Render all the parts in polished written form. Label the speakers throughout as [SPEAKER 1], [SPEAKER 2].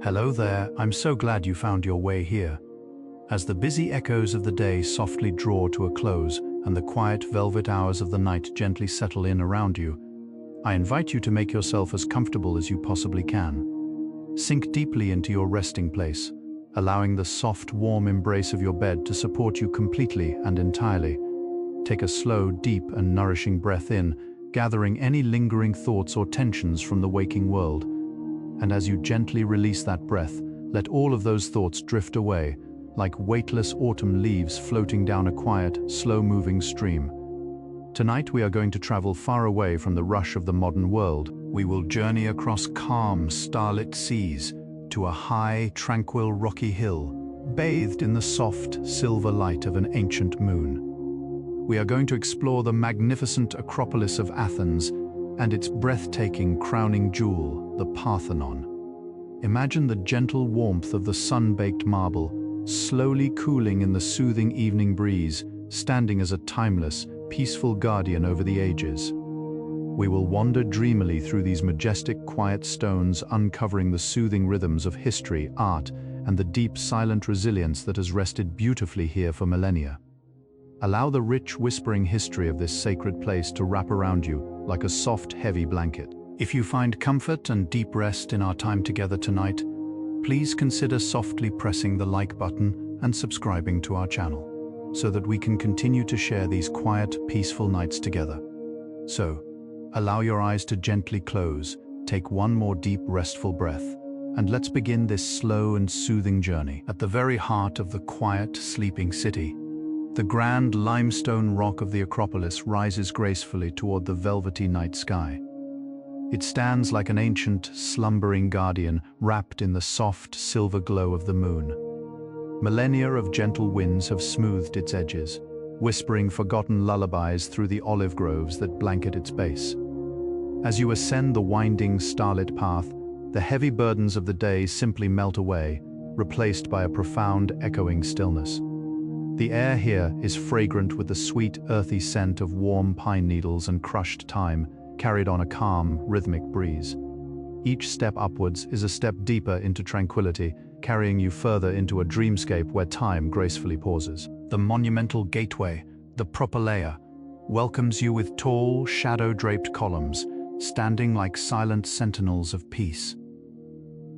[SPEAKER 1] Hello there, I'm so glad you found your way here. As the busy echoes of the day softly draw to a close and the quiet velvet hours of the night gently settle in around you, I invite you to make yourself as comfortable as you possibly can. Sink deeply into your resting place, allowing the soft, warm embrace of your bed to support you completely and entirely. Take a slow, deep and nourishing breath in, gathering any lingering thoughts or tensions from the waking world. And as you gently release that breath, let all of those thoughts drift away, like weightless autumn leaves floating down a quiet, slow-moving stream. Tonight we are going to travel far away from the rush of the modern world. We will journey across calm, starlit seas to a high, tranquil, rocky hill, bathed in the soft, silver light of an ancient moon. We are going to explore the magnificent Acropolis of Athens and its breathtaking crowning jewel, the Parthenon. Imagine the gentle warmth of the sun-baked marble, slowly cooling in the soothing evening breeze, standing as a timeless, peaceful guardian over the ages. We will wander dreamily through these majestic, quiet stones, uncovering the soothing rhythms of history, art, and the deep, silent resilience that has rested beautifully here for millennia. Allow the rich, whispering history of this sacred place to wrap around you like a soft, heavy blanket. If you find comfort and deep rest in our time together tonight, please consider softly pressing the like button and subscribing to our channel, so that we can continue to share these quiet, peaceful nights together. So, allow your eyes to gently close, take one more deep, restful breath, and let's begin this slow and soothing journey. At the very heart of the quiet, sleeping city, the grand limestone rock of the Acropolis rises gracefully toward the velvety night sky. It stands like an ancient, slumbering guardian wrapped in the soft, silver glow of the moon. Millennia of gentle winds have smoothed its edges, whispering forgotten lullabies through the olive groves that blanket its base. As you ascend the winding, starlit path, the heavy burdens of the day simply melt away, replaced by a profound, echoing stillness. The air here is fragrant with the sweet, earthy scent of warm pine needles and crushed thyme, carried on a calm, rhythmic breeze. Each step upwards is a step deeper into tranquility, carrying you further into a dreamscape where time gracefully pauses. The monumental gateway, the propylaea, welcomes you with tall, shadow-draped columns, standing like silent sentinels of peace.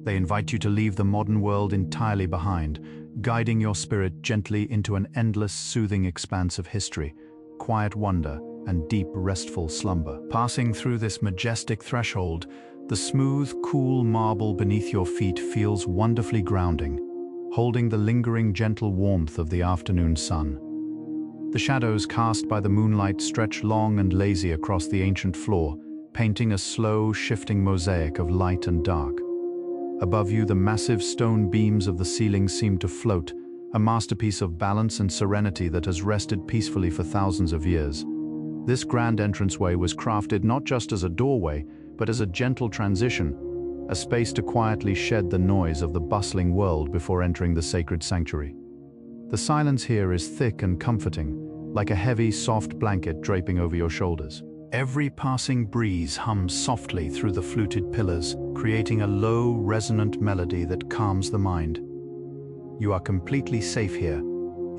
[SPEAKER 1] They invite you to leave the modern world entirely behind, guiding your spirit gently into an endless, soothing expanse of history, quiet wonder, and deep, restful slumber. Passing through this majestic threshold, the smooth, cool marble beneath your feet feels wonderfully grounding, holding the lingering, gentle warmth of the afternoon sun. The shadows cast by the moonlight stretch long and lazy across the ancient floor, painting a slow, shifting mosaic of light and dark. Above you, the massive stone beams of the ceiling seem to float, a masterpiece of balance and serenity that has rested peacefully for thousands of years. This grand entranceway was crafted not just as a doorway, but as a gentle transition, a space to quietly shed the noise of the bustling world before entering the sacred sanctuary. The silence here is thick and comforting, like a heavy, soft blanket draping over your shoulders. Every passing breeze hums softly through the fluted pillars, creating a low, resonant melody that calms the mind. You are completely safe here,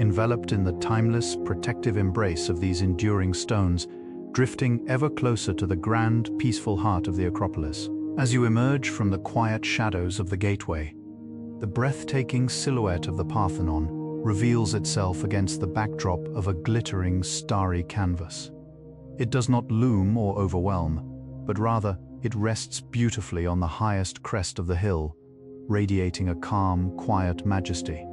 [SPEAKER 1] enveloped in the timeless, protective embrace of these enduring stones, drifting ever closer to the grand, peaceful heart of the Acropolis. As you emerge from the quiet shadows of the gateway, the breathtaking silhouette of the Parthenon reveals itself against the backdrop of a glittering, starry canvas. It does not loom or overwhelm, but rather it rests beautifully on the highest crest of the hill, radiating a calm, quiet majesty.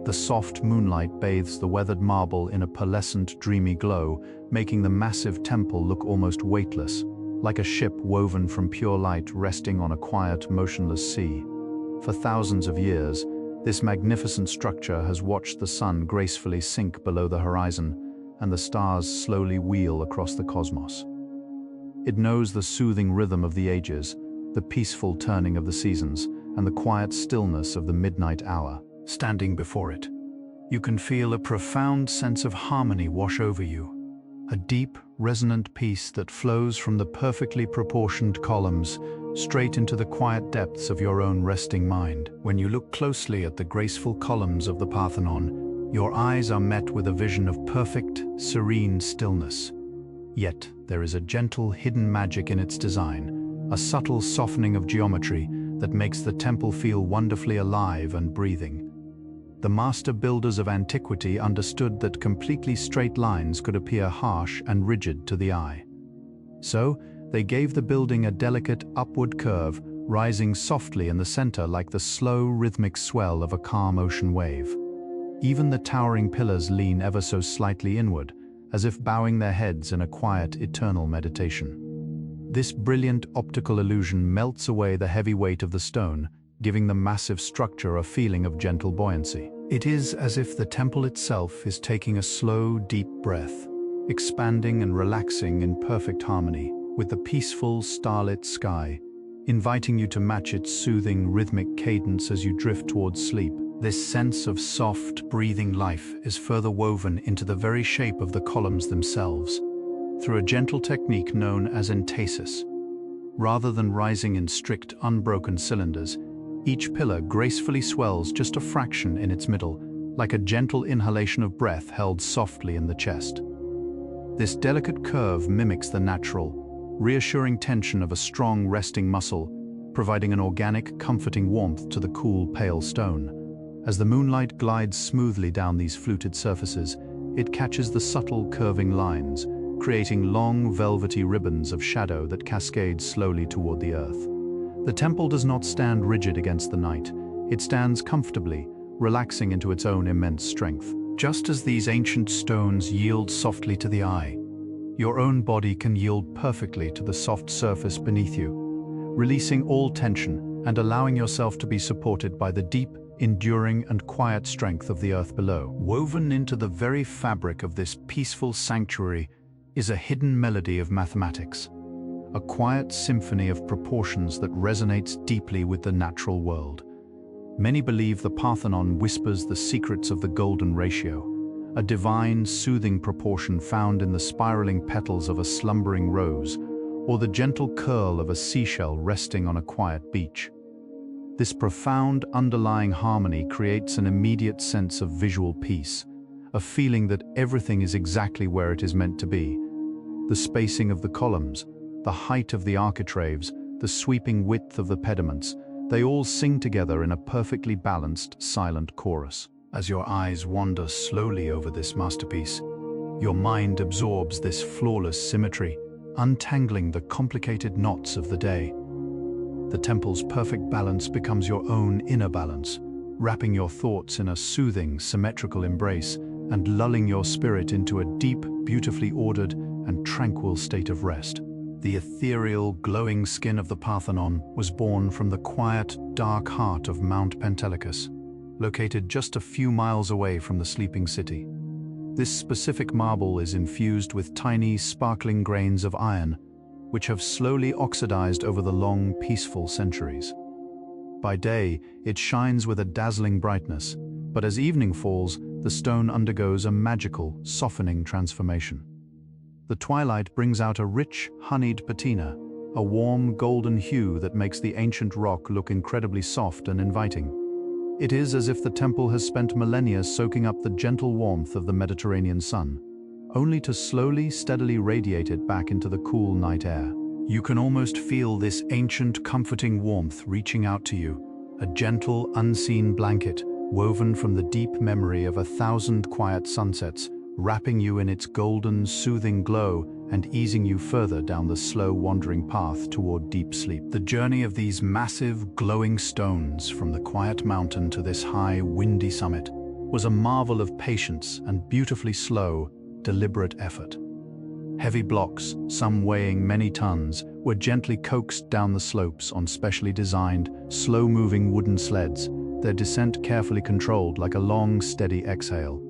[SPEAKER 1] The soft moonlight bathes the weathered marble in a pearlescent, dreamy glow, making the massive temple look almost weightless, like a ship woven from pure light resting on a quiet, motionless sea. For thousands of years, this magnificent structure has watched the sun gracefully sink below the horizon, and the stars slowly wheel across the cosmos. It knows the soothing rhythm of the ages, the peaceful turning of the seasons, and the quiet stillness of the midnight hour. Standing before it, you can feel a profound sense of harmony wash over you, a deep, resonant peace that flows from the perfectly proportioned columns, straight into the quiet depths of your own resting mind. When you look closely at the graceful columns of the Parthenon, your eyes are met with a vision of perfect, serene stillness. Yet, there is a gentle, hidden magic in its design, a subtle softening of geometry that makes the temple feel wonderfully alive and breathing. The master builders of antiquity understood that completely straight lines could appear harsh and rigid to the eye. So, they gave the building a delicate upward curve, rising softly in the center like the slow, rhythmic swell of a calm ocean wave. Even the towering pillars lean ever so slightly inward, as if bowing their heads in a quiet, eternal meditation. This brilliant optical illusion melts away the heavy weight of the stone, giving the massive structure a feeling of gentle buoyancy. It is as if the temple itself is taking a slow, deep breath, expanding and relaxing in perfect harmony with the peaceful, starlit sky, inviting you to match its soothing, rhythmic cadence as you drift towards sleep. This sense of soft, breathing life is further woven into the very shape of the columns themselves, through a gentle technique known as entasis. Rather than rising in strict, unbroken cylinders, each pillar gracefully swells just a fraction in its middle, like a gentle inhalation of breath held softly in the chest. This delicate curve mimics the natural, reassuring tension of a strong, resting muscle, providing an organic, comforting warmth to the cool, pale stone. As the moonlight glides smoothly down these fluted surfaces, it catches the subtle, curving lines, creating long, velvety ribbons of shadow that cascade slowly toward the earth. The temple does not stand rigid against the night. It stands comfortably, relaxing into its own immense strength. Just as these ancient stones yield softly to the eye, your own body can yield perfectly to the soft surface beneath you, releasing all tension and allowing yourself to be supported by the deep, enduring and quiet strength of the earth below. Woven into the very fabric of this peaceful sanctuary is a hidden melody of mathematics, a quiet symphony of proportions that resonates deeply with the natural world. Many believe the Parthenon whispers the secrets of the golden ratio, a divine, soothing proportion found in the spiraling petals of a slumbering rose, or the gentle curl of a seashell resting on a quiet beach. This profound underlying harmony creates an immediate sense of visual peace, a feeling that everything is exactly where it is meant to be. The spacing of the columns, the height of the architraves, the sweeping width of the pediments, they all sing together in a perfectly balanced, silent chorus. As your eyes wander slowly over this masterpiece, your mind absorbs this flawless symmetry, untangling the complicated knots of the day. The temple's perfect balance becomes your own inner balance, wrapping your thoughts in a soothing, symmetrical embrace and lulling your spirit into a deep, beautifully ordered and tranquil state of rest. The ethereal, glowing skin of the Parthenon was born from the quiet, dark heart of Mount Pentelicus, located just a few miles away from the sleeping city. This specific marble is infused with tiny, sparkling grains of iron, which have slowly oxidized over the long, peaceful centuries. By day, it shines with a dazzling brightness, but as evening falls, the stone undergoes a magical, softening transformation. The twilight brings out a rich, honeyed patina, a warm, golden hue that makes the ancient rock look incredibly soft and inviting. It is as if the temple has spent millennia soaking up the gentle warmth of the Mediterranean sun, only to slowly, steadily radiate it back into the cool night air. You can almost feel this ancient, comforting warmth reaching out to you, a gentle, unseen blanket woven from the deep memory of 1,000 quiet sunsets, wrapping you in its golden, soothing glow and easing you further down the slow, wandering path toward deep sleep. The journey of these massive, glowing stones from the quiet mountain to this high, windy summit was a marvel of patience and beautifully slow, deliberate effort. Heavy blocks, some weighing many tons, were gently coaxed down the slopes on specially designed, slow-moving wooden sleds, their descent carefully controlled like a long, steady exhale.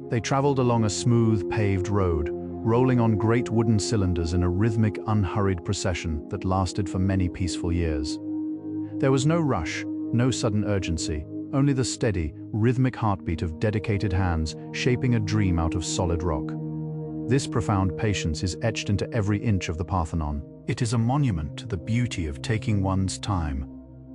[SPEAKER 1] They traveled along a smooth, paved road, rolling on great wooden cylinders in a rhythmic, unhurried procession that lasted for many peaceful years. There was no rush, no sudden urgency, only the steady, rhythmic heartbeat of dedicated hands shaping a dream out of solid rock. This profound patience is etched into every inch of the Parthenon. It is a monument to the beauty of taking one's time,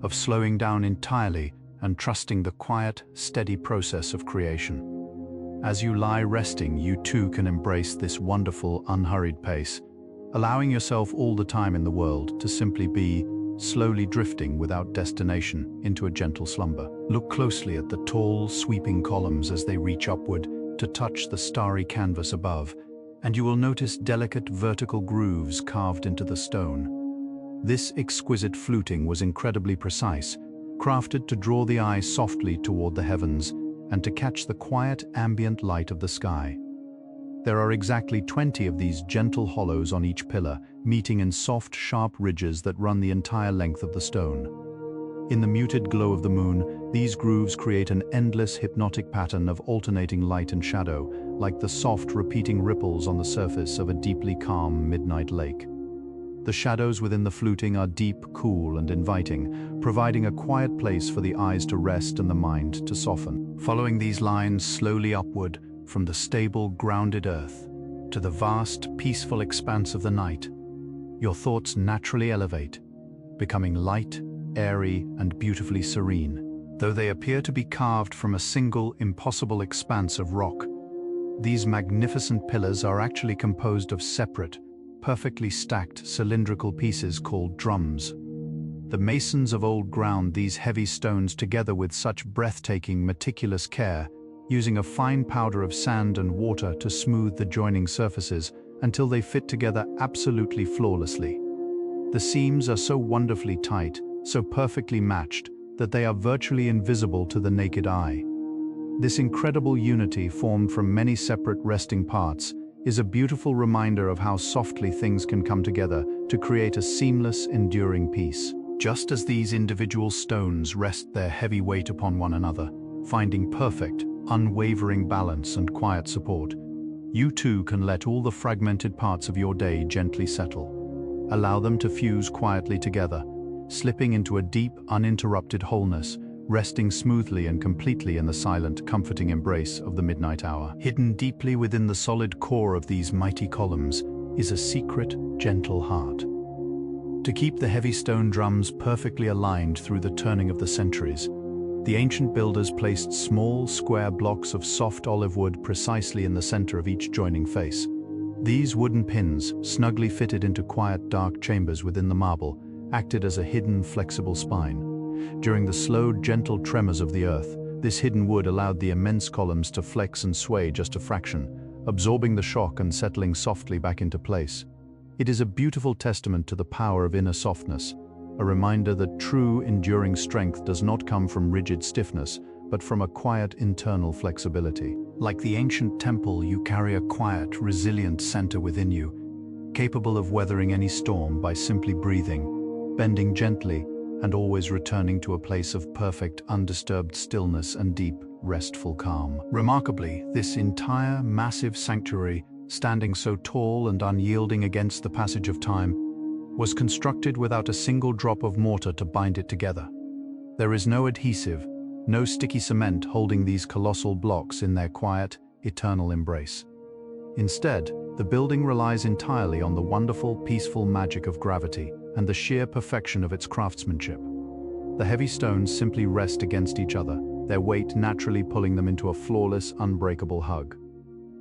[SPEAKER 1] of slowing down entirely and trusting the quiet, steady process of creation. As you lie resting, you too can embrace this wonderful, unhurried pace, allowing yourself all the time in the world to simply be, slowly drifting without destination into a gentle slumber. Look closely at the tall, sweeping columns as they reach upward to touch the starry canvas above, and you will notice delicate vertical grooves carved into the stone. This exquisite fluting was incredibly precise, crafted to draw the eye softly toward the heavens and to catch the quiet ambient light of the sky. There are exactly 20 of these gentle hollows on each pillar, meeting in soft, sharp ridges that run the entire length of the stone. In the muted glow of the moon, these grooves create an endless hypnotic pattern of alternating light and shadow, like the soft, repeating ripples on the surface of a deeply calm midnight lake. The shadows within the fluting are deep, cool, and inviting, providing a quiet place for the eyes to rest and the mind to soften. Following these lines slowly upward, from the stable, grounded earth to the vast, peaceful expanse of the night, your thoughts naturally elevate, becoming light, airy, and beautifully serene. Though they appear to be carved from a single, impossible expanse of rock, these magnificent pillars are actually composed of separate, perfectly stacked cylindrical pieces called drums. The masons of old ground these heavy stones together with such breathtaking, meticulous care, using a fine powder of sand and water to smooth the joining surfaces until they fit together absolutely flawlessly. The seams are so wonderfully tight, so perfectly matched, that they are virtually invisible to the naked eye. This incredible unity, formed from many separate resting parts, is a beautiful reminder of how softly things can come together to create a seamless, enduring piece. Just as these individual stones rest their heavy weight upon one another, finding perfect, unwavering balance and quiet support, you too can let all the fragmented parts of your day gently settle. Allow them to fuse quietly together, slipping into a deep, uninterrupted wholeness, resting smoothly and completely in the silent, comforting embrace of the midnight hour. Hidden deeply within the solid core of these mighty columns is a secret, gentle heart. To keep the heavy stone drums perfectly aligned through the turning of the centuries, the ancient builders placed small, square blocks of soft olive wood precisely in the center of each joining face. These wooden pins, snugly fitted into quiet, dark chambers within the marble, acted as a hidden, flexible spine. During the slow, gentle tremors of the earth, this hidden wood allowed the immense columns to flex and sway just a fraction, absorbing the shock and settling softly back into place. It is a beautiful testament to the power of inner softness, a reminder that true, enduring strength does not come from rigid stiffness, but from a quiet internal flexibility. Like the ancient temple, you carry a quiet, resilient center within you, capable of weathering any storm by simply breathing, bending gently, and always returning to a place of perfect, undisturbed stillness and deep, restful calm. Remarkably, this entire, massive sanctuary, standing so tall and unyielding against the passage of time, was constructed without a single drop of mortar to bind it together. There is no adhesive, no sticky cement holding these colossal blocks in their quiet, eternal embrace. Instead, the building relies entirely on the wonderful, peaceful magic of gravity and the sheer perfection of its craftsmanship. The heavy stones simply rest against each other, their weight naturally pulling them into a flawless, unbreakable hug.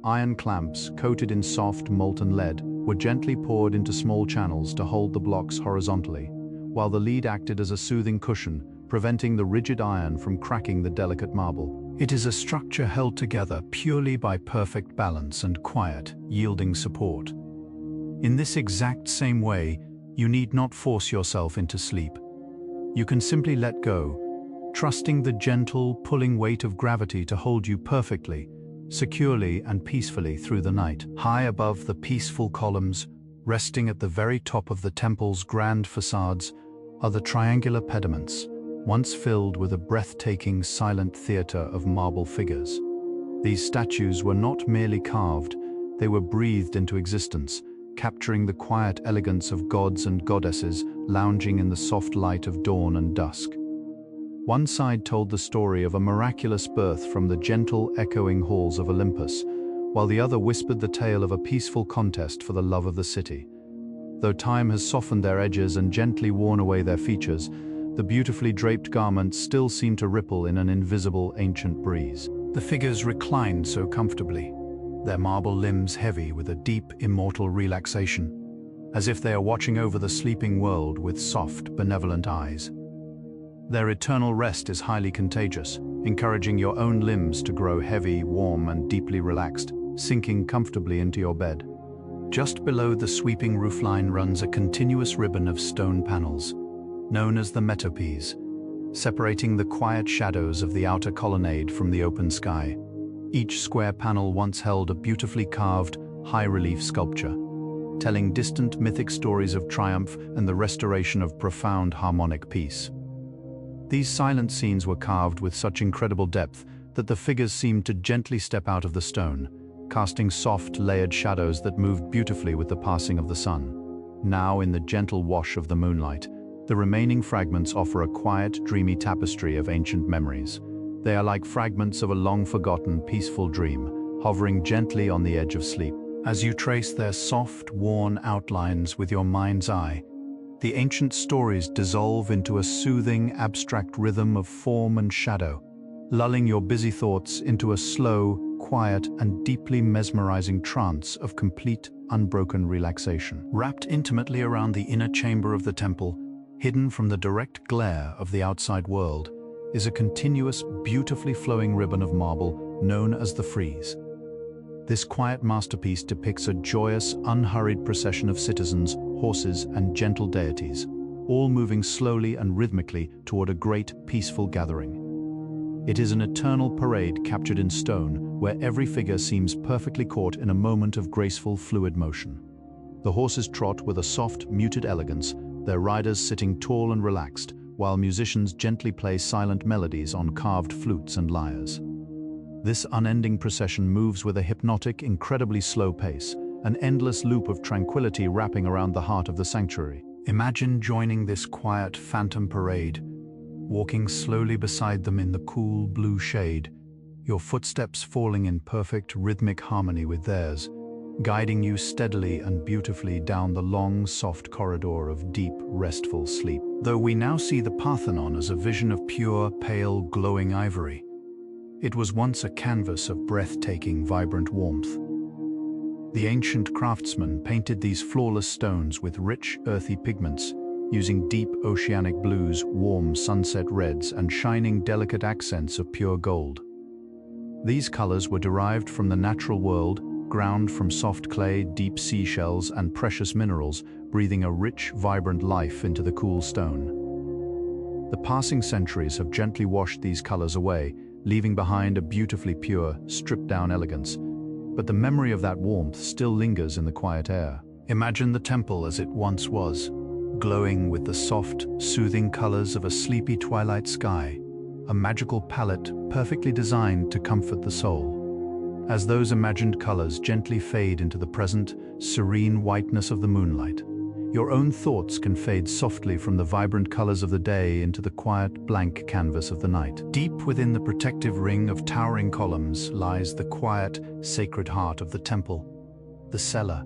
[SPEAKER 1] Iron clamps, coated in soft, molten lead, were gently poured into small channels to hold the blocks horizontally, while the lead acted as a soothing cushion, preventing the rigid iron from cracking the delicate marble. It is a structure held together purely by perfect balance and quiet, yielding support. In this exact same way, you need not force yourself into sleep. You can simply let go, trusting the gentle, pulling weight of gravity to hold you perfectly, securely and peacefully through the night. High above the peaceful columns, resting at the very top of the temple's grand facades, are the triangular pediments, once filled with a breathtaking, silent theater of marble figures. These statues were not merely carved, they were breathed into existence, capturing the quiet elegance of gods and goddesses lounging in the soft light of dawn and dusk. One side told the story of a miraculous birth from the gentle, echoing halls of Olympus, while the other whispered the tale of a peaceful contest for the love of the city. Though time has softened their edges and gently worn away their features, the beautifully draped garments still seem to ripple in an invisible ancient breeze. The figures recline so comfortably, their marble limbs heavy with a deep, immortal relaxation, as if they are watching over the sleeping world with soft, benevolent eyes. Their eternal rest is highly contagious, encouraging your own limbs to grow heavy, warm, and deeply relaxed, sinking comfortably into your bed. Just below the sweeping roofline runs a continuous ribbon of stone panels, known as the metopes, separating the quiet shadows of the outer colonnade from the open sky. Each square panel once held a beautifully carved, high-relief sculpture, telling distant mythic stories of triumph and the restoration of profound harmonic peace. These silent scenes were carved with such incredible depth that the figures seemed to gently step out of the stone, casting soft, layered shadows that moved beautifully with the passing of the sun. Now, in the gentle wash of the moonlight, the remaining fragments offer a quiet, dreamy tapestry of ancient memories. They are like fragments of a long-forgotten, peaceful dream, hovering gently on the edge of sleep. As you trace their soft, worn outlines with your mind's eye, the ancient stories dissolve into a soothing, abstract rhythm of form and shadow, lulling your busy thoughts into a slow, quiet, and deeply mesmerizing trance of complete, unbroken relaxation. Wrapped intimately around the inner chamber of the temple, hidden from the direct glare of the outside world, is a continuous, beautifully flowing ribbon of marble known as the frieze. This quiet masterpiece depicts a joyous, unhurried procession of citizens, horses, and gentle deities, all moving slowly and rhythmically toward a great, peaceful gathering. It is an eternal parade captured in stone, where every figure seems perfectly caught in a moment of graceful, fluid motion. The horses trot with a soft, muted elegance, their riders sitting tall and relaxed, while musicians gently play silent melodies on carved flutes and lyres. This unending procession moves with a hypnotic, incredibly slow pace, an endless loop of tranquility wrapping around the heart of the sanctuary. Imagine joining this quiet, phantom parade, walking slowly beside them in the cool, blue shade, your footsteps falling in perfect, rhythmic harmony with theirs, guiding you steadily and beautifully down the long, soft corridor of deep, restful sleep. Though we now see the Parthenon as a vision of pure, pale, glowing ivory, it was once a canvas of breathtaking, vibrant warmth. The ancient craftsmen painted these flawless stones with rich, earthy pigments, using deep oceanic blues, warm sunset reds, and shining, delicate accents of pure gold. These colors were derived from the natural world, ground from soft clay, deep seashells, and precious minerals, breathing a rich, vibrant life into the cool stone. The passing centuries have gently washed these colors away, leaving behind a beautifully pure, stripped-down elegance, but the memory of that warmth still lingers in the quiet air. Imagine the temple as it once was, glowing with the soft, soothing colors of a sleepy twilight sky, a magical palette perfectly designed to comfort the soul. As those imagined colors gently fade into the present, serene whiteness of the moonlight, your own thoughts can fade softly from the vibrant colors of the day into the quiet, blank canvas of the night. Deep within the protective ring of towering columns lies the quiet, sacred heart of the temple, the cella.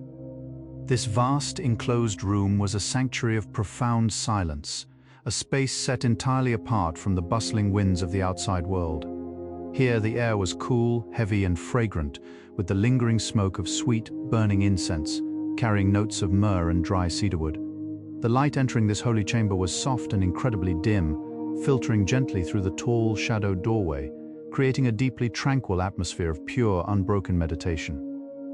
[SPEAKER 1] This vast, enclosed room was a sanctuary of profound silence, a space set entirely apart from the bustling winds of the outside world. Here the air was cool, heavy, and fragrant, with the lingering smoke of sweet, burning incense, carrying notes of myrrh and dry cedarwood. The light entering this holy chamber was soft and incredibly dim, filtering gently through the tall, shadowed doorway, creating a deeply tranquil atmosphere of pure, unbroken meditation.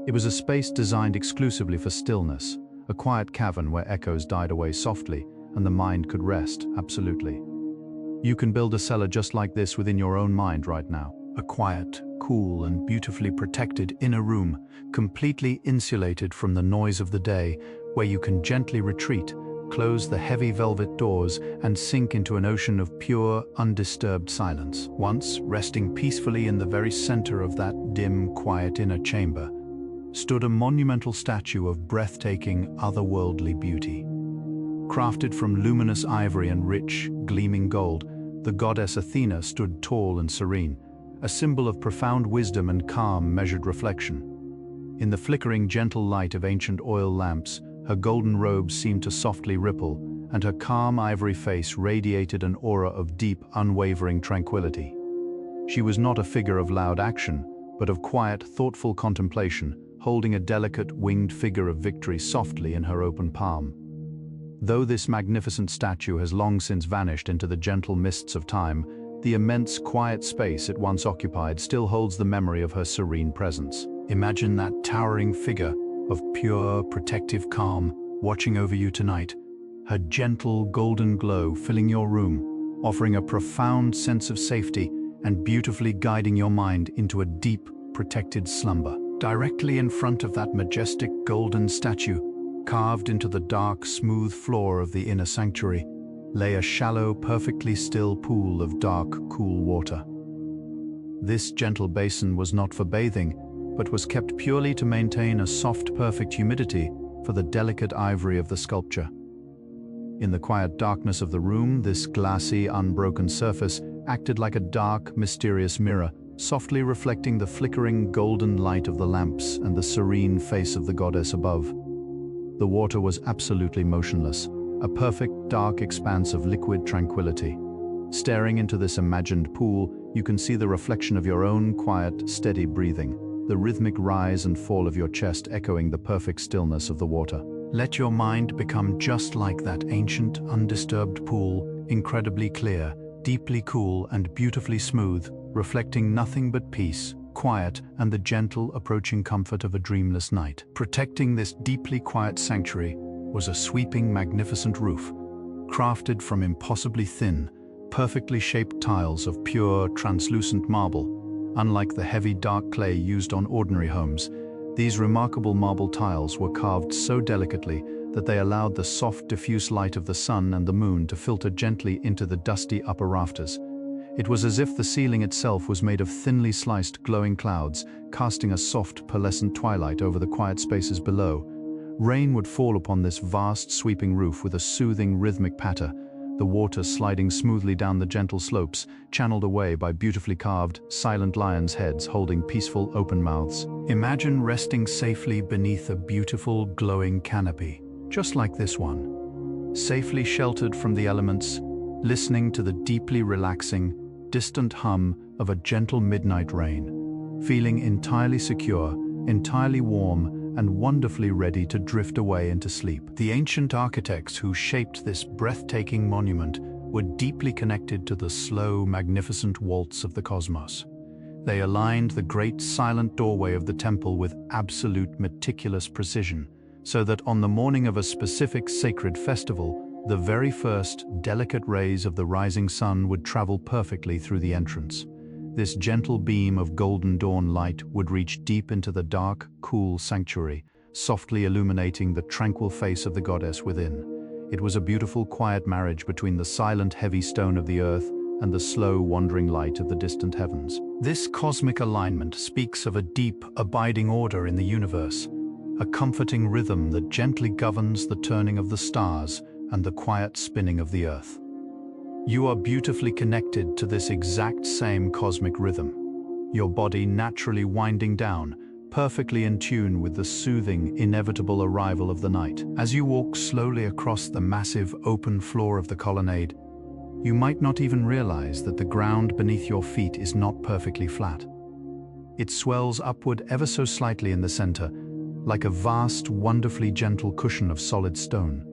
[SPEAKER 1] It was a space designed exclusively for stillness, a quiet cavern where echoes died away softly and the mind could rest, absolutely. You can build a cellar just like this within your own mind right now. A quiet, cool, and beautifully protected inner room, completely insulated from the noise of the day, where you can gently retreat, close the heavy velvet doors, and sink into an ocean of pure, undisturbed silence. Once, resting peacefully in the very center of that dim, quiet inner chamber, stood a monumental statue of breathtaking, otherworldly beauty. Crafted from luminous ivory and rich, gleaming gold, the goddess Athena stood tall and serene, a symbol of profound wisdom and calm, measured reflection. In the flickering, gentle light of ancient oil lamps, Her golden robes seemed to softly ripple, and her calm ivory face radiated an aura of deep, unwavering tranquility. She was not a figure of loud action, but of quiet, thoughtful contemplation, holding a delicate, winged figure of victory softly in her open palm. Though this magnificent statue has long since vanished into the gentle mists of time, the immense, quiet space it once occupied still holds the memory of her serene presence. Imagine that towering figure of pure, protective calm watching over you tonight, her gentle, golden glow filling your room, offering a profound sense of safety and beautifully guiding your mind into a deep, protected slumber. Directly in front of that majestic golden statue, carved into the dark, smooth floor of the inner sanctuary, lay a shallow, perfectly still pool of dark, cool water. This gentle basin was not for bathing, but was kept purely to maintain a soft, perfect humidity for the delicate ivory of the sculpture. In the quiet darkness of the room, this glassy, unbroken surface acted like a dark, mysterious mirror, softly reflecting the flickering golden light of the lamps and the serene face of the goddess above. The water was absolutely motionless, a perfect dark expanse of liquid tranquility. Staring into this imagined pool, you can see the reflection of your own quiet, steady breathing, the rhythmic rise and fall of your chest echoing the perfect stillness of the water. Let your mind become just like that ancient, undisturbed pool, incredibly clear, deeply cool and beautifully smooth, reflecting nothing but peace, quiet, and the gentle, approaching comfort of a dreamless night. Protecting this deeply quiet sanctuary was a sweeping, magnificent roof, crafted from impossibly thin, perfectly shaped tiles of pure, translucent marble. Unlike the heavy, dark clay used on ordinary homes, these remarkable marble tiles were carved so delicately that they allowed the soft, diffuse light of the sun and the moon to filter gently into the dusty upper rafters. It was as if the ceiling itself was made of thinly sliced, glowing clouds, casting a soft, pearlescent twilight over the quiet spaces below. Rain would fall upon this vast, sweeping roof with a soothing, rhythmic patter, the water sliding smoothly down the gentle slopes, channeled away by beautifully carved, silent lions' heads holding peaceful, open mouths. Imagine resting safely beneath a beautiful, glowing canopy, just like this one, safely sheltered from the elements, listening to the deeply relaxing, distant hum of a gentle midnight rain, feeling entirely secure, entirely warm, and wonderfully ready to drift away into sleep. The ancient architects who shaped this breathtaking monument were deeply connected to the slow, magnificent waltz of the cosmos. They aligned the great silent doorway of the temple with absolute meticulous precision, so that on the morning of a specific sacred festival, the very first delicate rays of the rising sun would travel perfectly through the entrance. This gentle beam of golden dawn light would reach deep into the dark, cool sanctuary, softly illuminating the tranquil face of the goddess within. It was a beautiful, quiet marriage between the silent, heavy stone of the earth and the slow, wandering light of the distant heavens. This cosmic alignment speaks of a deep, abiding order in the universe, a comforting rhythm that gently governs the turning of the stars and the quiet spinning of the earth. You are beautifully connected to this exact same cosmic rhythm, your body naturally winding down, perfectly in tune with the soothing, inevitable arrival of the night. As you walk slowly across the massive, open floor of the colonnade, you might not even realize that the ground beneath your feet is not perfectly flat. It swells upward ever so slightly in the center, like a vast, wonderfully gentle cushion of solid stone.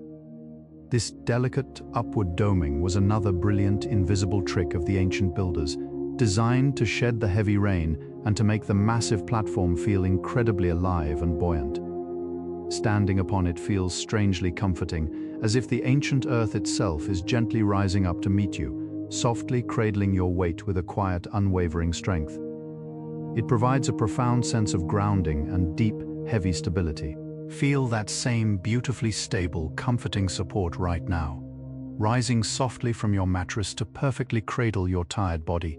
[SPEAKER 1] This delicate upward doming was another brilliant, invisible trick of the ancient builders, designed to shed the heavy rain and to make the massive platform feel incredibly alive and buoyant. Standing upon it feels strangely comforting, as if the ancient earth itself is gently rising up to meet you, softly cradling your weight with a quiet, unwavering strength. It provides a profound sense of grounding and deep, heavy stability. Feel that same beautifully stable, comforting support right now, rising softly from your mattress to perfectly cradle your tired body,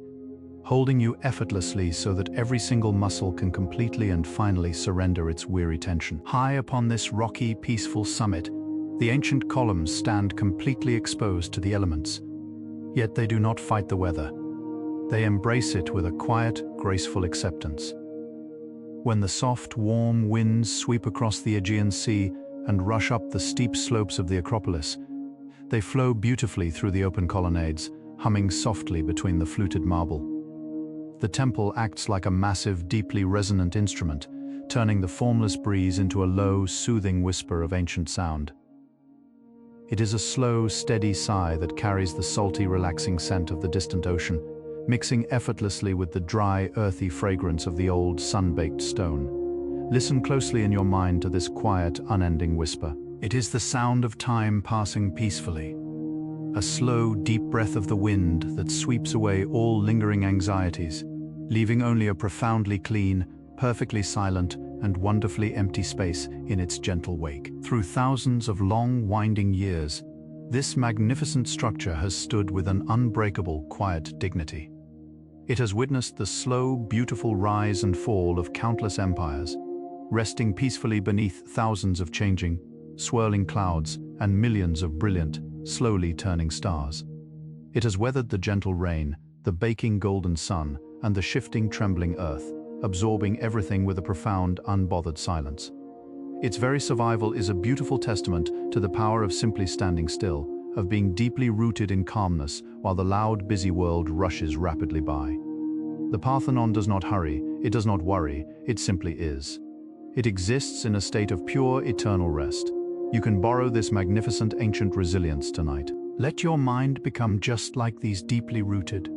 [SPEAKER 1] holding you effortlessly so that every single muscle can completely and finally surrender its weary tension. High upon this rocky, peaceful summit, the ancient columns stand completely exposed to the elements. Yet they do not fight the weather. They embrace it with a quiet, graceful acceptance. When the soft, warm winds sweep across the Aegean Sea, and rush up the steep slopes of the Acropolis. They flow beautifully through the open colonnades, humming softly between the fluted marble. The temple acts like a massive, deeply resonant instrument, turning the formless breeze into a low, soothing whisper of ancient sound. It is a slow, steady sigh that carries the salty, relaxing scent of the distant ocean, mixing effortlessly with the dry, earthy fragrance of the old, sun-baked stone. Listen closely in your mind to this quiet, unending whisper. It is the sound of time passing peacefully. A slow, deep breath of the wind that sweeps away all lingering anxieties, leaving only a profoundly clean, perfectly silent, and wonderfully empty space in its gentle wake. Through thousands of long, winding years, this magnificent structure has stood with an unbreakable, quiet dignity. It has witnessed the slow, beautiful rise and fall of countless empires, resting peacefully beneath thousands of changing, swirling clouds and millions of brilliant, slowly turning stars. It has weathered the gentle rain, the baking golden sun, and the shifting, trembling earth, absorbing everything with a profound, unbothered silence. Its very survival is a beautiful testament to the power of simply standing still, of being deeply rooted in calmness while the loud, busy world rushes rapidly by. The Parthenon does not hurry, it does not worry, it simply is. It exists in a state of pure, eternal rest. You can borrow this magnificent ancient resilience tonight. Let your mind become just like these deeply rooted,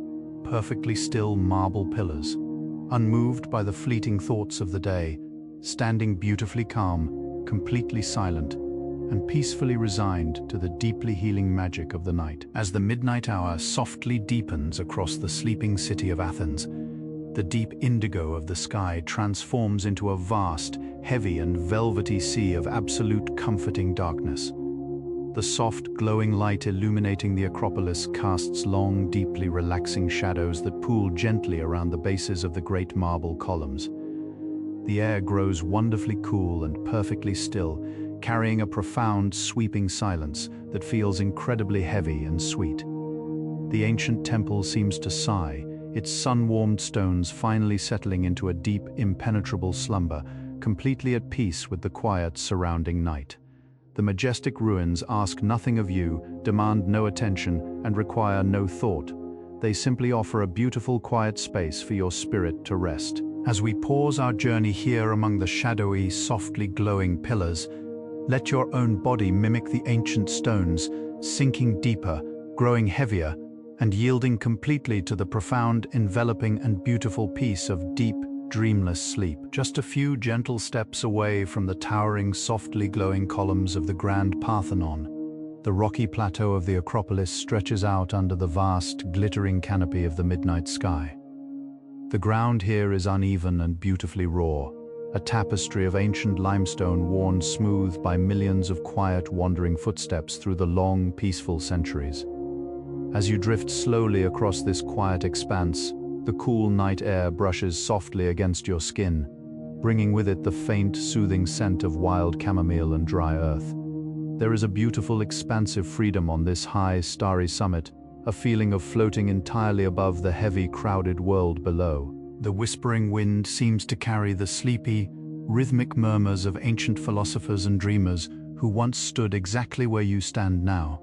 [SPEAKER 1] perfectly still marble pillars, unmoved by the fleeting thoughts of the day, standing beautifully calm, completely silent, and peacefully resigned to the deeply healing magic of the night. As the midnight hour softly deepens across the sleeping city of Athens, the deep indigo of the sky transforms into a vast, heavy and velvety sea of absolute comforting darkness. The soft, glowing light illuminating the Acropolis casts long, deeply relaxing shadows that pool gently around the bases of the great marble columns. The air grows wonderfully cool and perfectly still, carrying a profound, sweeping silence that feels incredibly heavy and sweet. The ancient temple seems to sigh, its sun-warmed stones finally settling into a deep, impenetrable slumber, completely at peace with the quiet surrounding night. The majestic ruins ask nothing of you, demand no attention, and require no thought. They simply offer a beautiful, quiet space for your spirit to rest. As we pause our journey here among the shadowy, softly glowing pillars, let your own body mimic the ancient stones, sinking deeper, growing heavier, and yielding completely to the profound, enveloping and beautiful peace of deep, dreamless sleep. Just a few gentle steps away from the towering, softly glowing columns of the grand Parthenon, the rocky plateau of the Acropolis stretches out under the vast, glittering canopy of the midnight sky. The ground here is uneven and beautifully raw, a tapestry of ancient limestone worn smooth by millions of quiet, wandering footsteps through the long, peaceful centuries. As you drift slowly across this quiet expanse, the cool night air brushes softly against your skin, bringing with it the faint, soothing scent of wild chamomile and dry earth. There is a beautiful, expansive freedom on this high, starry summit, a feeling of floating entirely above the heavy, crowded world below. The whispering wind seems to carry the sleepy, rhythmic murmurs of ancient philosophers and dreamers who once stood exactly where you stand now.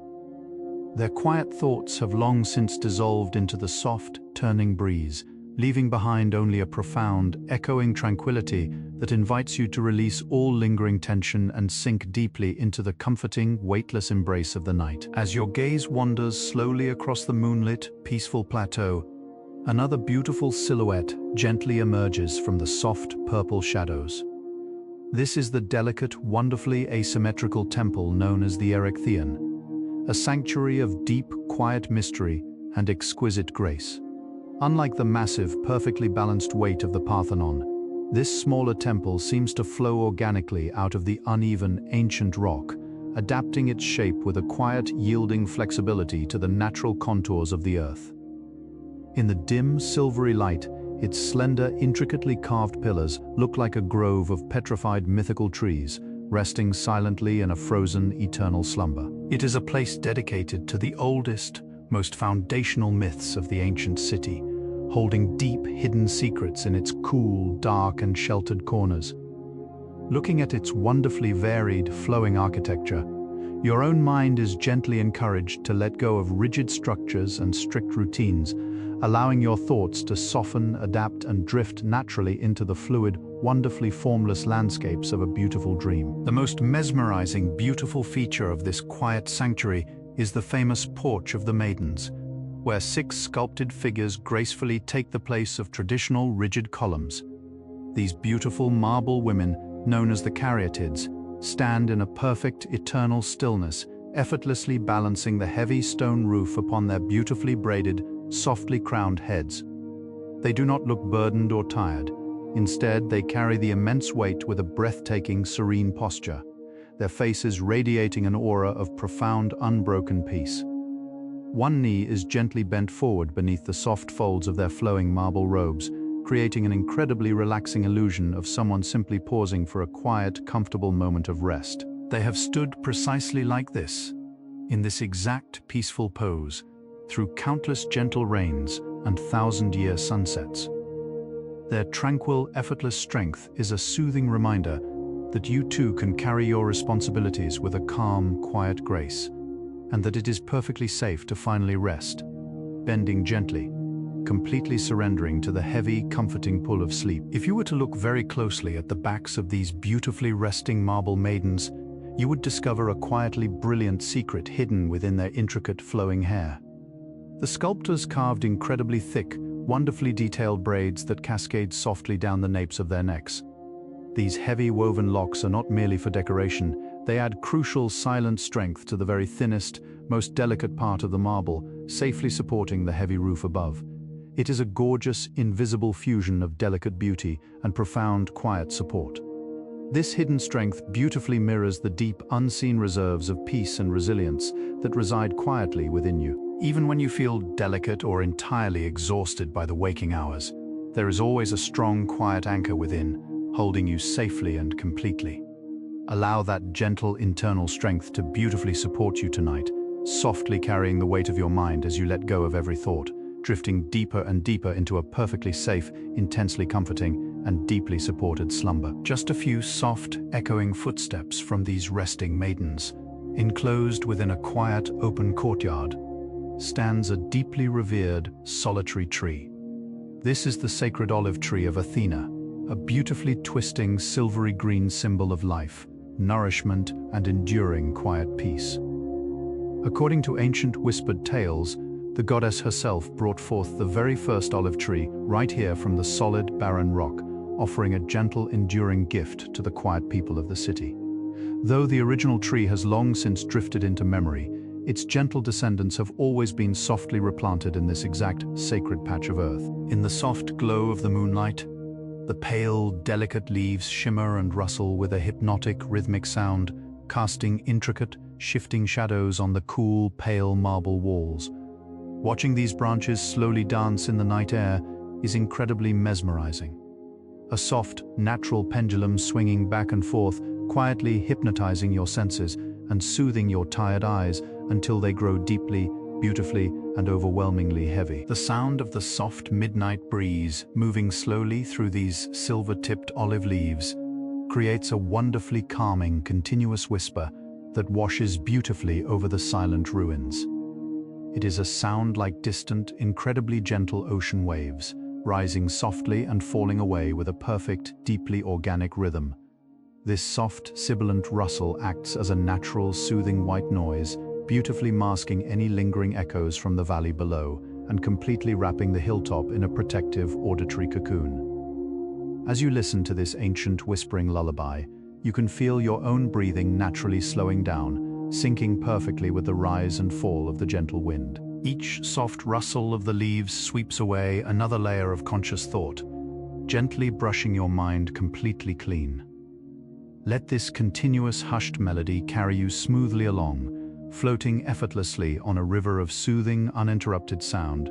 [SPEAKER 1] Their quiet thoughts have long since dissolved into the soft, turning breeze, leaving behind only a profound, echoing tranquility that invites you to release all lingering tension and sink deeply into the comforting, weightless embrace of the night. As your gaze wanders slowly across the moonlit, peaceful plateau, another beautiful silhouette gently emerges from the soft, purple shadows. This is the delicate, wonderfully asymmetrical temple known as the Erechtheion, a sanctuary of deep, quiet mystery and exquisite grace. Unlike the massive, perfectly balanced weight of the Parthenon, this smaller temple seems to flow organically out of the uneven, ancient rock, adapting its shape with a quiet, yielding flexibility to the natural contours of the earth. In the dim, silvery light, its slender, intricately carved pillars look like a grove of petrified mythical trees, resting silently in a frozen, eternal slumber. It is a place dedicated to the oldest, most foundational myths of the ancient city, holding deep, hidden secrets in its cool, dark and sheltered corners. Looking at its wonderfully varied, flowing architecture, your own mind is gently encouraged to let go of rigid structures and strict routines, allowing your thoughts to soften, adapt, and drift naturally into the fluid, wonderfully formless landscapes of a beautiful dream. The most mesmerizing, beautiful feature of this quiet sanctuary is the famous Porch of the Maidens, where 6 sculpted figures gracefully take the place of traditional rigid columns. These beautiful marble women, known as the caryatids, stand in a perfect, eternal stillness, effortlessly balancing the heavy stone roof upon their beautifully braided, softly crowned heads. They do not look burdened or tired. Instead, they carry the immense weight with a breathtaking, serene posture, their faces radiating an aura of profound, unbroken peace. One knee is gently bent forward beneath the soft folds of their flowing marble robes, creating an incredibly relaxing illusion of someone simply pausing for a quiet, comfortable moment of rest. They have stood precisely like this, in this exact peaceful pose, through countless gentle rains and thousand-year sunsets. Their tranquil, effortless strength is a soothing reminder that you too can carry your responsibilities with a calm, quiet grace, and that it is perfectly safe to finally rest, bending gently, completely surrendering to the heavy, comforting pull of sleep. If you were to look very closely at the backs of these beautifully resting marble maidens, you would discover a quietly brilliant secret hidden within their intricate flowing hair. The sculptors carved incredibly thick, wonderfully detailed braids that cascade softly down the napes of their necks. These heavy woven locks are not merely for decoration, they add crucial silent strength to the very thinnest, most delicate part of the marble, safely supporting the heavy roof above. It is a gorgeous, invisible fusion of delicate beauty and profound, quiet support. This hidden strength beautifully mirrors the deep, unseen reserves of peace and resilience that reside quietly within you. Even when you feel delicate or entirely exhausted by the waking hours, there is always a strong, quiet anchor within, holding you safely and completely. Allow that gentle internal strength to beautifully support you tonight, softly carrying the weight of your mind as you let go of every thought, drifting deeper and deeper into a perfectly safe, intensely comforting, and deeply supported slumber. Just a few soft, echoing footsteps from these resting maidens, enclosed within a quiet, open courtyard, stands a deeply revered, solitary tree. This is the sacred olive tree of Athena, a beautifully twisting, silvery green symbol of life, nourishment, and enduring quiet peace. According to ancient whispered tales, the goddess herself brought forth the very first olive tree right here from the solid, barren rock, offering a gentle, enduring gift to the quiet people of the city. Though the original tree has long since drifted into memory, its gentle descendants have always been softly replanted in this exact sacred patch of earth. In the soft glow of the moonlight, the pale, delicate leaves shimmer and rustle with a hypnotic, rhythmic sound, casting intricate, shifting shadows on the cool, pale marble walls. Watching these branches slowly dance in the night air is incredibly mesmerizing. A soft, natural pendulum swinging back and forth, quietly hypnotizing your senses and soothing your tired eyes until they grow deeply, beautifully, and overwhelmingly heavy. The sound of the soft midnight breeze moving slowly through these silver-tipped olive leaves creates a wonderfully calming, continuous whisper that washes beautifully over the silent ruins. It is a sound like distant, incredibly gentle ocean waves, rising softly and falling away with a perfect, deeply organic rhythm. This soft, sibilant rustle acts as a natural, soothing white noise, beautifully masking any lingering echoes from the valley below and completely wrapping the hilltop in a protective, auditory cocoon. As you listen to this ancient, whispering lullaby, you can feel your own breathing naturally slowing down, syncing perfectly with the rise and fall of the gentle wind. Each soft rustle of the leaves sweeps away another layer of conscious thought, gently brushing your mind completely clean. Let this continuous hushed melody carry you smoothly along, floating effortlessly on a river of soothing, uninterrupted sound,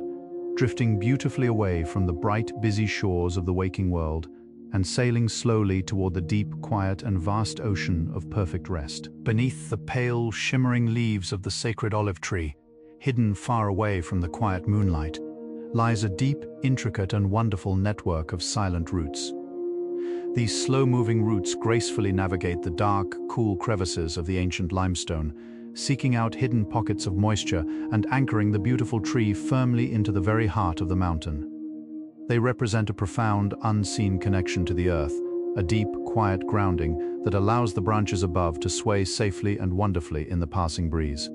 [SPEAKER 1] drifting beautifully away from the bright, busy shores of the waking world and sailing slowly toward the deep, quiet, and vast ocean of perfect rest. Beneath the pale, shimmering leaves of the sacred olive tree, hidden far away from the quiet moonlight, lies a deep, intricate, and wonderful network of silent roots. These slow-moving roots gracefully navigate the dark, cool crevices of the ancient limestone, seeking out hidden pockets of moisture and anchoring the beautiful tree firmly into the very heart of the mountain. They represent a profound, unseen connection to the earth, a deep, quiet grounding that allows the branches above to sway safely and wonderfully in the passing breeze.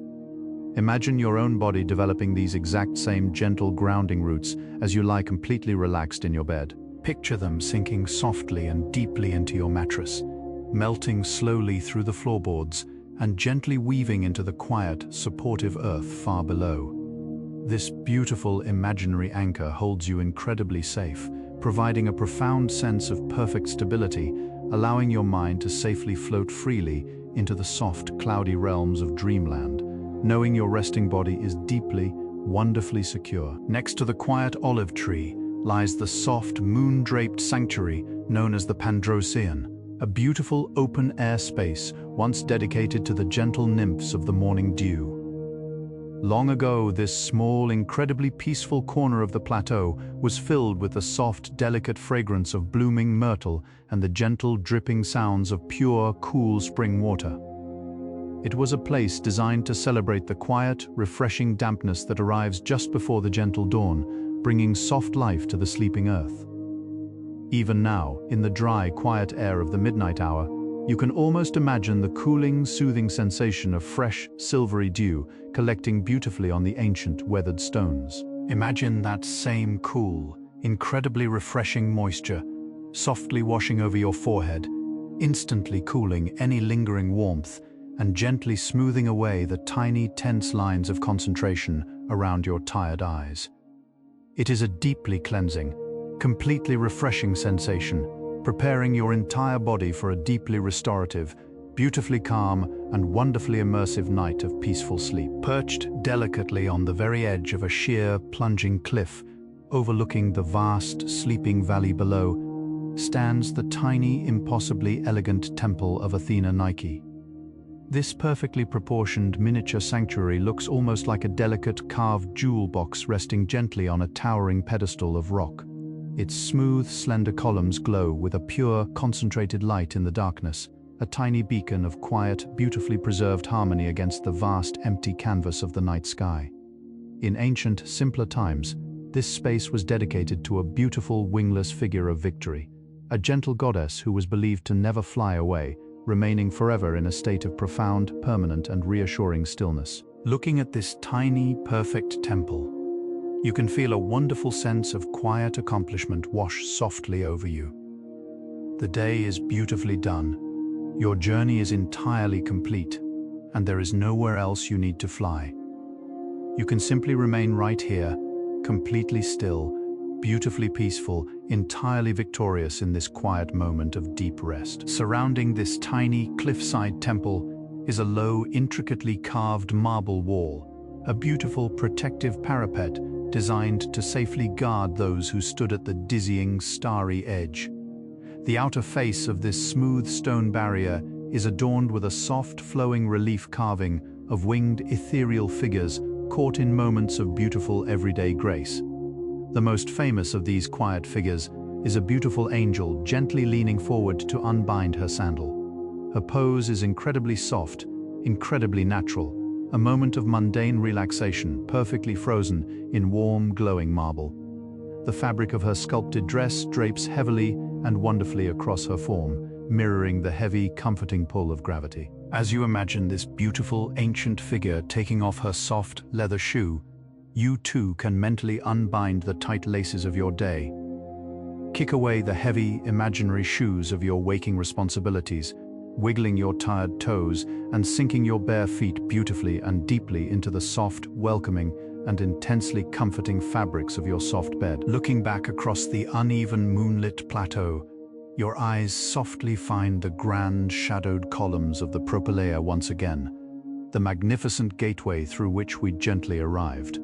[SPEAKER 1] Imagine your own body developing these exact same gentle grounding roots as you lie completely relaxed in your bed. Picture them sinking softly and deeply into your mattress, melting slowly through the floorboards and gently weaving into the quiet, supportive earth far below. This beautiful imaginary anchor holds you incredibly safe, providing a profound sense of perfect stability, allowing your mind to safely float freely into the soft, cloudy realms of dreamland, knowing your resting body is deeply, wonderfully secure. Next to the quiet olive tree lies the soft, moon-draped sanctuary known as the Pandroseon, a beautiful open-air space once dedicated to the gentle nymphs of the morning dew. Long ago, this small, incredibly peaceful corner of the plateau was filled with the soft, delicate fragrance of blooming myrtle and the gentle, dripping sounds of pure, cool spring water. It was a place designed to celebrate the quiet, refreshing dampness that arrives just before the gentle dawn, bringing soft life to the sleeping earth. Even now, in the dry, quiet air of the midnight hour, you can almost imagine the cooling, soothing sensation of fresh, silvery dew collecting beautifully on the ancient, weathered stones. Imagine that same cool, incredibly refreshing moisture softly washing over your forehead, instantly cooling any lingering warmth and gently smoothing away the tiny, tense lines of concentration around your tired eyes. It is a deeply cleansing, completely refreshing sensation, preparing your entire body for a deeply restorative, beautifully calm and wonderfully immersive night of peaceful sleep. Perched delicately on the very edge of a sheer, plunging cliff, overlooking the vast, sleeping valley below, stands the tiny, impossibly elegant temple of Athena Nike. This perfectly proportioned miniature sanctuary looks almost like a delicate carved jewel box resting gently on a towering pedestal of rock. Its smooth, slender columns glow with a pure, concentrated light in the darkness, a tiny beacon of quiet, beautifully preserved harmony against the vast, empty canvas of the night sky. In ancient, simpler times, this space was dedicated to a beautiful, wingless figure of victory, a gentle goddess who was believed to never fly away, remaining forever in a state of profound, permanent, and reassuring stillness. Looking at this tiny, perfect temple, you can feel a wonderful sense of quiet accomplishment wash softly over you. The day is beautifully done. Your journey is entirely complete, and there is nowhere else you need to fly. You can simply remain right here, completely still, beautifully peaceful, entirely victorious in this quiet moment of deep rest. Surrounding this tiny cliffside temple is a low, intricately carved marble wall, a beautiful protective parapet designed to safely guard those who stood at the dizzying, starry edge. The outer face of this smooth stone barrier is adorned with a soft, flowing relief carving of winged, ethereal figures caught in moments of beautiful, everyday grace. The most famous of these quiet figures is a beautiful angel gently leaning forward to unbind her sandal. Her pose is incredibly soft, incredibly natural, a moment of mundane relaxation, perfectly frozen in warm, glowing marble. The fabric of her sculpted dress drapes heavily and wonderfully across her form, mirroring the heavy, comforting pull of gravity. As you imagine this beautiful, ancient figure taking off her soft, leather shoe, you too can mentally unbind the tight laces of your day. Kick away the heavy, imaginary shoes of your waking responsibilities, wiggling your tired toes and sinking your bare feet beautifully and deeply into the soft, welcoming, and intensely comforting fabrics of your soft bed. Looking back across the uneven moonlit plateau, your eyes softly find the grand shadowed columns of the Propylaea once again, the magnificent gateway through which we gently arrived.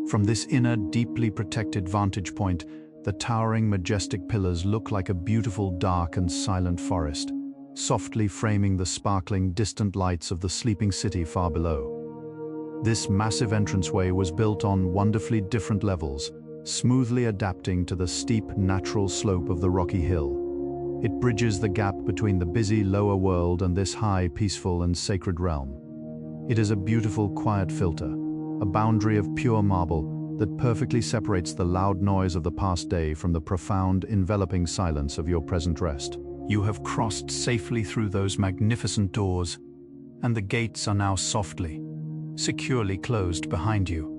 [SPEAKER 1] From this inner, deeply protected vantage point, the towering, majestic pillars look like a beautiful, dark and silent forest, softly framing the sparkling, distant lights of the sleeping city far below. This massive entranceway was built on wonderfully different levels, smoothly adapting to the steep, natural slope of the rocky hill. It bridges the gap between the busy lower world and this high, peaceful and sacred realm. It is a beautiful, quiet filter, a boundary of pure marble that perfectly separates the loud noise of the past day from the profound, enveloping silence of your present rest. You have crossed safely through those magnificent doors, and the gates are now softly, securely closed behind you.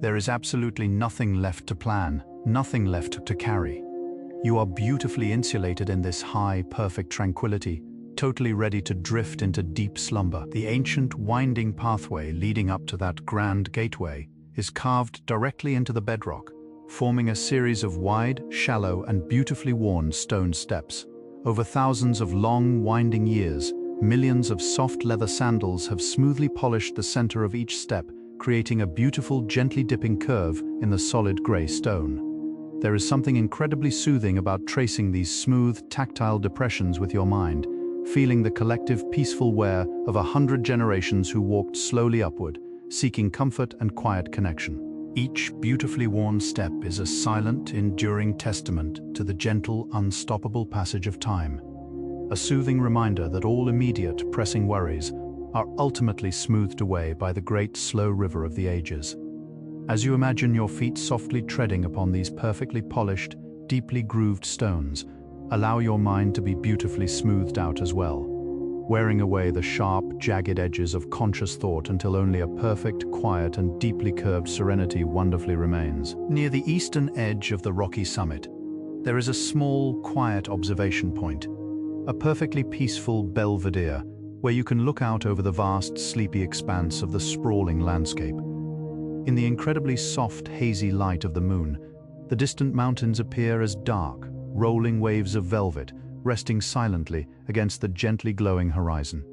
[SPEAKER 1] There is absolutely nothing left to plan, nothing left to carry. You are beautifully insulated in this high, perfect tranquility, totally ready to drift into deep slumber. The ancient, winding pathway leading up to that grand gateway is carved directly into the bedrock, forming a series of wide, shallow, and beautifully worn stone steps. Over thousands of long, winding years, millions of soft leather sandals have smoothly polished the center of each step, creating a beautiful, gently dipping curve in the solid gray stone. There is something incredibly soothing about tracing these smooth, tactile depressions with your mind, feeling the collective, peaceful wear of 100 generations who walked slowly upward, seeking comfort and quiet connection. Each beautifully worn step is a silent, enduring testament to the gentle, unstoppable passage of time. A soothing reminder that all immediate, pressing worries are ultimately smoothed away by the great, slow river of the ages. As you imagine your feet softly treading upon these perfectly polished, deeply grooved stones, allow your mind to be beautifully smoothed out as well, wearing away the sharp, jagged edges of conscious thought until only a perfect, quiet, and deeply curved serenity wonderfully remains. Near the eastern edge of the rocky summit, there is a small, quiet observation point, a perfectly peaceful belvedere where you can look out over the vast, sleepy expanse of the sprawling landscape. In the incredibly soft, hazy light of the moon, the distant mountains appear as dark, rolling waves of velvet resting silently against the gently glowing horizon.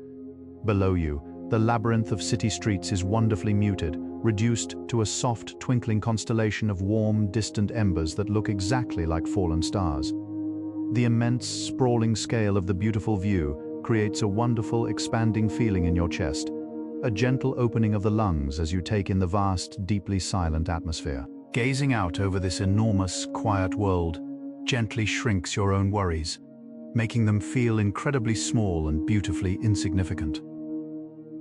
[SPEAKER 1] Below you, the labyrinth of city streets is wonderfully muted, reduced to a soft, twinkling constellation of warm, distant embers that look exactly like fallen stars. The immense, sprawling scale of the beautiful view creates a wonderful, expanding feeling in your chest, a gentle opening of the lungs as you take in the vast, deeply silent atmosphere. Gazing out over this enormous, quiet world gently shrinks your own worries, making them feel incredibly small and beautifully insignificant.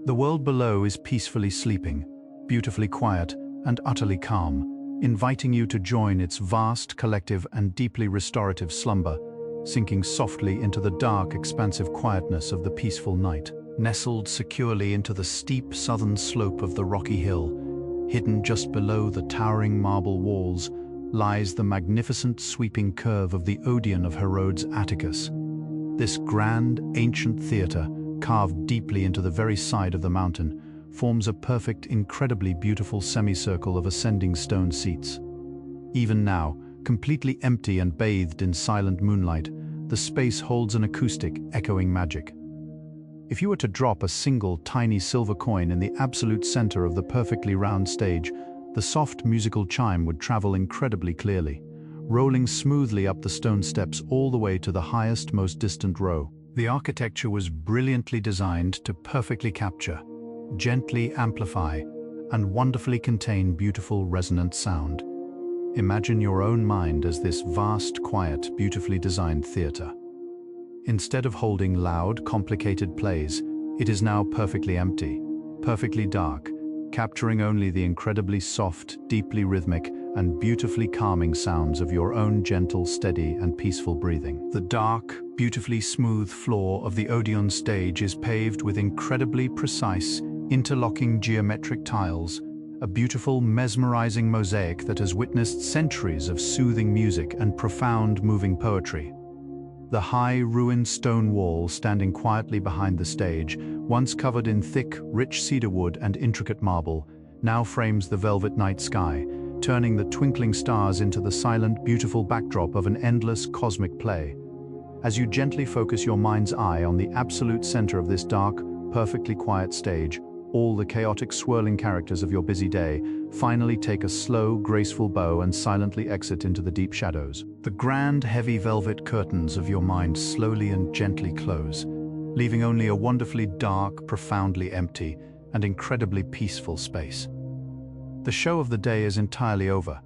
[SPEAKER 1] The world below is peacefully sleeping, beautifully quiet and utterly calm, inviting you to join its vast, collective and deeply restorative slumber, sinking softly into the dark, expansive quietness of the peaceful night. Nestled securely into the steep southern slope of the rocky hill, hidden just below the towering marble walls, lies the magnificent sweeping curve of the Odeon of Herodes Atticus. This grand, ancient theatre, carved deeply into the very side of the mountain, forms a perfect, incredibly beautiful semicircle of ascending stone seats. Even now, completely empty and bathed in silent moonlight, the space holds an acoustic, echoing magic. If you were to drop a single tiny silver coin in the absolute center of the perfectly round stage, the soft musical chime would travel incredibly clearly, rolling smoothly up the stone steps all the way to the highest, most distant row. The architecture was brilliantly designed to perfectly capture, gently amplify, and wonderfully contain beautiful resonant sound. Imagine your own mind as this vast, quiet, beautifully designed theater. Instead of holding loud, complicated plays, it is now perfectly empty, perfectly dark, capturing only the incredibly soft, deeply rhythmic, and beautifully calming sounds of your own gentle, steady, and peaceful breathing. The dark, beautifully smooth floor of the Odeon stage is paved with incredibly precise, interlocking geometric tiles, a beautiful, mesmerizing mosaic that has witnessed centuries of soothing music and profound, moving poetry. The high, ruined stone wall standing quietly behind the stage, once covered in thick, rich cedarwood and intricate marble, now frames the velvet night sky, turning the twinkling stars into the silent, beautiful backdrop of an endless cosmic play. As you gently focus your mind's eye on the absolute center of this dark, perfectly quiet stage, all the chaotic, swirling characters of your busy day finally take a slow, graceful bow and silently exit into the deep shadows. The grand, heavy velvet curtains of your mind slowly and gently close, leaving only a wonderfully dark, profoundly empty, and incredibly peaceful space. The show of the day is entirely over.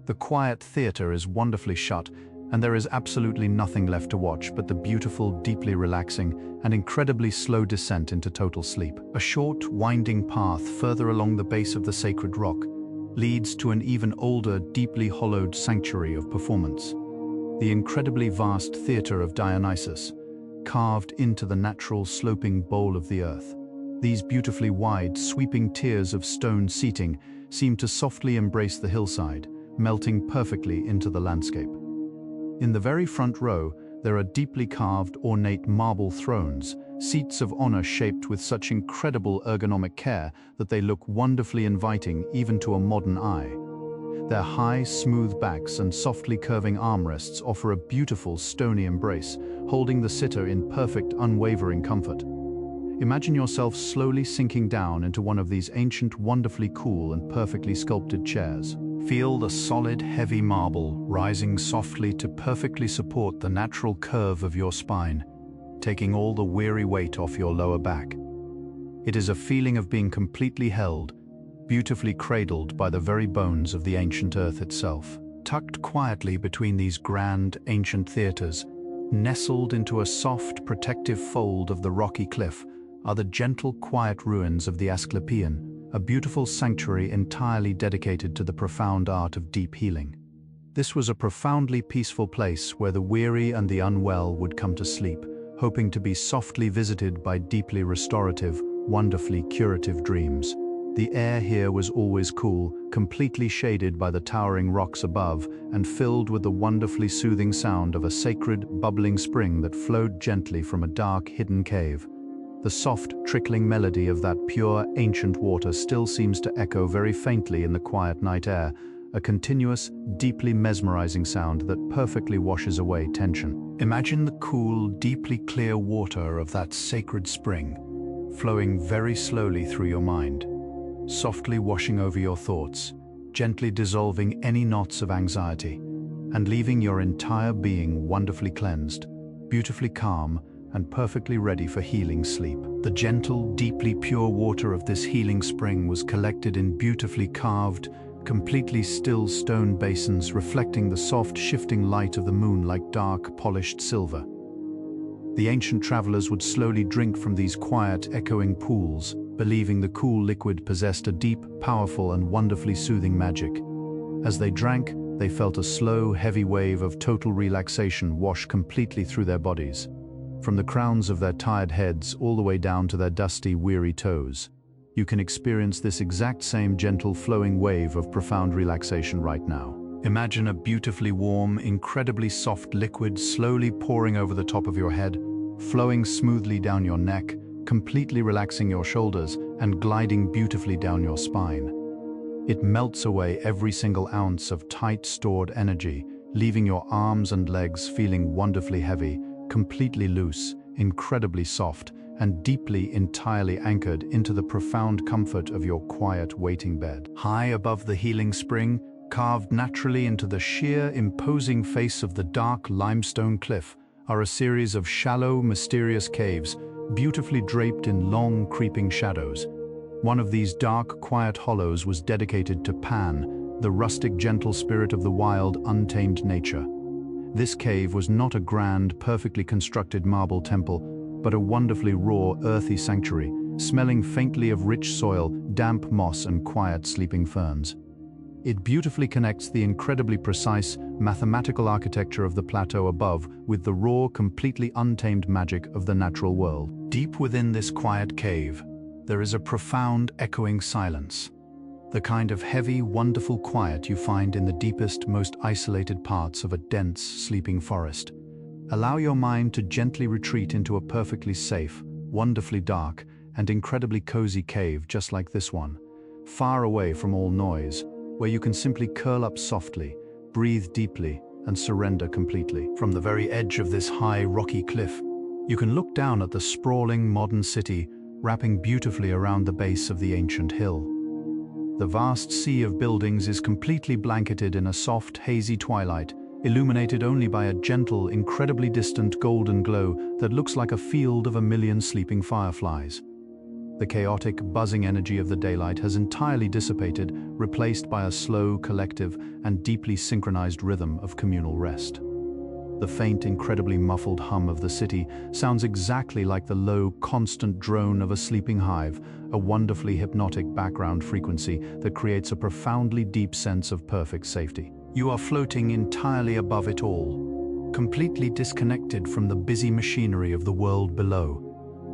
[SPEAKER 1] The quiet theater is wonderfully shut, and there is absolutely nothing left to watch but the beautiful, deeply relaxing, and incredibly slow descent into total sleep. A short, winding path further along the base of the sacred rock leads to an even older, deeply hollowed sanctuary of performance. The incredibly vast theatre of Dionysus, carved into the natural sloping bowl of the earth. These beautifully wide, sweeping tiers of stone seating seem to softly embrace the hillside, melting perfectly into the landscape. In the very front row, there are deeply carved, ornate marble thrones, seats of honor shaped with such incredible ergonomic care that they look wonderfully inviting even to a modern eye. Their high, smooth backs and softly curving armrests offer a beautiful, stony embrace, holding the sitter in perfect, unwavering comfort. Imagine yourself slowly sinking down into one of these ancient, wonderfully cool and perfectly sculpted chairs. Feel the solid, heavy marble rising softly to perfectly support the natural curve of your spine, taking all the weary weight off your lower back. It is a feeling of being completely held, beautifully cradled by the very bones of the ancient earth itself. Tucked quietly between these grand, ancient theaters, nestled into a soft, protective fold of the rocky cliff, are the gentle, quiet ruins of the Asclepieion, a beautiful sanctuary entirely dedicated to the profound art of deep healing. This was a profoundly peaceful place where the weary and the unwell would come to sleep, hoping to be softly visited by deeply restorative, wonderfully curative dreams. The air here was always cool, completely shaded by the towering rocks above, and filled with the wonderfully soothing sound of a sacred, bubbling spring that flowed gently from a dark, hidden cave. The soft, trickling melody of that pure, ancient water still seems to echo very faintly in the quiet night air, a continuous, deeply mesmerizing sound that perfectly washes away tension. Imagine the cool, deeply clear water of that sacred spring, flowing very slowly through your mind, softly washing over your thoughts, gently dissolving any knots of anxiety, and leaving your entire being wonderfully cleansed, beautifully calm, and perfectly ready for healing sleep. The gentle, deeply pure water of this healing spring was collected in beautifully carved, completely still stone basins reflecting the soft, shifting light of the moon like dark, polished silver. The ancient travelers would slowly drink from these quiet, echoing pools, believing the cool liquid possessed a deep, powerful, and wonderfully soothing magic. As they drank, they felt a slow, heavy wave of total relaxation wash completely through their bodies, from the crowns of their tired heads all the way down to their dusty, weary toes. You can experience this exact same gentle, flowing wave of profound relaxation right now. Imagine a beautifully warm, incredibly soft liquid slowly pouring over the top of your head, flowing smoothly down your neck, completely relaxing your shoulders, and gliding beautifully down your spine. It melts away every single ounce of tight, stored energy, leaving your arms and legs feeling wonderfully heavy, completely loose, incredibly soft, and deeply, entirely anchored into the profound comfort of your quiet waiting bed. High above the healing spring, carved naturally into the sheer, imposing face of the dark limestone cliff, are a series of shallow, mysterious caves, beautifully draped in long, creeping shadows. One of these dark, quiet hollows was dedicated to Pan, the rustic, gentle spirit of the wild, untamed nature. This cave was not a grand, perfectly constructed marble temple, but a wonderfully raw, earthy sanctuary, smelling faintly of rich soil, damp moss, and quiet sleeping ferns. It beautifully connects the incredibly precise, mathematical architecture of the plateau above with the raw, completely untamed magic of the natural world. Deep within this quiet cave, there is a profound, echoing silence. The kind of heavy, wonderful quiet you find in the deepest, most isolated parts of a dense, sleeping forest. Allow your mind to gently retreat into a perfectly safe, wonderfully dark, and incredibly cozy cave just like this one, far away from all noise, where you can simply curl up softly, breathe deeply, and surrender completely. From the very edge of this high, rocky cliff, you can look down at the sprawling, modern city wrapping beautifully around the base of the ancient hill. The vast sea of buildings is completely blanketed in a soft, hazy twilight, illuminated only by a gentle, incredibly distant golden glow that looks like a field of a million sleeping fireflies. The chaotic, buzzing energy of the daylight has entirely dissipated, replaced by a slow, collective, and deeply synchronized rhythm of communal rest. The faint, incredibly muffled hum of the city sounds exactly like the low, constant drone of a sleeping hive, a wonderfully hypnotic background frequency that creates a profoundly deep sense of perfect safety. You are floating entirely above it all, completely disconnected from the busy machinery of the world below,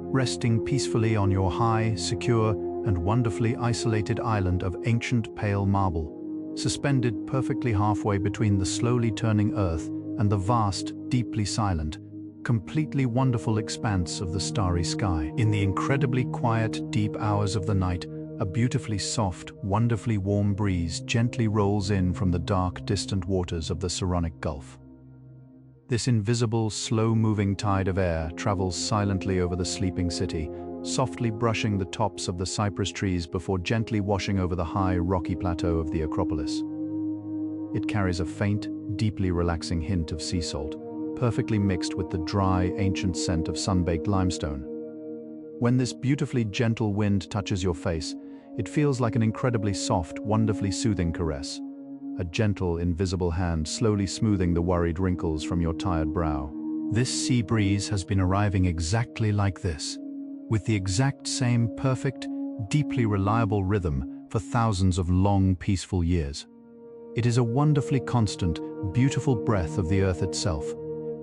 [SPEAKER 1] resting peacefully on your high, secure, and wonderfully isolated island of ancient pale marble, suspended perfectly halfway between the slowly turning earth and the vast, deeply silent, completely wonderful expanse of the starry sky. In the incredibly quiet, deep hours of the night, a beautifully soft, wonderfully warm breeze gently rolls in from the dark, distant waters of the Saronic Gulf. This invisible, slow-moving tide of air travels silently over the sleeping city, softly brushing the tops of the cypress trees before gently washing over the high, rocky plateau of the Acropolis. It carries a faint, deeply relaxing hint of sea salt, perfectly mixed with the dry, ancient scent of sun-baked limestone. When this beautifully gentle wind touches your face, it feels like an incredibly soft, wonderfully soothing caress. A gentle, invisible hand slowly smoothing the worried wrinkles from your tired brow. This sea breeze has been arriving exactly like this, with the exact same perfect, deeply reliable rhythm for thousands of long, peaceful years. It is a wonderfully constant, beautiful breath of the earth itself,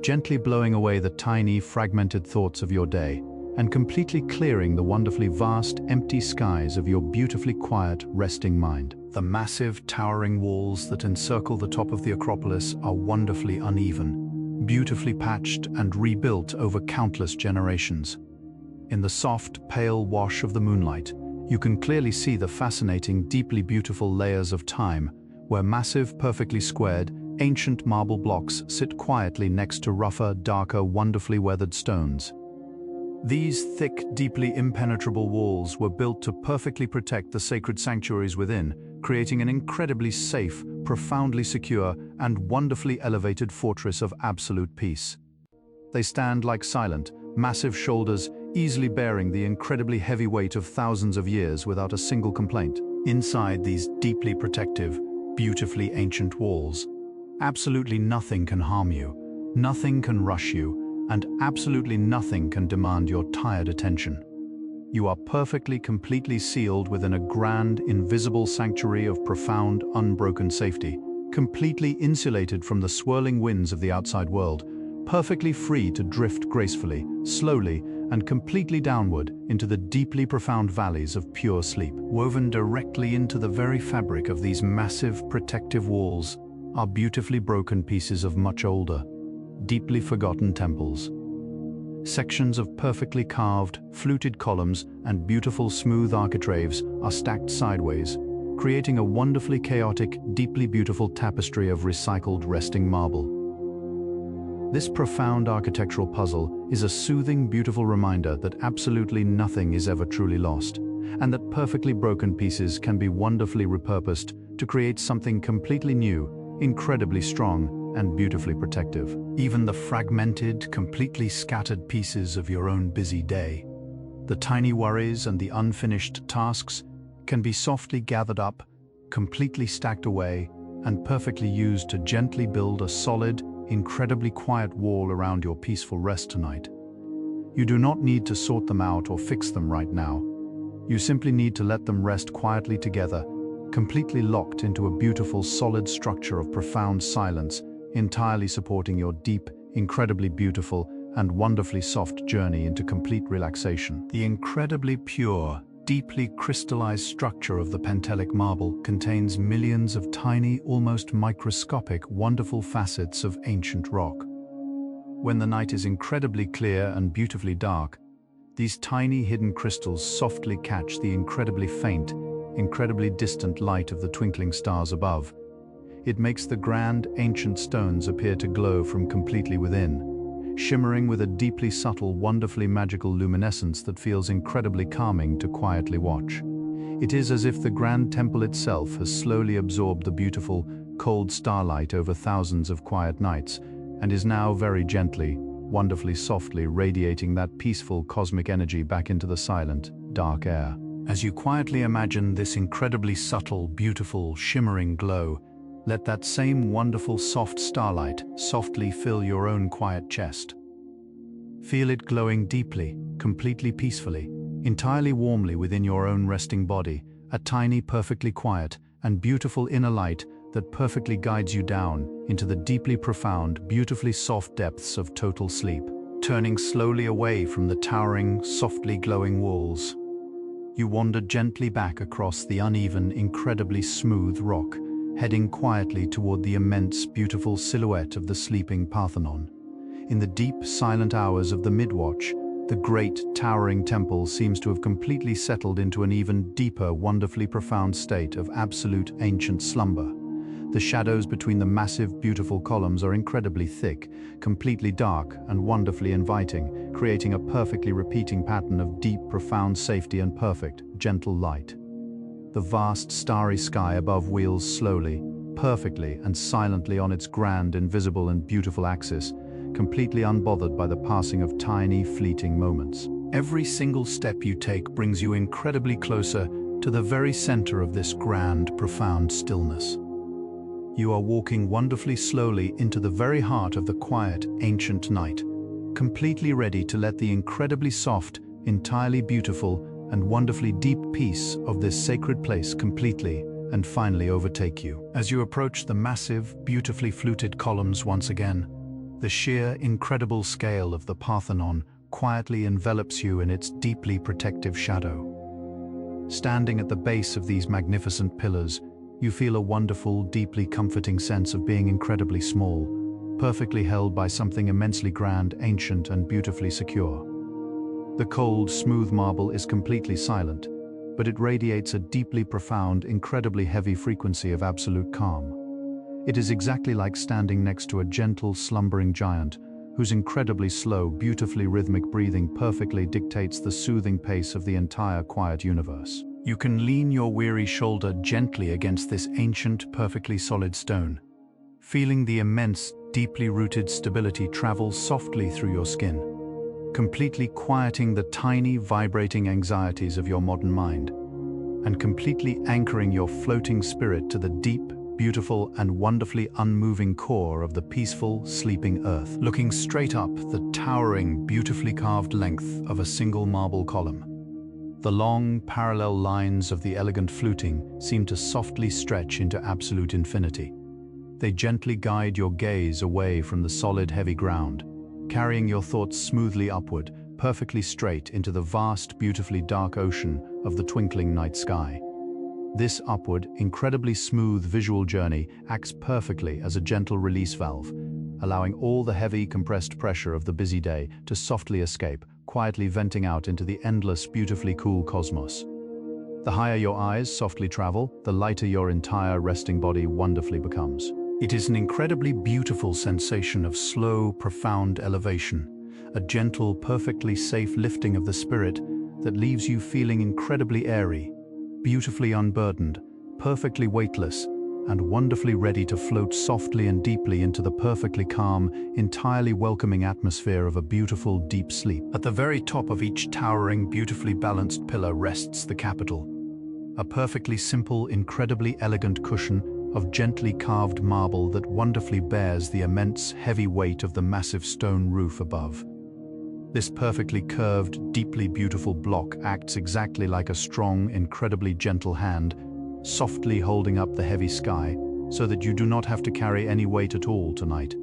[SPEAKER 1] gently blowing away the tiny, fragmented thoughts of your day, and completely clearing the wonderfully vast, empty skies of your beautifully quiet, resting mind. The massive, towering walls that encircle the top of the Acropolis are wonderfully uneven, beautifully patched and rebuilt over countless generations. In the soft, pale wash of the moonlight, you can clearly see the fascinating, deeply beautiful layers of time, where massive, perfectly squared, ancient marble blocks sit quietly next to rougher, darker, wonderfully weathered stones. These thick, deeply impenetrable walls were built to perfectly protect the sacred sanctuaries within, creating an incredibly safe, profoundly secure, and wonderfully elevated fortress of absolute peace. They stand like silent, massive shoulders, easily bearing the incredibly heavy weight of thousands of years without a single complaint. Inside these deeply protective, beautifully ancient walls, absolutely nothing can harm you, nothing can rush you, and absolutely nothing can demand your tired attention. You are perfectly, completely sealed within a grand, invisible sanctuary of profound, unbroken safety, completely insulated from the swirling winds of the outside world, perfectly free to drift gracefully, slowly, and completely downward into the deeply profound valleys of pure sleep. Woven directly into the very fabric of these massive, protective walls are beautifully broken pieces of much older, deeply forgotten temples. Sections of perfectly carved, fluted columns and beautiful smooth architraves are stacked sideways, creating a wonderfully chaotic, deeply beautiful tapestry of recycled resting marble. This profound architectural puzzle is a soothing, beautiful reminder that absolutely nothing is ever truly lost, and that perfectly broken pieces can be wonderfully repurposed to create something completely new, incredibly strong, and beautifully protective. Even the fragmented, completely scattered pieces of your own busy day, the tiny worries and the unfinished tasks, can be softly gathered up, completely stacked away, and perfectly used to gently build a solid, incredibly quiet wall around your peaceful rest tonight. You do not need to sort them out or fix them right now. You simply need to let them rest quietly together, completely locked into a beautiful, solid structure of profound silence, entirely supporting your deep, incredibly beautiful, and wonderfully soft journey into complete relaxation. The incredibly pure, deeply crystallized structure of the Pentelic marble contains millions of tiny, almost microscopic, wonderful facets of ancient rock. When the night is incredibly clear and beautifully dark, these tiny hidden crystals softly catch the incredibly faint, incredibly distant light of the twinkling stars above. It makes the grand, ancient stones appear to glow from completely within, shimmering with a deeply subtle, wonderfully magical luminescence that feels incredibly calming to quietly watch. It is as if the grand temple itself has slowly absorbed the beautiful, cold starlight over thousands of quiet nights, and is now very gently, wonderfully softly radiating that peaceful cosmic energy back into the silent, dark air. As you quietly imagine this incredibly subtle, beautiful, shimmering glow, Let that same wonderful soft starlight softly fill your own quiet chest. Feel it glowing deeply, completely peacefully, entirely warmly within your own resting body, a tiny, perfectly quiet and beautiful inner light that perfectly guides you down into the deeply profound, beautifully soft depths of total sleep. Turning slowly away from the towering, softly glowing walls, you wander gently back across the uneven, incredibly smooth rock, heading quietly toward the immense, beautiful silhouette of the sleeping Parthenon. In the deep, silent hours of the mid-watch, the great, towering temple seems to have completely settled into an even deeper, wonderfully profound state of absolute ancient slumber. The shadows between the massive, beautiful columns are incredibly thick, completely dark and wonderfully inviting, creating a perfectly repeating pattern of deep, profound safety and perfect, gentle light. The vast, starry sky above wheels slowly, perfectly and silently on its grand, invisible and beautiful axis, completely unbothered by the passing of tiny, fleeting moments. Every single step you take brings you incredibly closer to the very center of this grand, profound stillness. You are walking wonderfully slowly into the very heart of the quiet, ancient night, completely ready to let the incredibly soft, entirely beautiful, and wonderfully deep peace of this sacred place completely and finally overtake you. As you approach the massive, beautifully fluted columns once again, the sheer, incredible scale of the Parthenon quietly envelops you in its deeply protective shadow. Standing at the base of these magnificent pillars, you feel a wonderful, deeply comforting sense of being incredibly small, perfectly held by something immensely grand, ancient, and beautifully secure. The cold, smooth marble is completely silent, but it radiates a deeply profound, incredibly heavy frequency of absolute calm. It is exactly like standing next to a gentle, slumbering giant, whose incredibly slow, beautifully rhythmic breathing perfectly dictates the soothing pace of the entire quiet universe. You can lean your weary shoulder gently against this ancient, perfectly solid stone, feeling the immense, deeply rooted stability travel softly through your skin, completely quieting the tiny, vibrating anxieties of your modern mind, and completely anchoring your floating spirit to the deep, beautiful, and wonderfully unmoving core of the peaceful, sleeping earth. Looking straight up the towering, beautifully carved length of a single marble column, the long, parallel lines of the elegant fluting seem to softly stretch into absolute infinity. They gently guide your gaze away from the solid, heavy ground, carrying your thoughts smoothly upward, perfectly straight into the vast, beautifully dark ocean of the twinkling night sky. This upward, incredibly smooth visual journey acts perfectly as a gentle release valve, allowing all the heavy, compressed pressure of the busy day to softly escape, quietly venting out into the endless, beautifully cool cosmos. The higher your eyes softly travel, the lighter your entire resting body wonderfully becomes. It is an incredibly beautiful sensation of slow, profound elevation, a gentle, perfectly safe lifting of the spirit that leaves you feeling incredibly airy, beautifully unburdened, perfectly weightless, and wonderfully ready to float softly and deeply into the perfectly calm, entirely welcoming atmosphere of a beautiful, deep sleep. At the very top of each towering, beautifully balanced pillar rests the capital, a perfectly simple, incredibly elegant cushion of gently carved marble that wonderfully bears the immense, heavy weight of the massive stone roof above. This perfectly curved, deeply beautiful block acts exactly like a strong, incredibly gentle hand, softly holding up the heavy sky, so that you do not have to carry any weight at all tonight.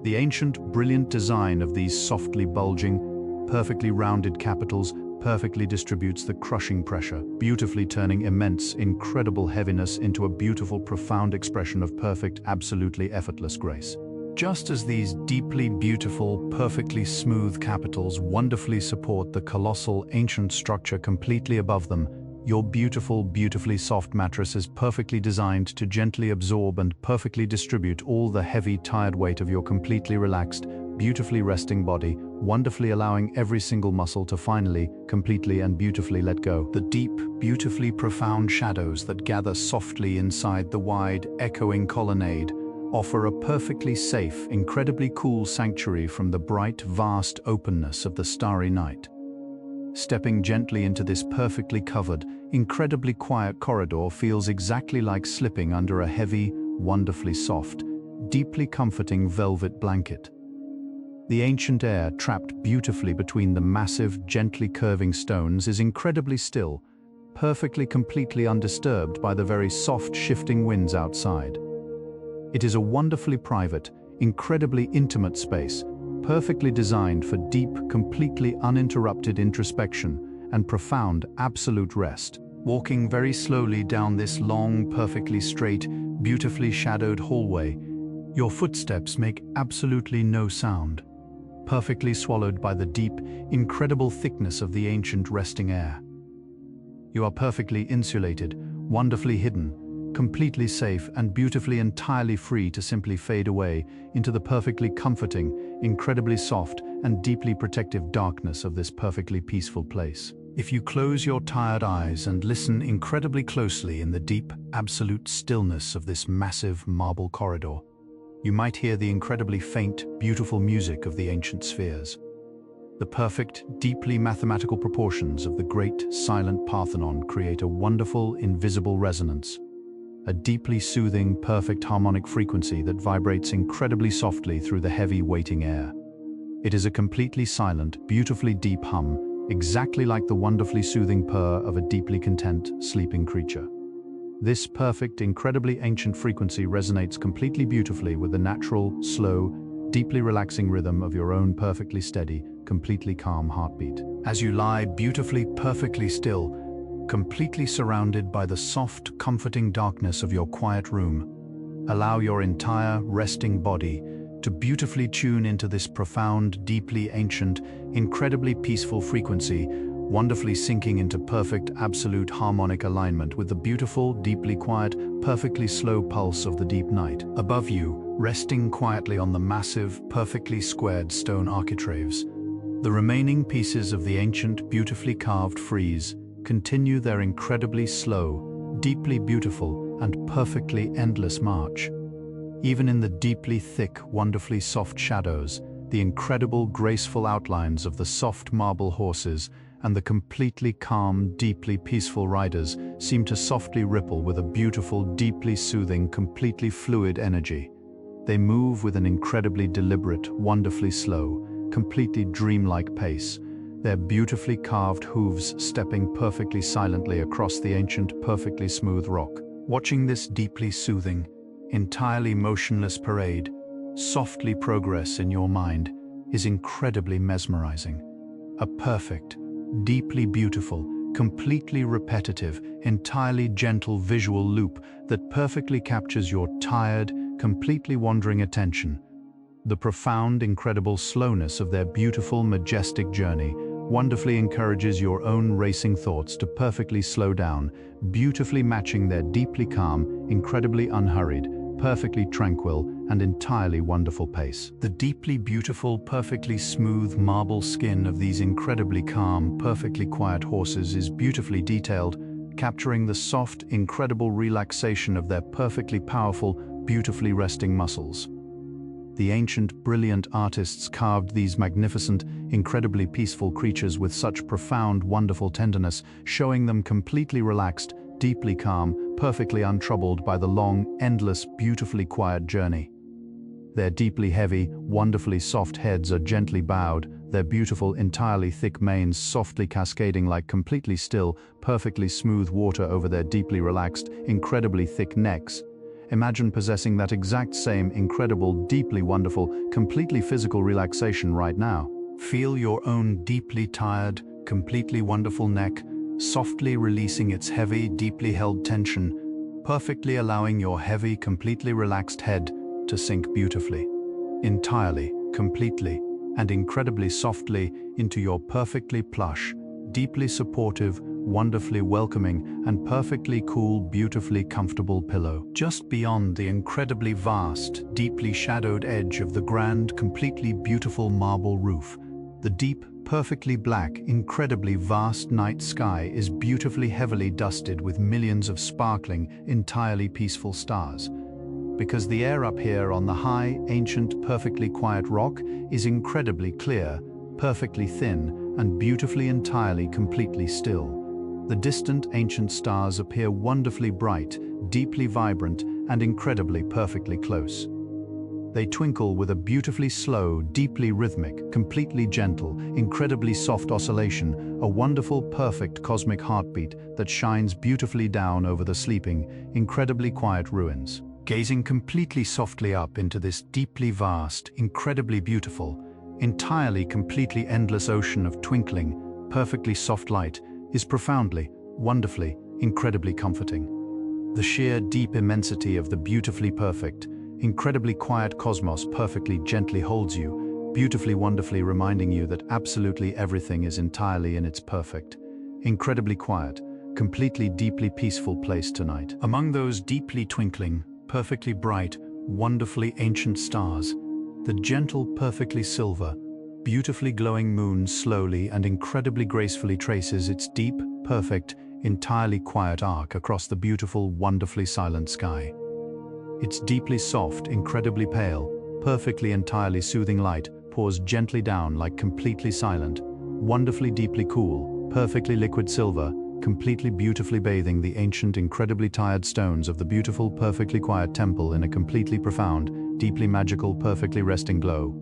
[SPEAKER 1] The ancient, brilliant design of these softly bulging, perfectly rounded capitals perfectly distributes the crushing pressure, beautifully turning immense, incredible heaviness into a beautiful, profound expression of perfect, absolutely effortless grace. Just as these deeply beautiful, perfectly smooth capitals wonderfully support the colossal, ancient structure completely above them, your beautiful, beautifully soft mattress is perfectly designed to gently absorb and perfectly distribute all the heavy, tired weight of your completely relaxed, beautifully resting body, wonderfully allowing every single muscle to finally, completely and beautifully let go. The deep, beautifully profound shadows that gather softly inside the wide, echoing colonnade offer a perfectly safe, incredibly cool sanctuary from the bright, vast openness of the starry night. Stepping gently into this perfectly covered, incredibly quiet corridor feels exactly like slipping under a heavy, wonderfully soft, deeply comforting velvet blanket. The ancient air, trapped beautifully between the massive, gently curving stones, is incredibly still, perfectly completely undisturbed by the very soft, shifting winds outside. It is a wonderfully private, incredibly intimate space, perfectly designed for deep, completely uninterrupted introspection and profound, absolute rest. Walking very slowly down this long, perfectly straight, beautifully shadowed hallway, your footsteps make absolutely no sound, perfectly swallowed by the deep, incredible thickness of the ancient resting air. You are perfectly insulated, wonderfully hidden, completely safe and beautifully entirely free to simply fade away into the perfectly comforting, incredibly soft and deeply protective darkness of this perfectly peaceful place. If you close your tired eyes and listen incredibly closely in the deep, absolute stillness of this massive marble corridor, you might hear the incredibly faint, beautiful music of the ancient spheres. The perfect, deeply mathematical proportions of the great, silent Parthenon create a wonderful, invisible resonance, a deeply soothing, perfect harmonic frequency that vibrates incredibly softly through the heavy, waiting air. It is a completely silent, beautifully deep hum, exactly like the wonderfully soothing purr of a deeply content, sleeping creature. This perfect, incredibly ancient frequency resonates completely beautifully with the natural, slow, deeply relaxing rhythm of your own perfectly steady, completely calm heartbeat. As you lie beautifully, perfectly still, completely surrounded by the soft, comforting darkness of your quiet room, allow your entire, resting body to beautifully tune into this profound, deeply ancient, incredibly peaceful frequency, wonderfully sinking into perfect, absolute harmonic alignment with the beautiful, deeply quiet, perfectly slow pulse of the deep night. Above you, resting quietly on the massive, perfectly squared stone architraves, the remaining pieces of the ancient, beautifully carved frieze continue their incredibly slow, deeply beautiful, and perfectly endless march. Even in the deeply thick, wonderfully soft shadows, the incredible, graceful outlines of the soft marble horses and the completely calm, deeply peaceful riders seem to softly ripple with a beautiful, deeply soothing, completely fluid energy. They move with an incredibly deliberate, wonderfully slow, completely dreamlike pace, their beautifully carved hooves stepping perfectly silently across the ancient, perfectly smooth rock. Watching this deeply soothing, entirely motionless parade softly progress in your mind is incredibly mesmerizing. A perfect, deeply beautiful, completely repetitive, entirely gentle visual loop that perfectly captures your tired, completely wandering attention. The profound, incredible slowness of their beautiful, majestic journey wonderfully encourages your own racing thoughts to perfectly slow down, beautifully matching their deeply calm, incredibly unhurried, perfectly tranquil, and entirely wonderful pace. The deeply beautiful, perfectly smooth marble skin of these incredibly calm, perfectly quiet horses is beautifully detailed, capturing the soft, incredible relaxation of their perfectly powerful, beautifully resting muscles. The ancient, brilliant artists carved these magnificent, incredibly peaceful creatures with such profound, wonderful tenderness, showing them completely relaxed, deeply calm, perfectly untroubled by the long, endless, beautifully quiet journey. Their deeply heavy, wonderfully soft heads are gently bowed, their beautiful, entirely thick manes softly cascading like completely still, perfectly smooth water over their deeply relaxed, incredibly thick necks. Imagine possessing that exact same incredible, deeply wonderful, completely physical relaxation right now. Feel your own deeply tired, completely wonderful neck, softly releasing its heavy, deeply held tension, perfectly allowing your heavy, completely relaxed head to sink beautifully, entirely, completely, and incredibly softly into your perfectly plush, deeply supportive, wonderfully welcoming, and perfectly cool, beautifully comfortable pillow. Just beyond the incredibly vast, deeply shadowed edge of the grand, completely beautiful marble roof, the deep, perfectly black, incredibly vast night sky is beautifully heavily dusted with millions of sparkling, entirely peaceful stars. Because the air up here on the high, ancient, perfectly quiet rock is incredibly clear, perfectly thin, and beautifully entirely completely still. The distant ancient stars appear wonderfully bright, deeply vibrant, and incredibly perfectly close. They twinkle with a beautifully slow, deeply rhythmic, completely gentle, incredibly soft oscillation, a wonderful, perfect cosmic heartbeat that shines beautifully down over the sleeping, incredibly quiet ruins. Gazing completely softly up into this deeply vast, incredibly beautiful, entirely completely endless ocean of twinkling, perfectly soft light is profoundly, wonderfully, incredibly comforting. The sheer deep immensity of the beautifully perfect, incredibly quiet cosmos perfectly gently holds you, beautifully wonderfully reminding you that absolutely everything is entirely in its perfect, incredibly quiet, completely deeply peaceful place tonight. Among those deeply twinkling, perfectly bright, wonderfully ancient stars, the gentle, perfectly silver, beautifully glowing moon slowly and incredibly gracefully traces its deep, perfect, entirely quiet arc across the beautiful, wonderfully silent sky. Its deeply soft, incredibly pale, perfectly entirely soothing light pours gently down like completely silent, wonderfully deeply cool, perfectly liquid silver, completely beautifully bathing the ancient, incredibly tired stones of the beautiful, perfectly quiet temple in a completely profound, deeply magical, perfectly resting glow.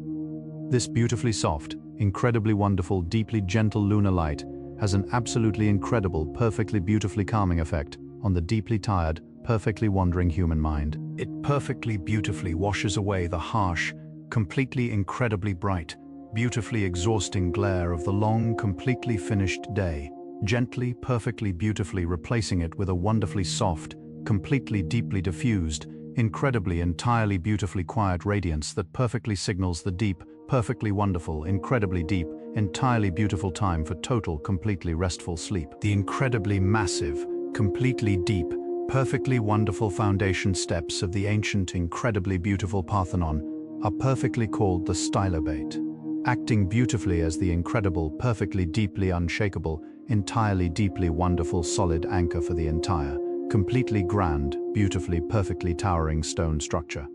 [SPEAKER 1] This beautifully soft, incredibly wonderful, deeply gentle lunar light has an absolutely incredible, perfectly beautifully calming effect on the deeply tired, perfectly wandering human mind. It perfectly beautifully washes away the harsh, completely incredibly bright, beautifully exhausting glare of the long, completely finished day, gently, perfectly beautifully replacing it with a wonderfully soft, completely deeply diffused, incredibly entirely beautifully quiet radiance that perfectly signals the deep, perfectly wonderful, incredibly deep, entirely beautiful time for total, completely restful sleep. The incredibly massive, completely deep, perfectly wonderful foundation steps of the ancient, incredibly beautiful Parthenon are perfectly called the stylobate, acting beautifully as the incredible, perfectly deeply unshakable, entirely deeply wonderful solid anchor for the entire, completely grand, beautifully, perfectly towering stone structure.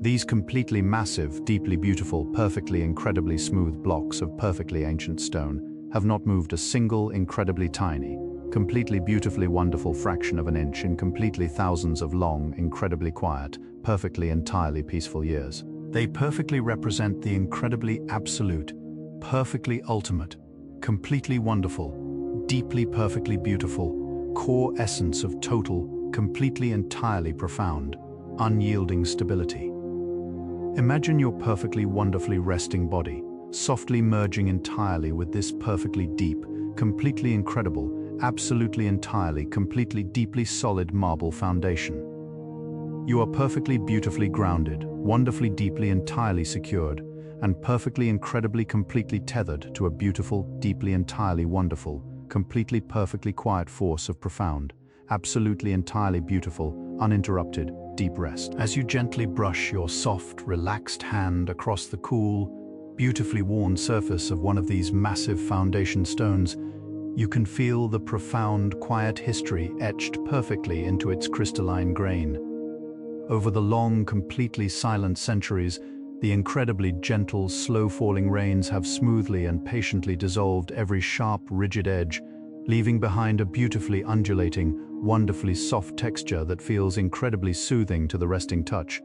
[SPEAKER 1] These completely massive, deeply beautiful, perfectly incredibly smooth blocks of perfectly ancient stone have not moved a single incredibly tiny, completely beautifully wonderful fraction of an inch in completely thousands of long, incredibly quiet, perfectly entirely peaceful years. They perfectly represent the incredibly absolute, perfectly ultimate, completely wonderful, deeply perfectly beautiful, core essence of total, completely entirely profound, unyielding stability. Imagine your perfectly wonderfully resting body, softly merging entirely with this perfectly deep, completely incredible, absolutely entirely, completely deeply solid marble foundation. You are perfectly beautifully grounded, wonderfully deeply entirely secured, and perfectly incredibly completely tethered to a beautiful, deeply entirely wonderful, completely perfectly quiet force of profound, absolutely entirely beautiful, uninterrupted, deep rest. As you gently brush your soft, relaxed hand across the cool, beautifully worn surface of one of these massive foundation stones, you can feel the profound, quiet history etched perfectly into its crystalline grain. Over the long, completely silent centuries, the incredibly gentle, slow-falling rains have smoothly and patiently dissolved every sharp, rigid edge, leaving behind a beautifully undulating, wonderfully soft texture that feels incredibly soothing to the resting touch.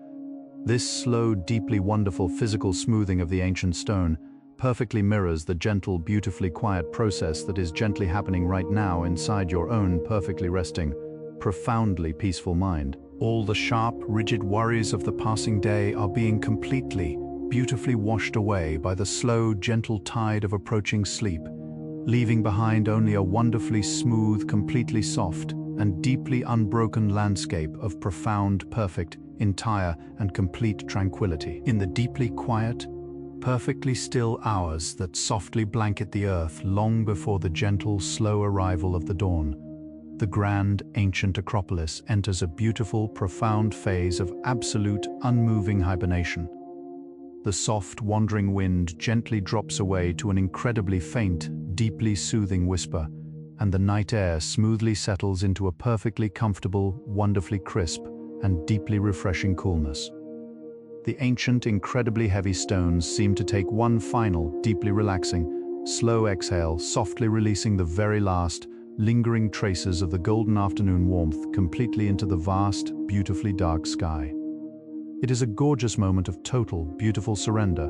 [SPEAKER 1] This slow, deeply wonderful physical smoothing of the ancient stone perfectly mirrors the gentle, beautifully quiet process that is gently happening right now inside your own perfectly resting, profoundly peaceful mind. All the sharp, rigid worries of the passing day are being completely, beautifully washed away by the slow, gentle tide of approaching sleep, leaving behind only a wonderfully smooth, completely soft, and deeply unbroken landscape of profound, perfect, entire, and complete tranquility. In the deeply quiet, perfectly still hours that softly blanket the earth long before the gentle, slow arrival of the dawn, the grand, ancient Acropolis enters a beautiful, profound phase of absolute, unmoving hibernation. The soft, wandering wind gently drops away to an incredibly faint, deeply soothing whisper, and the night air smoothly settles into a perfectly comfortable, wonderfully crisp, and deeply refreshing coolness. The ancient, incredibly heavy stones seem to take one final, deeply relaxing, slow exhale, softly releasing the very last, lingering traces of the golden afternoon warmth completely into the vast, beautifully dark sky. It is a gorgeous moment of total, beautiful surrender,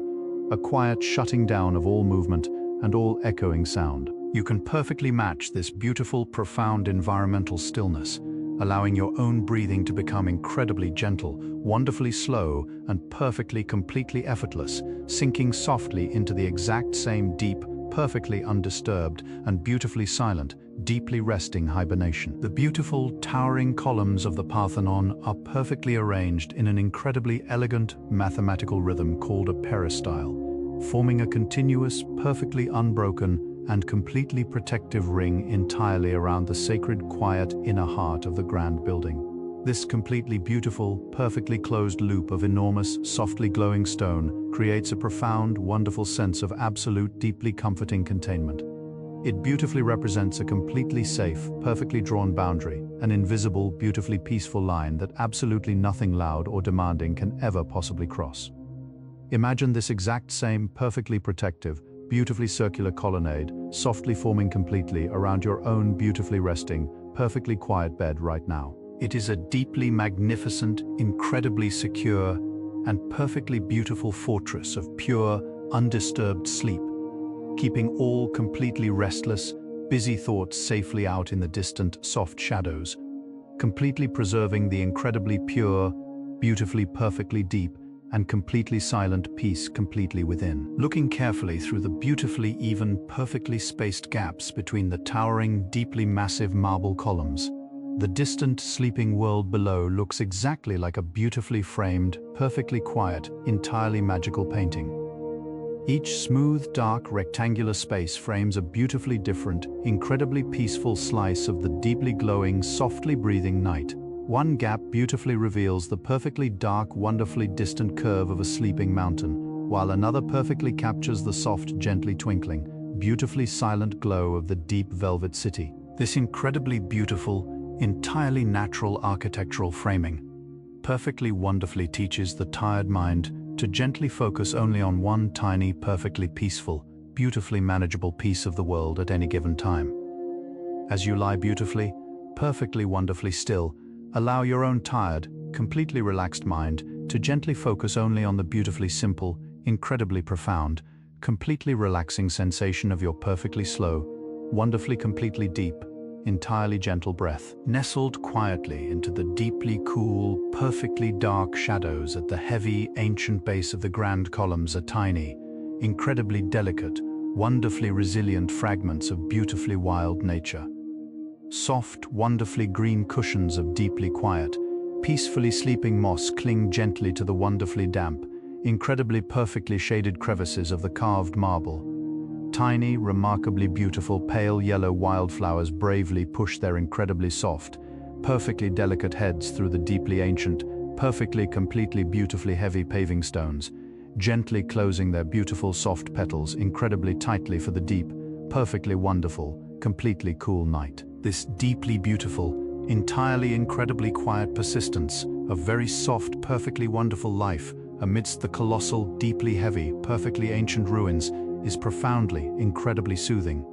[SPEAKER 1] a quiet shutting down of all movement and all echoing sound. You can perfectly match this beautiful, profound environmental stillness, allowing your own breathing to become incredibly gentle, wonderfully slow, and perfectly, completely effortless, sinking softly into the exact same deep, perfectly undisturbed, and beautifully silent, deeply resting hibernation. The beautiful, towering columns of the Parthenon are perfectly arranged in an incredibly elegant, mathematical rhythm called a peristyle, forming a continuous, perfectly unbroken, and completely protective ring entirely around the sacred, quiet inner heart of the grand building. This completely beautiful, perfectly closed loop of enormous, softly glowing stone creates a profound, wonderful sense of absolute, deeply comforting containment. It beautifully represents a completely safe, perfectly drawn boundary, an invisible, beautifully peaceful line that absolutely nothing loud or demanding can ever possibly cross. Imagine this exact same, perfectly protective, beautifully circular colonnade, softly forming completely around your own beautifully resting, perfectly quiet bed right now. It is a deeply magnificent, incredibly secure, and perfectly beautiful fortress of pure, undisturbed sleep, keeping all completely restless, busy thoughts safely out in the distant, soft shadows, completely preserving the incredibly pure, beautifully perfectly deep, and completely silent peace completely within. Looking carefully through the beautifully even, perfectly spaced gaps between the towering, deeply massive marble columns, the distant, sleeping world below looks exactly like a beautifully framed, perfectly quiet, entirely magical painting. Each smooth, dark, rectangular space frames a beautifully different, incredibly peaceful slice of the deeply glowing, softly breathing night. One gap beautifully reveals the perfectly dark, wonderfully distant curve of a sleeping mountain, while another perfectly captures the soft, gently twinkling, beautifully silent glow of the deep velvet city. This incredibly beautiful, entirely natural architectural framing perfectly wonderfully teaches the tired mind to gently focus only on one tiny, perfectly peaceful, beautifully manageable piece of the world at any given time. As you lie beautifully, perfectly wonderfully still, allow your own tired, completely relaxed mind to gently focus only on the beautifully simple, incredibly profound, completely relaxing sensation of your perfectly slow, wonderfully completely deep, entirely gentle breath. Nestled quietly into the deeply cool, perfectly dark shadows at the heavy, ancient base of the grand columns are tiny, incredibly delicate, wonderfully resilient fragments of beautifully wild nature. Soft, wonderfully green cushions of deeply quiet, peacefully sleeping moss cling gently to the wonderfully damp, incredibly perfectly shaded crevices of the carved marble. Tiny, remarkably beautiful pale yellow wildflowers bravely push their incredibly soft, perfectly delicate heads through the deeply ancient, perfectly completely beautifully heavy paving stones, gently closing their beautiful soft petals incredibly tightly for the deep, perfectly wonderful, completely cool night. This deeply beautiful, entirely incredibly quiet persistence of very soft, perfectly wonderful life amidst the colossal, deeply heavy, perfectly ancient ruins is profoundly, incredibly soothing.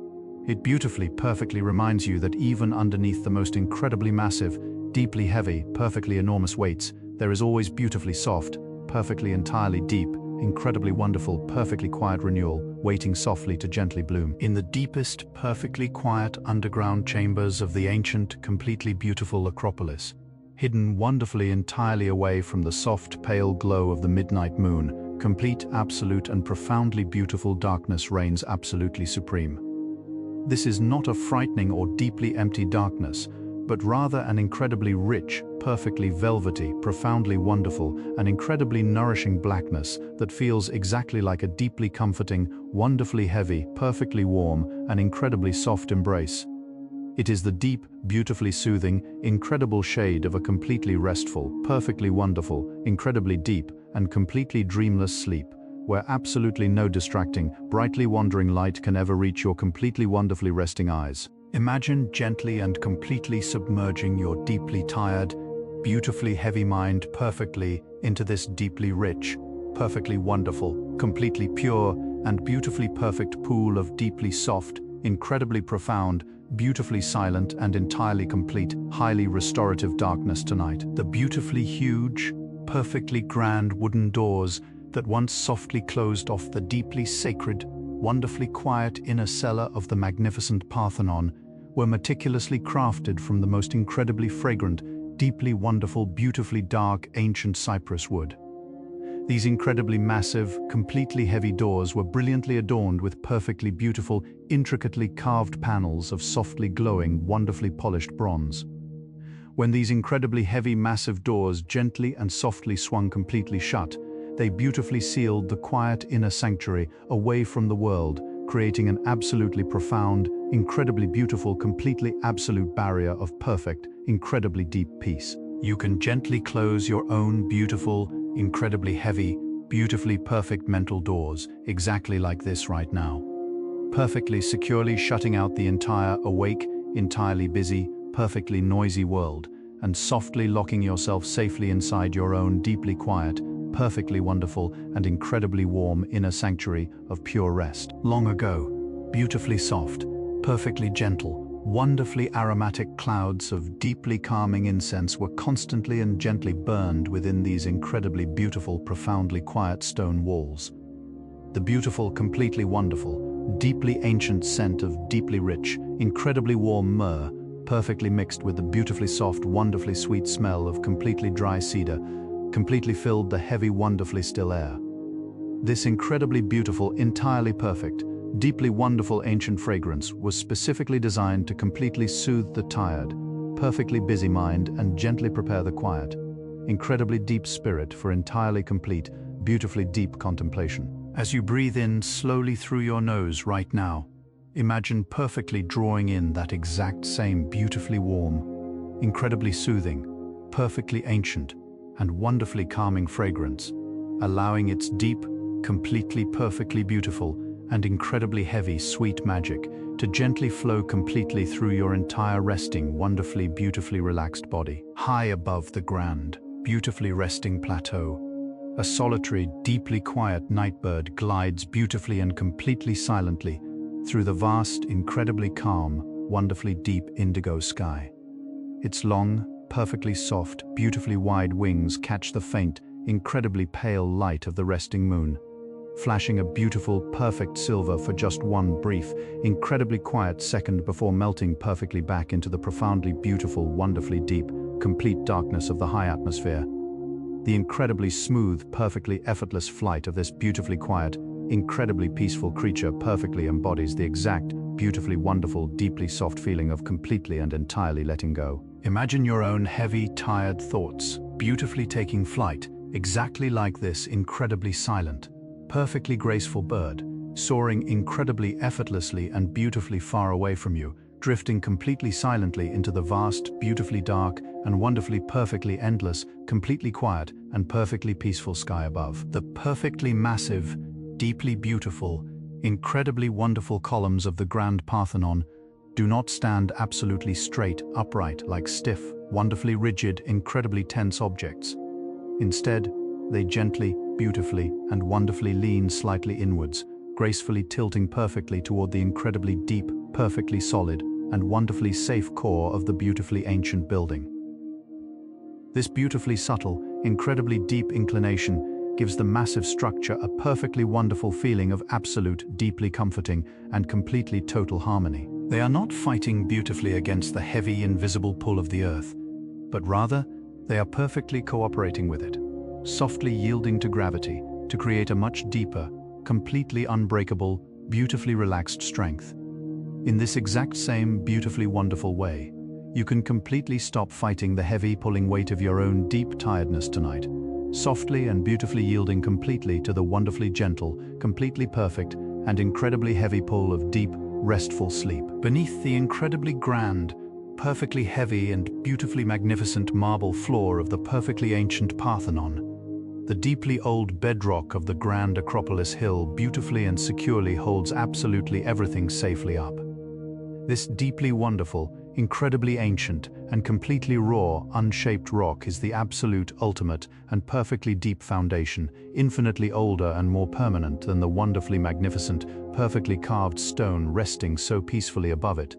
[SPEAKER 1] It beautifully, perfectly reminds you that even underneath the most incredibly massive, deeply heavy, perfectly enormous weights, there is always beautifully soft, perfectly entirely deep, incredibly wonderful, perfectly quiet renewal, waiting softly to gently bloom. In the deepest, perfectly quiet underground chambers of the ancient, completely beautiful Acropolis, hidden wonderfully entirely away from the soft, pale glow of the midnight moon, complete, absolute, and profoundly beautiful darkness reigns absolutely supreme. This is not a frightening or deeply empty darkness, but rather an incredibly rich, perfectly velvety, profoundly wonderful, and incredibly nourishing blackness that feels exactly like a deeply comforting, wonderfully heavy, perfectly warm, and incredibly soft embrace. It is the deep, beautifully soothing, incredible shade of a completely restful, perfectly wonderful, incredibly deep, and completely dreamless sleep, where absolutely no distracting, brightly wandering light can ever reach your completely wonderfully resting eyes. Imagine gently and completely submerging your deeply tired, beautifully heavy mind perfectly into this deeply rich, perfectly wonderful, completely pure, and beautifully perfect pool of deeply soft, incredibly profound, beautifully silent and entirely complete, highly restorative darkness tonight. The beautifully huge, perfectly grand wooden doors that once softly closed off the deeply sacred, wonderfully quiet inner cellar of the magnificent Parthenon were meticulously crafted from the most incredibly fragrant, deeply wonderful, beautifully dark, ancient cypress wood. These incredibly massive, completely heavy doors were brilliantly adorned with perfectly beautiful, intricately carved panels of softly glowing, wonderfully polished bronze. When these incredibly heavy, massive doors gently and softly swung completely shut, they beautifully sealed the quiet inner sanctuary away from the world, creating an absolutely profound, incredibly beautiful, completely absolute barrier of perfect, incredibly deep peace. You can gently close your own beautiful, incredibly heavy, beautifully perfect mental doors, exactly like this right now. Perfectly securely shutting out the entire awake, entirely busy, perfectly noisy world, and softly locking yourself safely inside your own deeply quiet, perfectly wonderful and incredibly warm inner sanctuary of pure rest. Long ago, beautifully soft, perfectly gentle, wonderfully aromatic clouds of deeply calming incense were constantly and gently burned within these incredibly beautiful, profoundly quiet stone walls. The beautiful, completely wonderful, deeply ancient scent of deeply rich, incredibly warm myrrh, perfectly mixed with the beautifully soft, wonderfully sweet smell of completely dry cedar, completely filled the heavy, wonderfully still air. This incredibly beautiful, entirely perfect, deeply wonderful ancient fragrance was specifically designed to completely soothe the tired, perfectly busy mind and gently prepare the quiet, incredibly deep spirit for entirely complete, beautifully deep contemplation. As you breathe in slowly through your nose right now, imagine perfectly drawing in that exact same beautifully warm, incredibly soothing, perfectly ancient, and wonderfully calming fragrance, allowing its deep, completely perfectly beautiful, and incredibly heavy, sweet magic to gently flow completely through your entire resting, wonderfully, beautifully relaxed body. High above the grand, beautifully resting plateau, a solitary, deeply quiet nightbird glides beautifully and completely silently through the vast, incredibly calm, wonderfully deep indigo sky. Its long, perfectly soft, beautifully wide wings catch the faint, incredibly pale light of the resting moon, flashing a beautiful, perfect silver for just one brief, incredibly quiet second before melting perfectly back into the profoundly beautiful, wonderfully deep, complete darkness of the high atmosphere. The incredibly smooth, perfectly effortless flight of this beautifully quiet, incredibly peaceful creature perfectly embodies the exact, beautifully wonderful, deeply soft feeling of completely and entirely letting go. Imagine your own heavy, tired thoughts beautifully taking flight, exactly like this incredibly silent, perfectly graceful bird, soaring incredibly effortlessly and beautifully far away from you, drifting completely silently into the vast, beautifully dark, and wonderfully perfectly endless, completely quiet, and perfectly peaceful sky above. The perfectly massive, deeply beautiful, incredibly wonderful columns of the Grand Parthenon do not stand absolutely straight, upright, like stiff, wonderfully rigid, incredibly tense objects. Instead, they gently, beautifully, and wonderfully lean slightly inwards, gracefully tilting perfectly toward the incredibly deep, perfectly solid, and wonderfully safe core of the beautifully ancient building. This beautifully subtle, incredibly deep inclination gives the massive structure a perfectly wonderful feeling of absolute, deeply comforting, and completely total harmony. They are not fighting beautifully against the heavy, invisible pull of the earth, but rather, they are perfectly cooperating with it, softly yielding to gravity to create a much deeper, completely unbreakable, beautifully relaxed strength. In this exact same beautifully wonderful way, you can completely stop fighting the heavy pulling weight of your own deep tiredness tonight, softly and beautifully yielding completely to the wonderfully gentle, completely perfect, and incredibly heavy pull of deep, restful sleep. Beneath the incredibly grand, perfectly heavy and beautifully magnificent marble floor of the perfectly ancient Parthenon, the deeply old bedrock of the grand Acropolis hill beautifully and securely holds absolutely everything safely up. This deeply wonderful, incredibly ancient, and completely raw, unshaped rock is the absolute, ultimate, and perfectly deep foundation, infinitely older and more permanent than the wonderfully magnificent, perfectly carved stone resting so peacefully above it.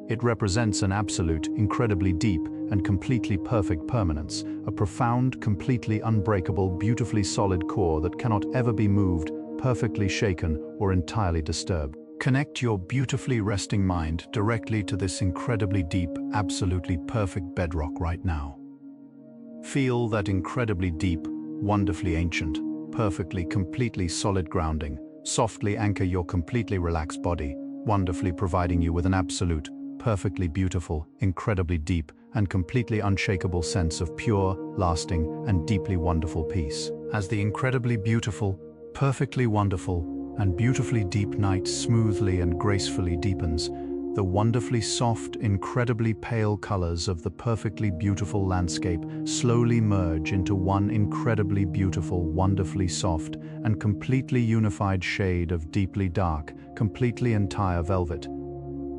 [SPEAKER 1] It represents an absolute, incredibly deep, and completely perfect permanence, a profound, completely unbreakable, beautifully solid core that cannot ever be moved, perfectly shaken, or entirely disturbed. Connect your beautifully resting mind directly to this incredibly deep, absolutely perfect bedrock right now. Feel that incredibly deep, wonderfully ancient, perfectly, completely solid grounding. Softly anchor your completely relaxed body, wonderfully providing you with an absolute, perfectly beautiful, incredibly deep, and completely unshakable sense of pure, lasting, and deeply wonderful peace. As the incredibly beautiful, perfectly wonderful, and beautifully deep night smoothly and gracefully deepens, the wonderfully soft, incredibly pale colors of the perfectly beautiful landscape slowly merge into one incredibly beautiful, wonderfully soft, and completely unified shade of deeply dark, completely entire velvet.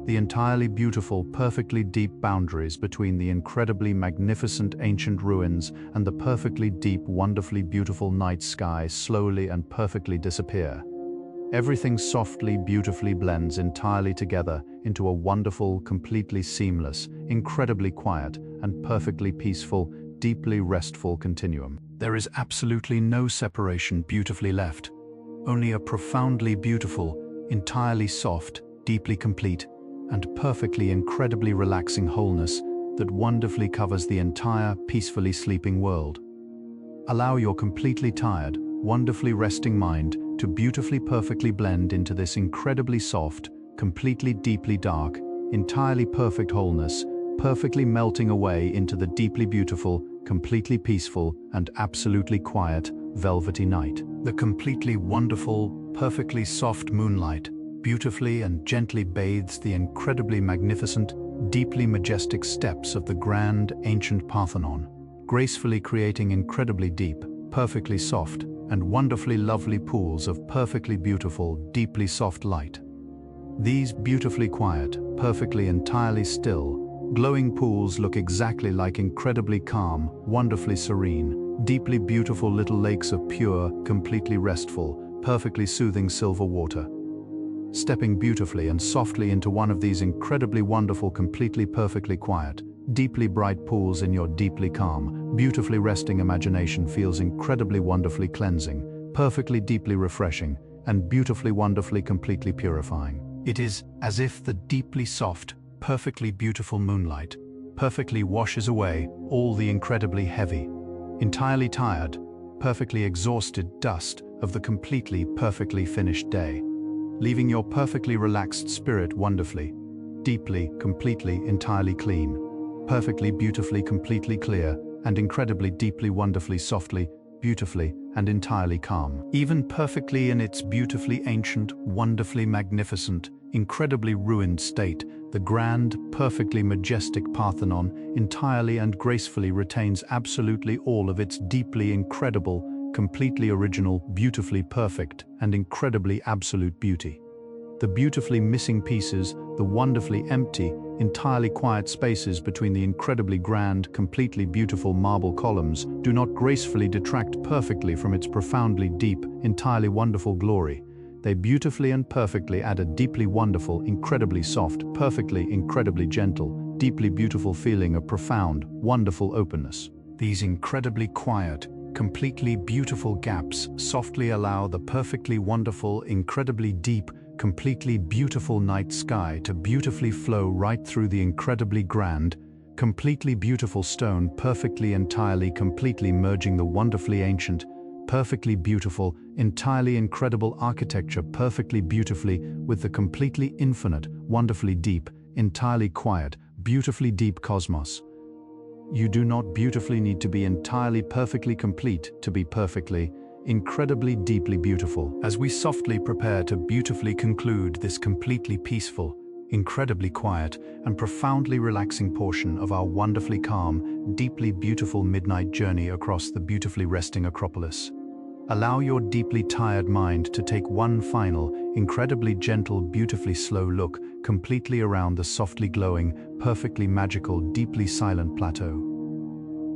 [SPEAKER 1] The entirely beautiful, perfectly deep boundaries between the incredibly magnificent ancient ruins and the perfectly deep, wonderfully beautiful night sky slowly and perfectly disappear. Everything softly, beautifully blends entirely together into a wonderful, completely seamless, incredibly quiet, and perfectly peaceful, deeply restful continuum. There is absolutely no separation beautifully left, only a profoundly beautiful, entirely soft, deeply complete, and perfectly incredibly relaxing wholeness that wonderfully covers the entire peacefully sleeping world. Allow your completely tired, wonderfully resting mind to beautifully perfectly blend into this incredibly soft, completely deeply dark, entirely perfect wholeness, perfectly melting away into the deeply beautiful, completely peaceful, and absolutely quiet, velvety night. The completely wonderful, perfectly soft moonlight beautifully and gently bathes the incredibly magnificent, deeply majestic steps of the grand, ancient Parthenon, gracefully creating incredibly deep, perfectly soft, and wonderfully lovely pools of perfectly beautiful, deeply soft light. These beautifully quiet, perfectly entirely still, glowing pools look exactly like incredibly calm, wonderfully serene, deeply beautiful little lakes of pure, completely restful, perfectly soothing silver water. Stepping beautifully and softly into one of these incredibly wonderful, completely perfectly quiet, deeply bright pools in your deeply calm, beautifully resting imagination feels incredibly wonderfully cleansing, perfectly deeply refreshing, and beautifully wonderfully completely purifying. It is as if the deeply soft, perfectly beautiful moonlight perfectly washes away all the incredibly heavy, entirely tired, perfectly exhausted dust of the completely perfectly finished day, leaving your perfectly relaxed spirit wonderfully, deeply, completely, entirely clean, perfectly, beautifully, completely clear, and incredibly, deeply, wonderfully, softly, beautifully, and entirely calm. Even perfectly in its beautifully ancient, wonderfully magnificent, incredibly ruined state, the grand, perfectly majestic Parthenon entirely and gracefully retains absolutely all of its deeply incredible, completely original, beautifully perfect, and incredibly absolute beauty. The beautifully missing pieces, the wonderfully empty, entirely quiet spaces between the incredibly grand, completely beautiful marble columns do not gracefully detract perfectly from its profoundly deep, entirely wonderful glory. They beautifully and perfectly add a deeply wonderful, incredibly soft, perfectly, incredibly gentle, deeply beautiful feeling of profound, wonderful openness. These incredibly quiet, completely beautiful gaps softly allow the perfectly wonderful, incredibly deep, completely beautiful night sky to beautifully flow right through the incredibly grand, completely beautiful stone, perfectly, entirely, completely merging the wonderfully ancient, perfectly beautiful, entirely incredible architecture perfectly beautifully with the completely infinite, wonderfully deep, entirely quiet, beautifully deep cosmos. You do not beautifully need to be entirely perfectly complete to be perfectly, incredibly deeply beautiful. As we softly prepare to beautifully conclude this completely peaceful, incredibly quiet, and profoundly relaxing portion of our wonderfully calm, deeply beautiful midnight journey across the beautifully resting Acropolis, allow your deeply tired mind to take one final, incredibly gentle, beautifully slow look completely around the softly glowing, perfectly magical, deeply silent plateau.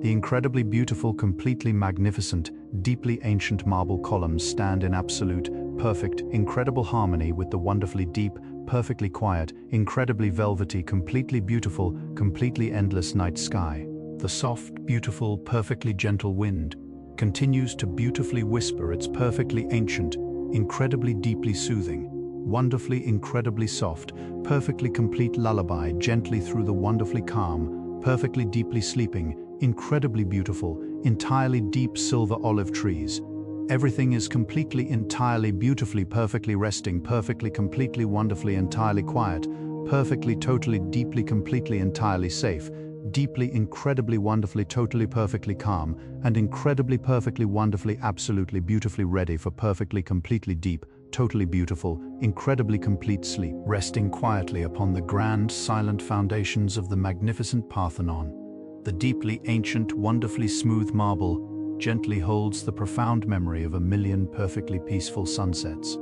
[SPEAKER 1] The incredibly beautiful, completely magnificent, deeply ancient marble columns stand in absolute, perfect, incredible harmony with the wonderfully deep, perfectly quiet, incredibly velvety, completely beautiful, completely endless night sky. The soft, beautiful, perfectly gentle wind continues to beautifully whisper its perfectly ancient, incredibly deeply soothing, wonderfully incredibly soft, perfectly complete lullaby gently through the wonderfully calm, perfectly deeply sleeping, incredibly beautiful, entirely deep silver olive trees. Everything is completely, entirely, beautifully, perfectly resting, perfectly, completely, wonderfully, entirely quiet, perfectly, totally, deeply, completely, entirely safe, deeply, incredibly, wonderfully, totally, perfectly calm, and incredibly, perfectly, wonderfully, absolutely, beautifully ready for perfectly, completely deep, totally beautiful, incredibly complete sleep, resting quietly upon the grand, silent foundations of the magnificent Parthenon. The deeply ancient, wonderfully smooth marble gently holds the profound memory of a million perfectly peaceful sunsets.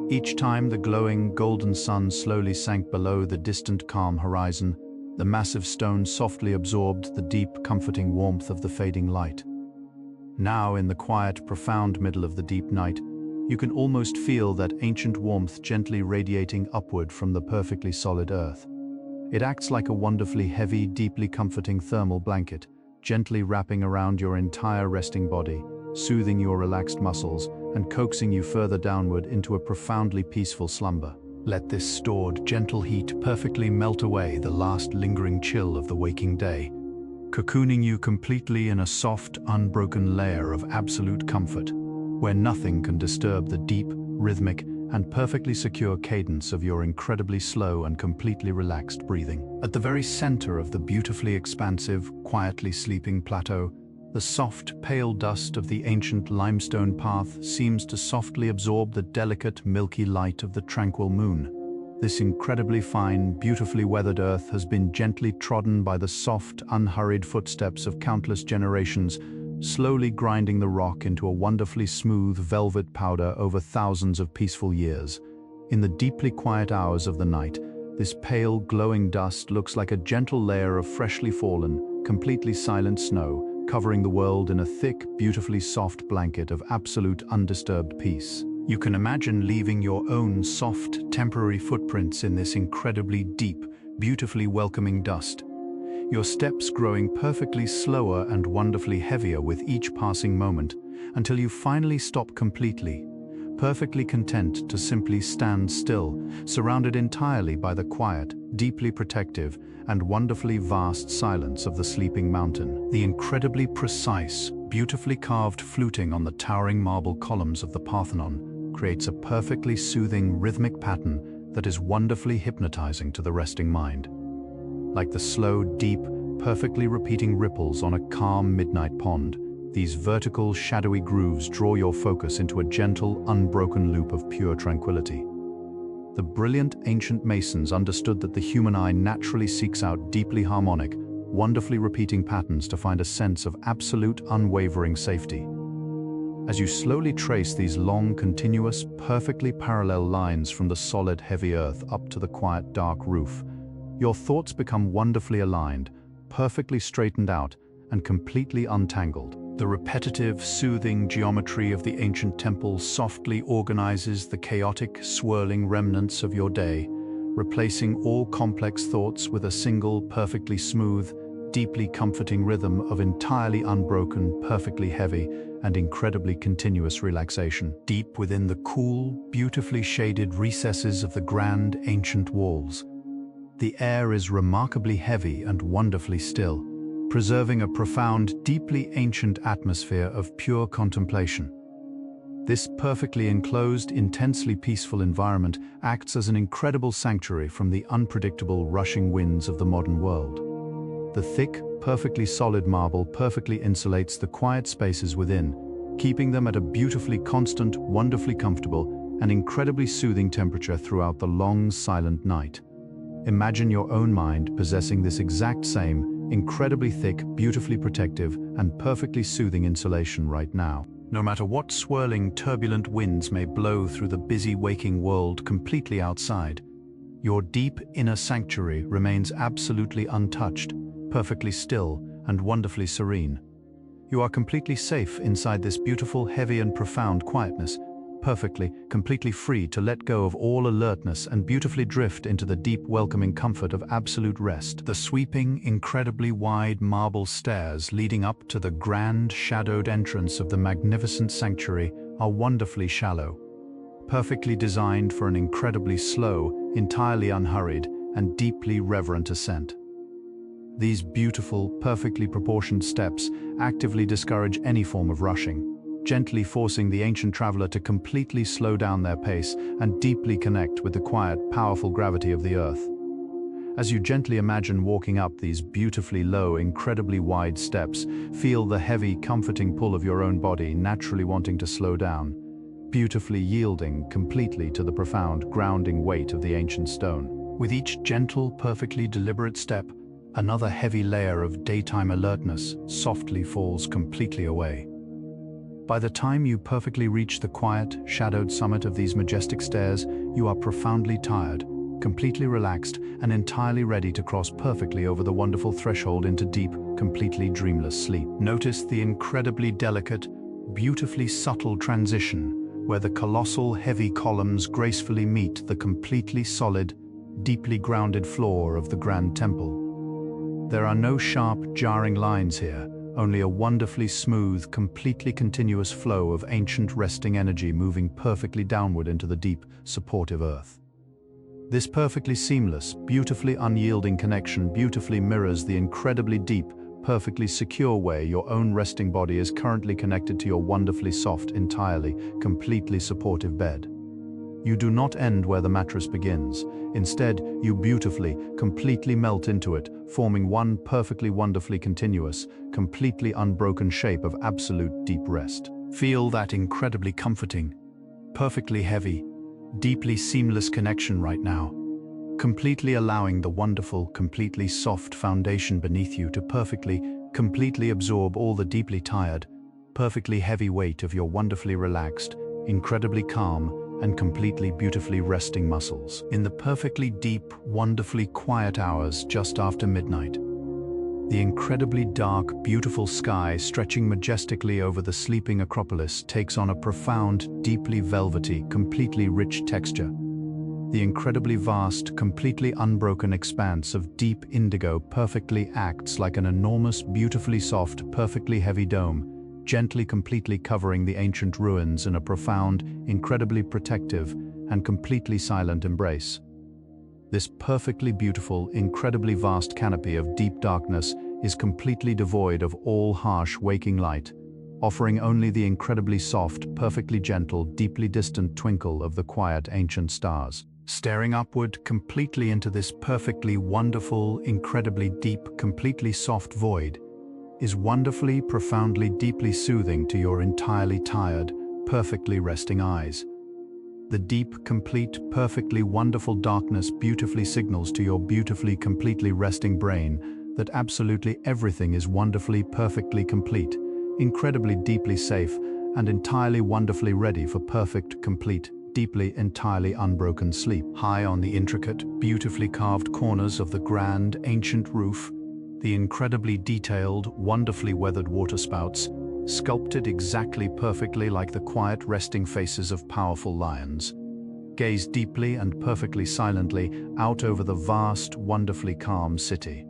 [SPEAKER 1] Each time the glowing, golden sun slowly sank below the distant, calm horizon, the massive stone softly absorbed the deep, comforting warmth of the fading light. Now, in the quiet, profound middle of the deep night, you can almost feel that ancient warmth gently radiating upward from the perfectly solid earth. It acts like a wonderfully heavy, deeply comforting thermal blanket, gently wrapping around your entire resting body, soothing your relaxed muscles, and coaxing you further downward into a profoundly peaceful slumber. Let this stored, gentle heat perfectly melt away the last lingering chill of the waking day, cocooning you completely in a soft, unbroken layer of absolute comfort, where nothing can disturb the deep, rhythmic, and perfectly secure cadence of your incredibly slow and completely relaxed breathing. At the very center of the beautifully expansive, quietly sleeping plateau, the soft, pale dust of the ancient limestone path seems to softly absorb the delicate, milky light of the tranquil moon. This incredibly fine, beautifully weathered earth has been gently trodden by the soft, unhurried footsteps of countless generations, slowly grinding the rock into a wonderfully smooth velvet powder over thousands of peaceful years. In the deeply quiet hours of the night, this pale, glowing dust looks like a gentle layer of freshly fallen, completely silent snow, covering the world in a thick, beautifully soft blanket of absolute undisturbed peace. You can imagine leaving your own soft, temporary footprints in this incredibly deep, beautifully welcoming dust, your steps growing perfectly slower and wonderfully heavier with each passing moment, until you finally stop completely, perfectly content to simply stand still, surrounded entirely by the quiet, deeply protective, and wonderfully vast silence of the sleeping mountain. The incredibly precise, beautifully carved fluting on the towering marble columns of the Parthenon creates a perfectly soothing, rhythmic pattern that is wonderfully hypnotizing to the resting mind. Like the slow, deep, perfectly repeating ripples on a calm midnight pond, these vertical, shadowy grooves draw your focus into a gentle, unbroken loop of pure tranquility. The brilliant ancient masons understood that the human eye naturally seeks out deeply harmonic, wonderfully repeating patterns to find a sense of absolute, unwavering safety. As you slowly trace these long, continuous, perfectly parallel lines from the solid, heavy earth up to the quiet, dark roof, your thoughts become wonderfully aligned, perfectly straightened out, and completely untangled. The repetitive, soothing geometry of the ancient temple softly organizes the chaotic, swirling remnants of your day, replacing all complex thoughts with a single, perfectly smooth, deeply comforting rhythm of entirely unbroken, perfectly heavy, and incredibly continuous relaxation. Deep within the cool, beautifully shaded recesses of the grand, ancient walls, the air is remarkably heavy and wonderfully still, preserving a profound, deeply ancient atmosphere of pure contemplation. This perfectly enclosed, intensely peaceful environment acts as an incredible sanctuary from the unpredictable, rushing winds of the modern world. The thick, perfectly solid marble perfectly insulates the quiet spaces within, keeping them at a beautifully constant, wonderfully comfortable, and incredibly soothing temperature throughout the long, silent night. Imagine your own mind possessing this exact same, incredibly thick, beautifully protective, and perfectly soothing insulation right now. No matter what swirling, turbulent winds may blow through the busy waking world completely outside, Your deep inner sanctuary remains absolutely untouched, perfectly still, and wonderfully serene. You are completely safe inside this beautiful, heavy and profound quietness, perfectly, completely free to let go of all alertness and beautifully drift into the deep, welcoming comfort of absolute rest. The sweeping, incredibly wide marble stairs leading up to the grand, shadowed entrance of the magnificent sanctuary are wonderfully shallow, perfectly designed for an incredibly slow, entirely unhurried, and deeply reverent ascent. These beautiful, perfectly proportioned steps actively discourage any form of rushing, gently forcing the ancient traveler to completely slow down their pace and deeply connect with the quiet, powerful gravity of the earth. As you gently imagine walking up these beautifully low, incredibly wide steps, feel the heavy, comforting pull of your own body naturally wanting to slow down, beautifully yielding completely to the profound, grounding weight of the ancient stone. With each gentle, perfectly deliberate step, another heavy layer of daytime alertness softly falls completely away. By the time you perfectly reach the quiet, shadowed summit of these majestic stairs, you are profoundly tired, completely relaxed, and entirely ready to cross perfectly over the wonderful threshold into deep, completely dreamless sleep. Notice the incredibly delicate, beautifully subtle transition where the colossal, heavy columns gracefully meet the completely solid, deeply grounded floor of the grand temple. There are no sharp, jarring lines here, only a wonderfully smooth, completely continuous flow of ancient resting energy moving perfectly downward into the deep, supportive earth. This perfectly seamless, beautifully unyielding connection beautifully mirrors the incredibly deep, perfectly secure way your own resting body is currently connected to your wonderfully soft, entirely, completely supportive bed. You do not end where the mattress begins. Instead, you beautifully, completely melt into it, forming one perfectly wonderfully continuous, completely unbroken shape of absolute deep rest. Feel that incredibly comforting, perfectly heavy, deeply seamless connection right now, completely allowing the wonderful, completely soft foundation beneath you to perfectly, completely absorb all the deeply tired, perfectly heavy weight of your wonderfully relaxed, incredibly calm, and completely beautifully resting muscles. In the perfectly deep, wonderfully quiet hours just after midnight, the incredibly dark, beautiful sky stretching majestically over the sleeping Acropolis takes on a profound, deeply velvety, completely rich texture. The incredibly vast, completely unbroken expanse of deep indigo perfectly acts like an enormous, beautifully soft, perfectly heavy dome, gently completely covering the ancient ruins in a profound, incredibly protective, and completely silent embrace. This perfectly beautiful, incredibly vast canopy of deep darkness is completely devoid of all harsh waking light, offering only the incredibly soft, perfectly gentle, deeply distant twinkle of the quiet ancient stars. Staring upward completely into this perfectly wonderful, incredibly deep, completely soft void is wonderfully, profoundly, deeply soothing to your entirely tired, perfectly resting eyes. The deep, complete, perfectly wonderful darkness beautifully signals to your beautifully, completely resting brain that absolutely everything is wonderfully, perfectly complete, incredibly deeply safe, and entirely wonderfully ready for perfect, complete, deeply, entirely unbroken sleep. High on the intricate, beautifully carved corners of the grand, ancient roof, the incredibly detailed, wonderfully weathered waterspouts, sculpted exactly perfectly like the quiet resting faces of powerful lions, gaze deeply and perfectly silently out over the vast, wonderfully calm city.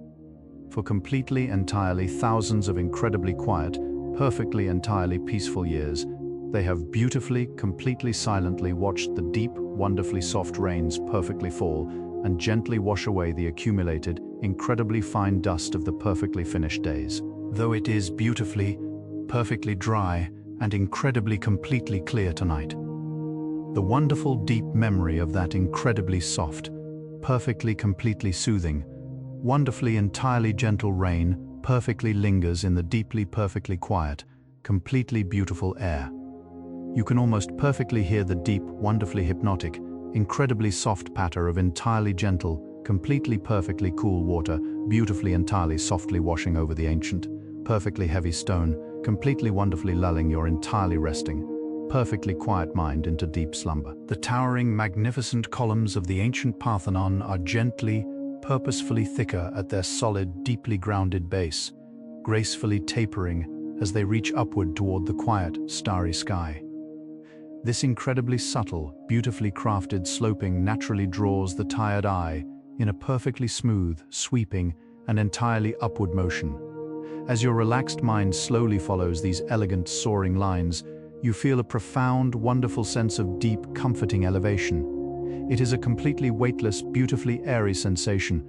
[SPEAKER 1] For completely, entirely thousands of incredibly quiet, perfectly, entirely peaceful years, they have beautifully, completely silently watched the deep, wonderfully soft rains perfectly fall and gently wash away the accumulated, incredibly fine dust of the perfectly finished days. Though it is beautifully, perfectly dry, and incredibly completely clear tonight, the wonderful deep memory of that incredibly soft, perfectly completely soothing, wonderfully entirely gentle rain perfectly lingers in the deeply perfectly quiet, completely beautiful air. You can almost perfectly hear the deep, wonderfully hypnotic, incredibly soft patter of entirely gentle, completely perfectly cool water, beautifully entirely softly washing over the ancient, perfectly heavy stone, completely wonderfully lulling your entirely resting, perfectly quiet mind into deep slumber. The towering, magnificent columns of the ancient Parthenon are gently, purposefully thicker at their solid, deeply grounded base, gracefully tapering as they reach upward toward the quiet, starry sky. This incredibly subtle, beautifully crafted sloping naturally draws the tired eye in a perfectly smooth, sweeping, and entirely upward motion. As your relaxed mind slowly follows these elegant, soaring lines, you feel a profound, wonderful sense of deep, comforting elevation. It is a completely weightless, beautifully airy sensation,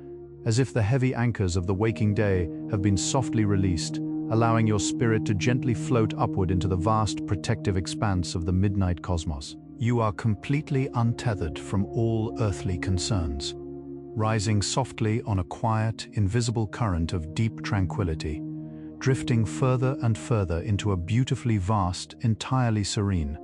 [SPEAKER 1] as if the heavy anchors of the waking day have been softly released, allowing your spirit to gently float upward into the vast, protective expanse of the midnight cosmos. You are completely untethered from all earthly concerns, rising softly on a quiet, invisible current of deep tranquility, drifting further and further into a beautifully vast, entirely serene,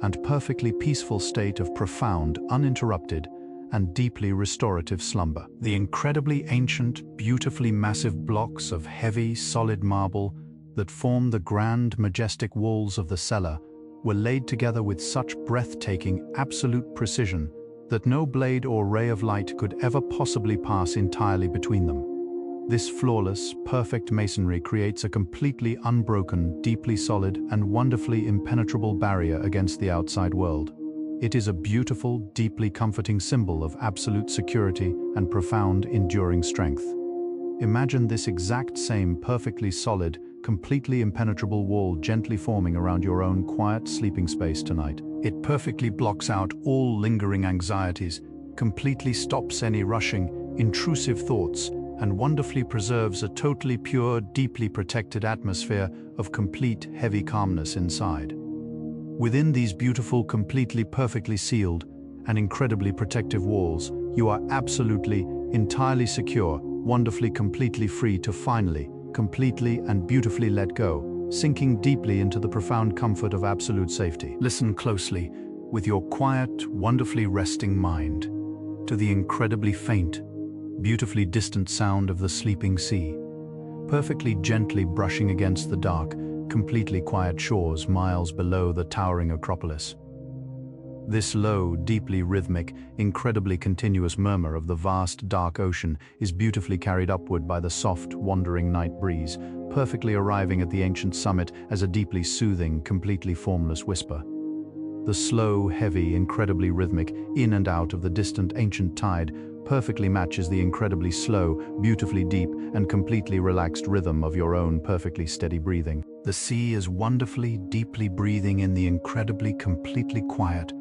[SPEAKER 1] and perfectly peaceful state of profound, uninterrupted, and deeply restorative slumber. The incredibly ancient, beautifully massive blocks of heavy, solid marble that form the grand, majestic walls of the cellar were laid together with such breathtaking, absolute precision that no blade or ray of light could ever possibly pass entirely between them. This flawless, perfect masonry creates a completely unbroken, deeply solid, and wonderfully impenetrable barrier against the outside world. It is a beautiful, deeply comforting symbol of absolute security and profound, enduring strength. Imagine this exact same perfectly solid, completely impenetrable wall gently forming around your own quiet sleeping space tonight. It perfectly blocks out all lingering anxieties, completely stops any rushing, intrusive thoughts, and wonderfully preserves a totally pure, deeply protected atmosphere of complete, heavy calmness inside. Within these beautiful, completely, perfectly sealed, and incredibly protective walls, you are absolutely, entirely secure, wonderfully, completely free to finally, completely and beautifully let go, sinking deeply into the profound comfort of absolute safety. Listen closely, with your quiet, wonderfully resting mind, to the incredibly faint, beautifully distant sound of the sleeping sea, perfectly gently brushing against the dark, completely quiet shores miles below the towering Acropolis. This low, deeply rhythmic, incredibly continuous murmur of the vast, dark ocean is beautifully carried upward by the soft, wandering night breeze, perfectly arriving at the ancient summit as a deeply soothing, completely formless whisper. The slow, heavy, incredibly rhythmic in and out of the distant ancient tide perfectly matches the incredibly slow, beautifully deep, and completely relaxed rhythm of your own perfectly steady breathing. The sea is wonderfully, deeply breathing in the incredibly, completely quiet,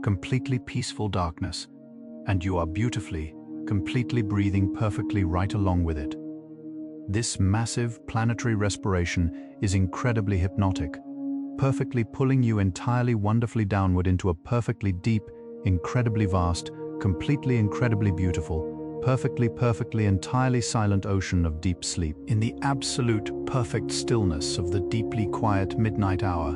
[SPEAKER 1] completely peaceful darkness, and you are beautifully, completely breathing perfectly right along with it. This massive planetary respiration is incredibly hypnotic, perfectly pulling you entirely wonderfully downward into a perfectly deep, incredibly vast, completely incredibly beautiful, perfectly entirely silent ocean of deep sleep. In the absolute perfect stillness of the deeply quiet midnight hour,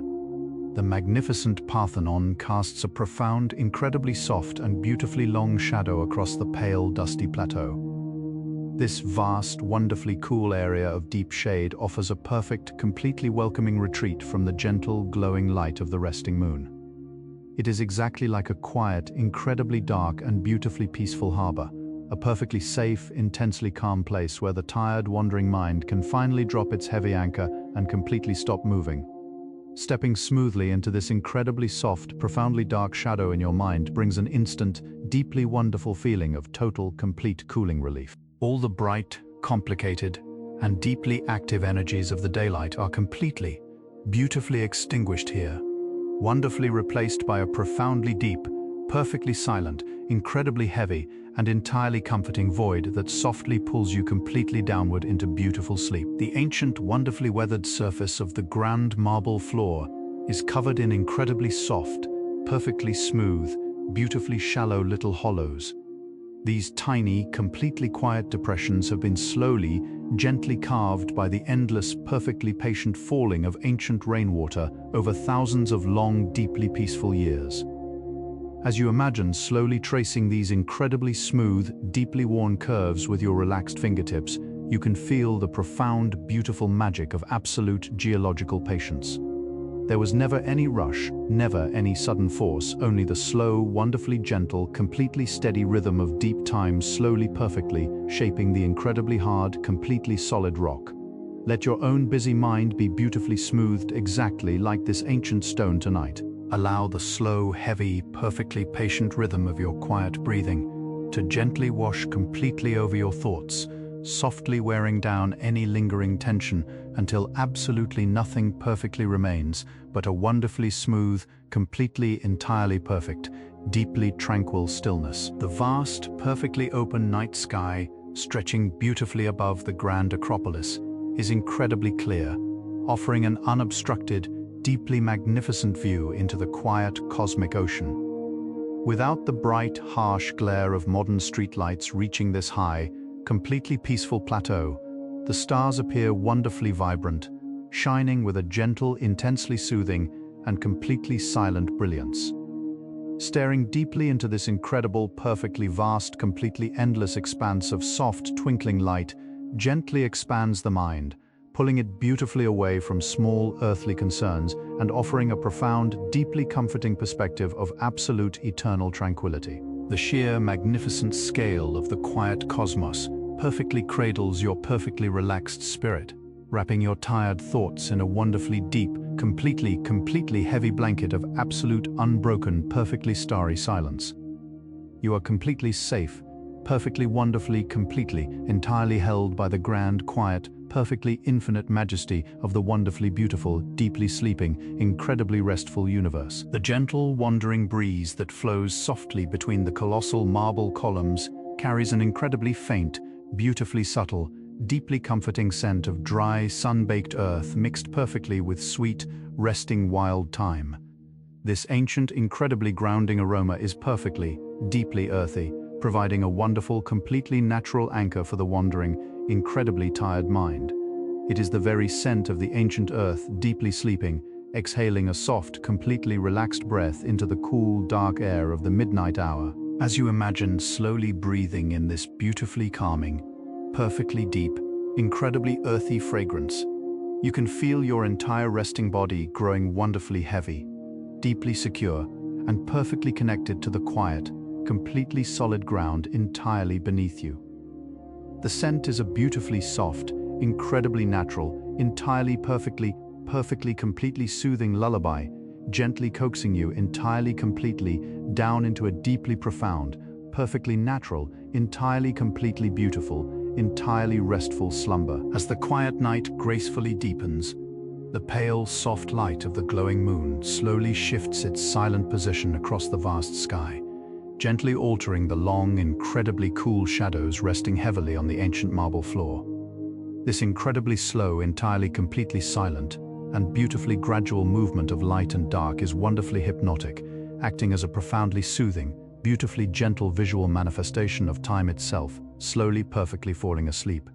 [SPEAKER 1] the magnificent Parthenon casts a profound, incredibly soft and beautifully long shadow across the pale, dusty plateau. This vast, wonderfully cool area of deep shade offers a perfect, completely welcoming retreat from the gentle, glowing light of the resting moon. It is exactly like a quiet, incredibly dark and beautifully peaceful harbor, a perfectly safe, intensely calm place where the tired, wandering mind can finally drop its heavy anchor and completely stop moving. Stepping smoothly into this incredibly soft, profoundly dark shadow in your mind brings an instant, deeply wonderful feeling of total, complete cooling relief. All the bright, complicated, and deeply active energies of the daylight are completely, beautifully extinguished here, wonderfully replaced by a profoundly deep, perfectly silent, incredibly heavy, and entirely comforting void that softly pulls you completely downward into beautiful sleep. The ancient, wonderfully weathered surface of the grand marble floor is covered in incredibly soft, perfectly smooth, beautifully shallow little hollows. These tiny, completely quiet depressions have been slowly, gently carved by the endless, perfectly patient falling of ancient rainwater over thousands of long, deeply peaceful years. As you imagine slowly tracing these incredibly smooth, deeply worn curves with your relaxed fingertips, you can feel the profound, beautiful magic of absolute geological patience. There was never any rush, never any sudden force, only the slow, wonderfully gentle, completely steady rhythm of deep time slowly perfectly shaping the incredibly hard, completely solid rock. Let your own busy mind be beautifully smoothed exactly like this ancient stone tonight. Allow the slow, heavy, perfectly patient rhythm of your quiet breathing to gently wash completely over your thoughts, softly wearing down any lingering tension until absolutely nothing perfectly remains but a wonderfully smooth, completely, entirely perfect, deeply tranquil stillness. The vast, perfectly open night sky, stretching beautifully above the grand Acropolis, is incredibly clear, offering an unobstructed, deeply magnificent view into the quiet cosmic ocean. Without the bright, harsh glare of modern streetlights reaching this high, completely peaceful plateau, the stars appear wonderfully vibrant, shining with a gentle, intensely soothing, and completely silent brilliance. Staring deeply into this incredible, perfectly vast, completely endless expanse of soft, twinkling light gently expands the mind, pulling it beautifully away from small earthly concerns and offering a profound, deeply comforting perspective of absolute eternal tranquility. The sheer, magnificent scale of the quiet cosmos perfectly cradles your perfectly relaxed spirit, wrapping your tired thoughts in a wonderfully deep, completely heavy blanket of absolute, unbroken, perfectly starry silence. You are completely safe, perfectly, wonderfully, completely, entirely held by the grand, quiet, perfectly infinite majesty of the wonderfully beautiful, deeply sleeping, incredibly restful universe. The gentle, wandering breeze that flows softly between the colossal marble columns carries an incredibly faint, beautifully subtle, deeply comforting scent of dry, sun-baked earth mixed perfectly with sweet, resting wild thyme. This ancient, incredibly grounding aroma is perfectly, deeply earthy, providing a wonderful, completely natural anchor for the wandering, incredibly tired mind. It is the very scent of the ancient earth deeply sleeping, exhaling a soft, completely relaxed breath into the cool, dark air of the midnight hour. As you imagine slowly breathing in this beautifully calming, perfectly deep, incredibly earthy fragrance, you can feel your entire resting body growing wonderfully heavy, deeply secure, and perfectly connected to the quiet, completely solid ground entirely beneath you. The scent is a beautifully soft, incredibly natural, entirely perfectly completely soothing lullaby, gently coaxing you entirely completely down into a deeply profound, perfectly natural, entirely completely beautiful, entirely restful slumber. As the quiet night gracefully deepens, the pale, soft light of the glowing moon slowly shifts its silent position across the vast sky, gently altering the long, incredibly cool shadows resting heavily on the ancient marble floor. This incredibly slow, entirely completely silent, and beautifully gradual movement of light and dark is wonderfully hypnotic, acting as a profoundly soothing, beautifully gentle visual manifestation of time itself, slowly perfectly falling asleep.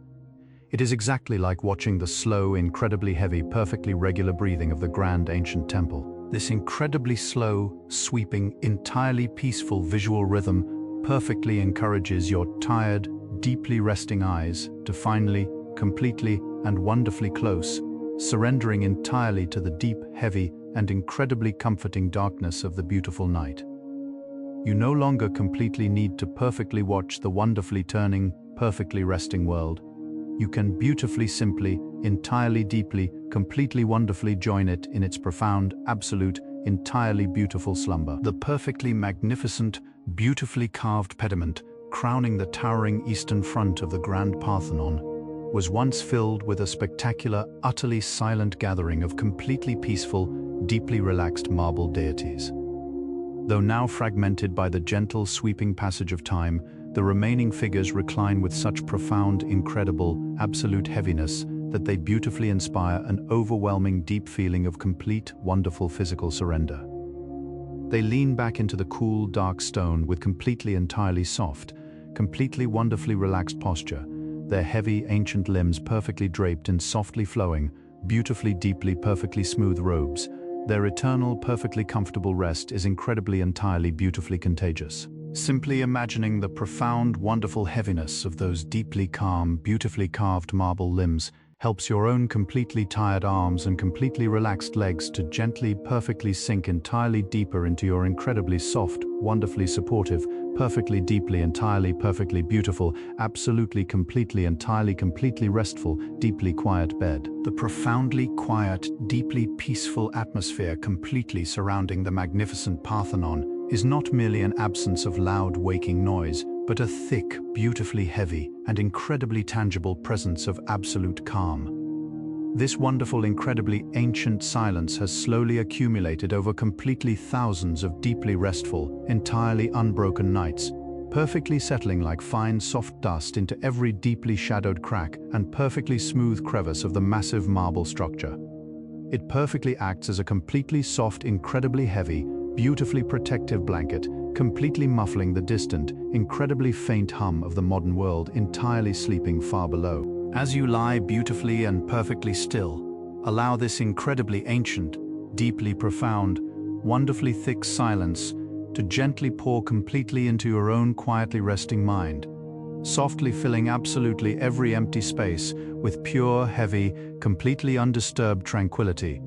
[SPEAKER 1] It is exactly like watching the slow, incredibly heavy, perfectly regular breathing of the grand ancient temple. This incredibly slow, sweeping, entirely peaceful visual rhythm perfectly encourages your tired, deeply resting eyes to finally, completely, and wonderfully close, surrendering entirely to the deep, heavy, and incredibly comforting darkness of the beautiful night. You no longer completely need to perfectly watch the wonderfully turning, perfectly resting world. You can beautifully, simply, entirely, deeply, completely, wonderfully join it in its profound, absolute, entirely beautiful slumber. The perfectly magnificent, beautifully carved pediment crowning the towering eastern front of the grand Parthenon was once filled with a spectacular, utterly silent gathering of completely peaceful, deeply relaxed marble deities. Though now fragmented by the gentle, sweeping passage of time, the remaining figures recline with such profound, incredible, absolute heaviness that they beautifully inspire an overwhelming, deep feeling of complete, wonderful physical surrender. They lean back into the cool, dark stone with completely, entirely soft, completely, wonderfully relaxed posture, their heavy, ancient limbs perfectly draped in softly flowing, beautifully, deeply, perfectly smooth robes. Their eternal, perfectly comfortable rest is incredibly, entirely, beautifully contagious. Simply imagining the profound, wonderful heaviness of those deeply calm, beautifully carved marble limbs helps your own completely tired arms and completely relaxed legs to gently, perfectly sink entirely deeper into your incredibly soft, wonderfully supportive, perfectly deeply, entirely, perfectly beautiful, absolutely, completely, entirely, completely restful, deeply quiet bed. The profoundly quiet, deeply peaceful atmosphere completely surrounding the magnificent Parthenon is not merely an absence of loud waking noise, but a thick, beautifully heavy, and incredibly tangible presence of absolute calm. This wonderful, incredibly ancient silence has slowly accumulated over completely thousands of deeply restful, entirely unbroken nights, perfectly settling like fine, soft dust into every deeply shadowed crack and perfectly smooth crevice of the massive marble structure. It perfectly acts as a completely soft, incredibly heavy, beautifully protective blanket, completely muffling the distant, incredibly faint hum of the modern world entirely sleeping far below. As you lie beautifully and perfectly still, allow this incredibly ancient, deeply profound, wonderfully thick silence to gently pour completely into your own quietly resting mind, softly filling absolutely every empty space with pure, heavy, completely undisturbed tranquility,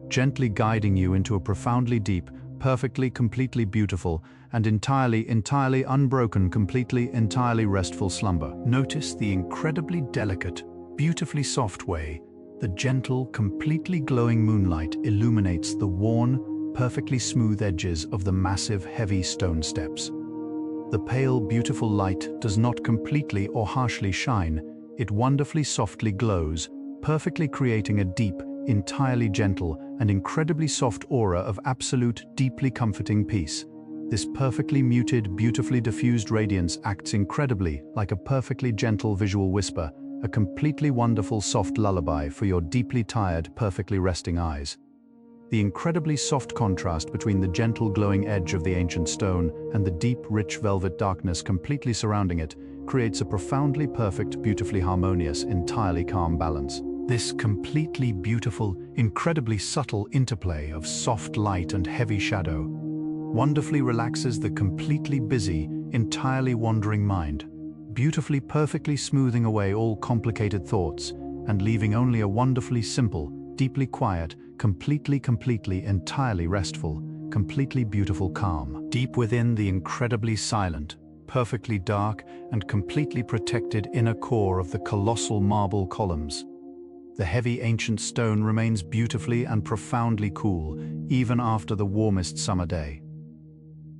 [SPEAKER 1] gently guiding you into a profoundly deep, perfectly, completely beautiful, and entirely unbroken, completely, entirely restful slumber. Notice the incredibly delicate, beautifully soft way the gentle, completely glowing moonlight illuminates the worn, perfectly smooth edges of the massive, heavy stone steps. The pale, beautiful light does not completely or harshly shine, it wonderfully softly glows, perfectly creating a deep, entirely gentle, and incredibly soft aura of absolute, deeply comforting peace. This perfectly muted, beautifully diffused radiance acts incredibly like a perfectly gentle visual whisper, a completely wonderful soft lullaby for your deeply tired, perfectly resting eyes. The incredibly soft contrast between the gentle glowing edge of the ancient stone and the deep, rich velvet darkness completely surrounding it creates a profoundly perfect, beautifully harmonious, entirely calm balance. This completely beautiful, incredibly subtle interplay of soft light and heavy shadow wonderfully relaxes the completely busy, entirely wandering mind, beautifully, perfectly smoothing away all complicated thoughts and leaving only a wonderfully simple, deeply quiet, completely, entirely restful, completely beautiful calm. Deep within the incredibly silent, perfectly dark, and completely protected inner core of the colossal marble columns, the heavy ancient stone remains beautifully and profoundly cool, even after the warmest summer day.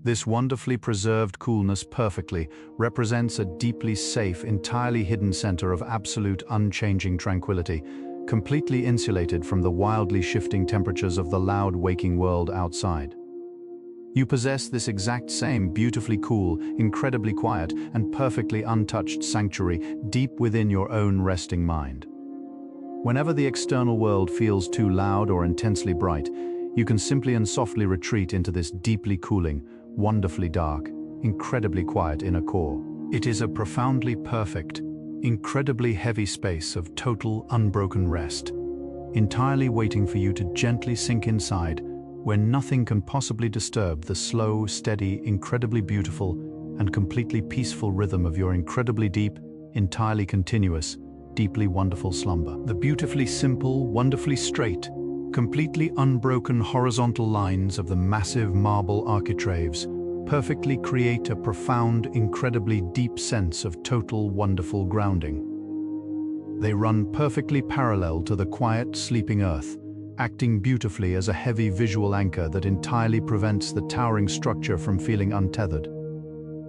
[SPEAKER 1] This wonderfully preserved coolness perfectly represents a deeply safe, entirely hidden center of absolute, unchanging tranquility, completely insulated from the wildly shifting temperatures of the loud, waking world outside. You possess this exact same beautifully cool, incredibly quiet, and perfectly untouched sanctuary deep within your own resting mind. Whenever the external world feels too loud or intensely bright, you can simply and softly retreat into this deeply cooling, wonderfully dark, incredibly quiet inner core. It is a profoundly perfect, incredibly heavy space of total, unbroken rest, entirely waiting for you to gently sink inside, where nothing can possibly disturb the slow, steady, incredibly beautiful, and completely peaceful rhythm of your incredibly deep, entirely continuous, deeply wonderful slumber. The beautifully simple, wonderfully straight, completely unbroken horizontal lines of the massive marble architraves perfectly create a profound, incredibly deep sense of total, wonderful grounding. They run perfectly parallel to the quiet, sleeping earth, acting beautifully as a heavy visual anchor that entirely prevents the towering structure from feeling untethered.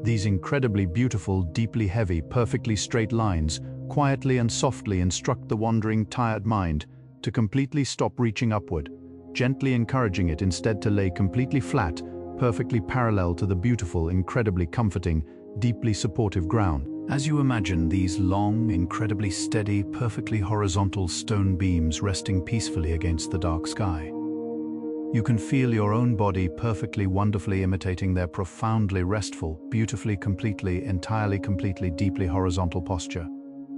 [SPEAKER 1] These incredibly beautiful, deeply heavy, perfectly straight lines quietly and softly instruct the wandering, tired mind to completely stop reaching upward, gently encouraging it instead to lay completely flat, perfectly parallel to the beautiful, incredibly comforting, deeply supportive ground. As you imagine these long, incredibly steady, perfectly horizontal stone beams resting peacefully against the dark sky, you can feel your own body perfectly, wonderfully imitating their profoundly restful, beautifully, completely, deeply horizontal posture,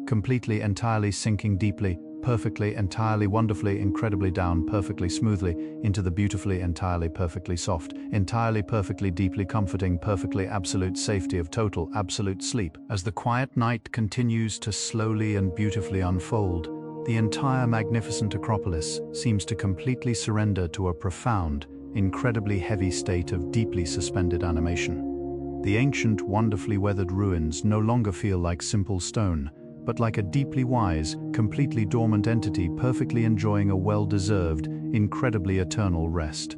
[SPEAKER 1] completely, entirely sinking deeply, perfectly, entirely, wonderfully, incredibly down, perfectly, smoothly, into the beautifully, entirely, perfectly soft, entirely, perfectly, deeply comforting, perfectly absolute safety of total, absolute sleep. As the quiet night continues to slowly and beautifully unfold, The entire magnificent Acropolis seems to completely surrender to a profound, incredibly heavy state of deeply suspended animation. The ancient, wonderfully weathered ruins no longer feel like simple stone, but like a deeply wise, completely dormant entity perfectly enjoying a well-deserved, incredibly eternal rest.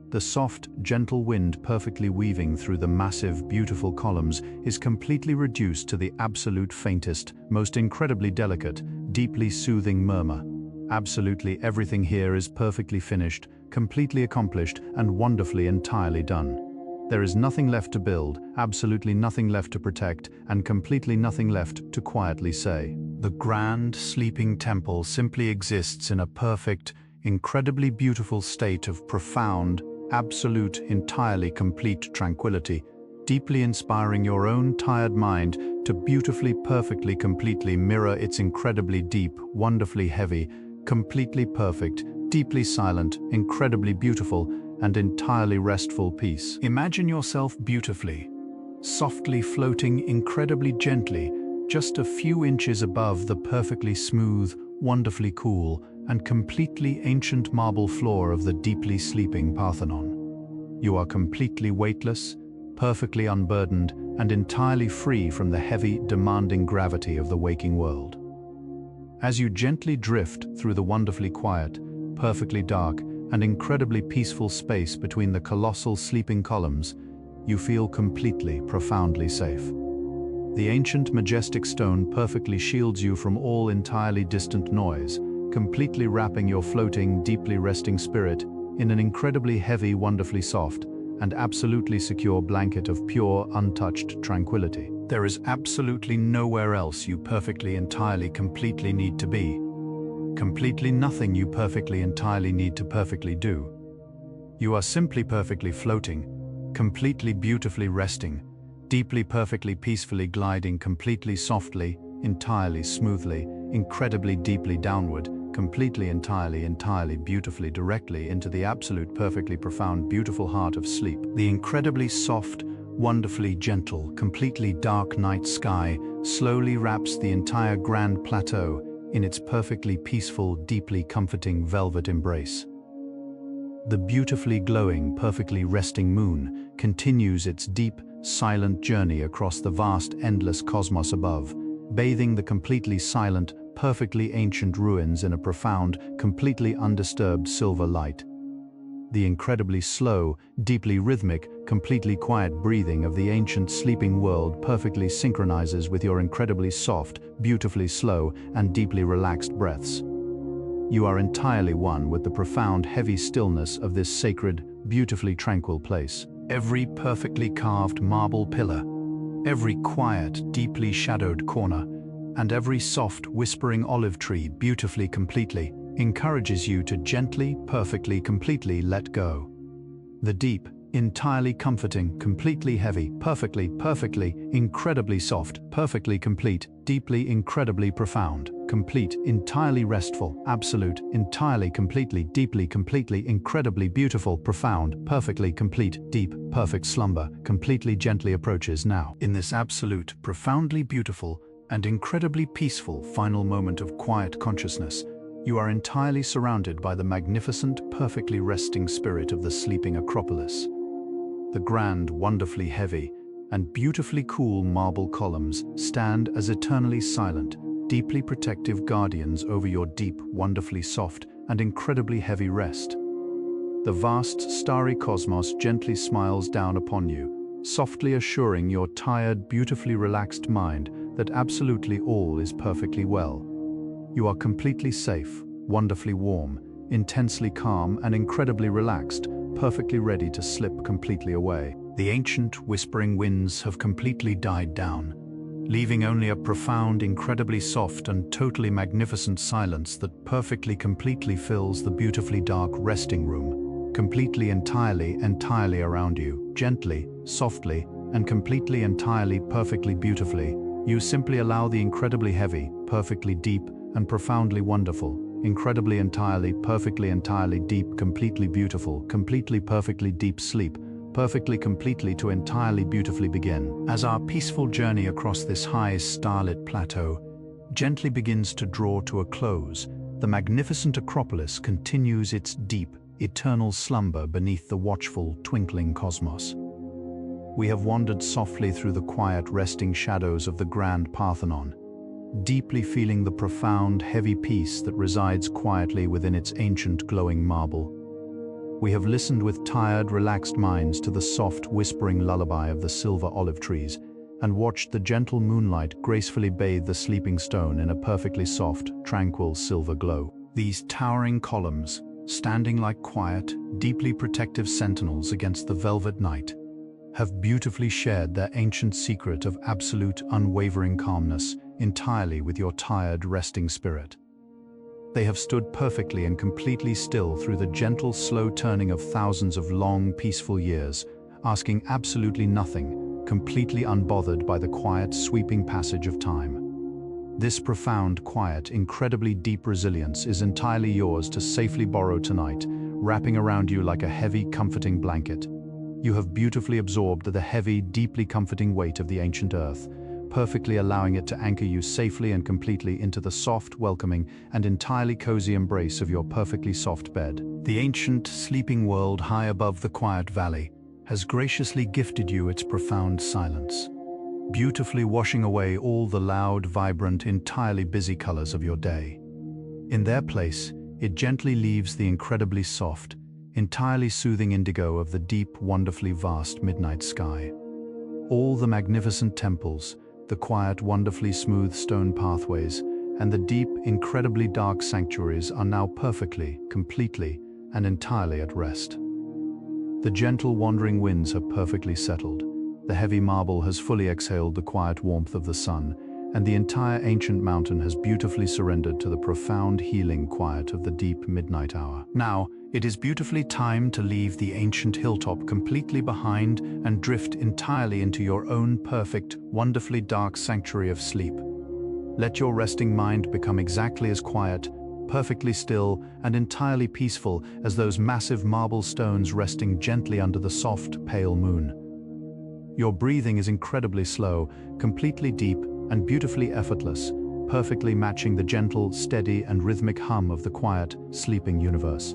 [SPEAKER 1] The soft, gentle wind perfectly weaving through the massive, beautiful columns is completely reduced to the absolute faintest, most incredibly delicate, deeply soothing murmur. Absolutely everything here is perfectly finished, completely accomplished, and wonderfully entirely done. There is nothing left to build, absolutely nothing left to protect, and completely nothing left to quietly say. The grand, sleeping temple simply exists in a perfect, incredibly beautiful state of profound, absolute, entirely complete tranquility, deeply inspiring your own tired mind to beautifully, perfectly, completely mirror its incredibly deep, wonderfully heavy, completely perfect, deeply silent, incredibly beautiful, and entirely restful peace. Imagine yourself beautifully, softly floating incredibly gently, just a few inches above the perfectly smooth, wonderfully cool, and completely ancient marble floor of the deeply sleeping Parthenon. You are completely weightless, perfectly unburdened, and entirely free from the heavy, demanding gravity of the waking world. As you gently drift through the wonderfully quiet, perfectly dark, and incredibly peaceful space between the colossal sleeping columns, you feel completely, profoundly safe. The ancient, majestic stone perfectly shields you from all entirely distant noise, completely wrapping your floating, deeply resting spirit in an incredibly heavy, wonderfully soft, and absolutely secure blanket of pure, untouched tranquility. There is absolutely nowhere else you perfectly, entirely, completely need to be. Completely nothing you perfectly, entirely need to perfectly do. You are simply perfectly floating, completely beautifully resting, deeply perfectly peacefully gliding completely softly, entirely smoothly, incredibly deeply downward, completely entirely beautifully directly into the absolute perfectly profound beautiful heart of sleep. The incredibly soft, wonderfully gentle, completely dark night sky slowly wraps the entire grand plateau in its perfectly peaceful, deeply comforting velvet embrace. The beautifully glowing, perfectly resting moon continues its deep, silent journey across the vast, endless cosmos above, bathing the completely silent, perfectly ancient ruins in a profound, completely undisturbed silver light. The incredibly slow, deeply rhythmic, completely quiet breathing of the ancient sleeping world perfectly synchronizes with your incredibly soft, beautifully slow, and deeply relaxed breaths. You are entirely one with the profound, heavy stillness of this sacred, beautifully tranquil place. Every perfectly carved marble pillar, every quiet, deeply shadowed corner, and every soft, whispering olive tree beautifully, completely, encourages you to gently, perfectly, completely let go. The deep, entirely comforting, completely heavy, perfectly, incredibly soft, perfectly complete, deeply, incredibly profound, complete, entirely restful, absolute, entirely, completely, deeply, completely, incredibly beautiful, profound, perfectly complete, deep, perfect slumber, completely gently approaches now. In this absolute, profoundly beautiful, and incredibly peaceful final moment of quiet consciousness, you are entirely surrounded by the magnificent, perfectly resting spirit of the sleeping Acropolis. The grand, wonderfully heavy, and beautifully cool marble columns stand as eternally silent, deeply protective guardians over your deep, wonderfully soft, and incredibly heavy rest. The vast, starry cosmos gently smiles down upon you, softly assuring your tired, beautifully relaxed mind that absolutely all is perfectly well. You are completely safe, wonderfully warm, intensely calm, and incredibly relaxed, perfectly ready to slip completely away. The ancient, whispering winds have completely died down, leaving only a profound, incredibly soft, and totally magnificent silence that perfectly, completely fills the beautifully dark resting room, completely, entirely around you, gently, softly, and completely, entirely, perfectly, beautifully. You simply allow the incredibly heavy, perfectly deep, and profoundly wonderful, incredibly, entirely deep, completely beautiful, completely, perfectly deep sleep, perfectly, completely to entirely beautifully begin. As our peaceful journey across this high, starlit plateau gently begins to draw to a close, the magnificent Acropolis continues its deep, eternal slumber beneath the watchful, twinkling cosmos. We have wandered softly through the quiet, resting shadows of the grand Parthenon, deeply feeling the profound, heavy peace that resides quietly within its ancient, glowing marble. We have listened with tired, relaxed minds to the soft, whispering lullaby of the silver olive trees, and watched the gentle moonlight gracefully bathe the sleeping stone in a perfectly soft, tranquil silver glow. These towering columns, standing like quiet, deeply protective sentinels against the velvet night, have beautifully shared their ancient secret of absolute, unwavering calmness entirely with your tired, resting spirit. They have stood perfectly and completely still through the gentle, slow turning of thousands of long, peaceful years, asking absolutely nothing, completely unbothered by the quiet, sweeping passage of time. This profound, quiet, incredibly deep resilience is entirely yours to safely borrow tonight, wrapping around you like a heavy, comforting blanket. You have beautifully absorbed the heavy, deeply comforting weight of the ancient earth, perfectly allowing it to anchor you safely and completely into the soft, welcoming, and entirely cozy embrace of your perfectly soft bed. The ancient, sleeping world high above the quiet valley has graciously gifted you its profound silence, beautifully washing away all the loud, vibrant, entirely busy colors of your day. In their place, it gently leaves the incredibly soft, entirely soothing indigo of the deep, wonderfully vast midnight sky. All the magnificent temples, the quiet, wonderfully smooth stone pathways, and the deep, incredibly dark sanctuaries are now perfectly, completely, and entirely at rest. The gentle, wandering winds have perfectly settled, the heavy marble has fully exhaled the quiet warmth of the sun, and the entire ancient mountain has beautifully surrendered to the profound, healing quiet of the deep midnight hour. Now, it is beautifully time to leave the ancient hilltop completely behind and drift entirely into your own perfect, wonderfully dark sanctuary of sleep. Let your resting mind become exactly as quiet, perfectly still, and entirely peaceful as those massive marble stones resting gently under the soft, pale moon. Your breathing is incredibly slow, completely deep, and beautifully effortless, perfectly matching the gentle, steady, and rhythmic hum of the quiet, sleeping universe.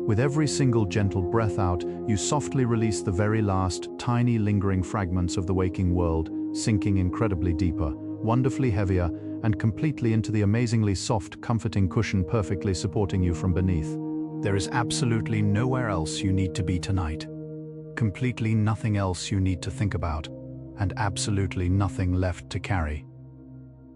[SPEAKER 1] With every single gentle breath out, you softly release the very last, tiny, lingering fragments of the waking world, sinking incredibly deeper, wonderfully heavier, and completely into the amazingly soft, comforting cushion perfectly supporting you from beneath. There is absolutely nowhere else you need to be tonight. Completely nothing else you need to think about, and absolutely nothing left to carry.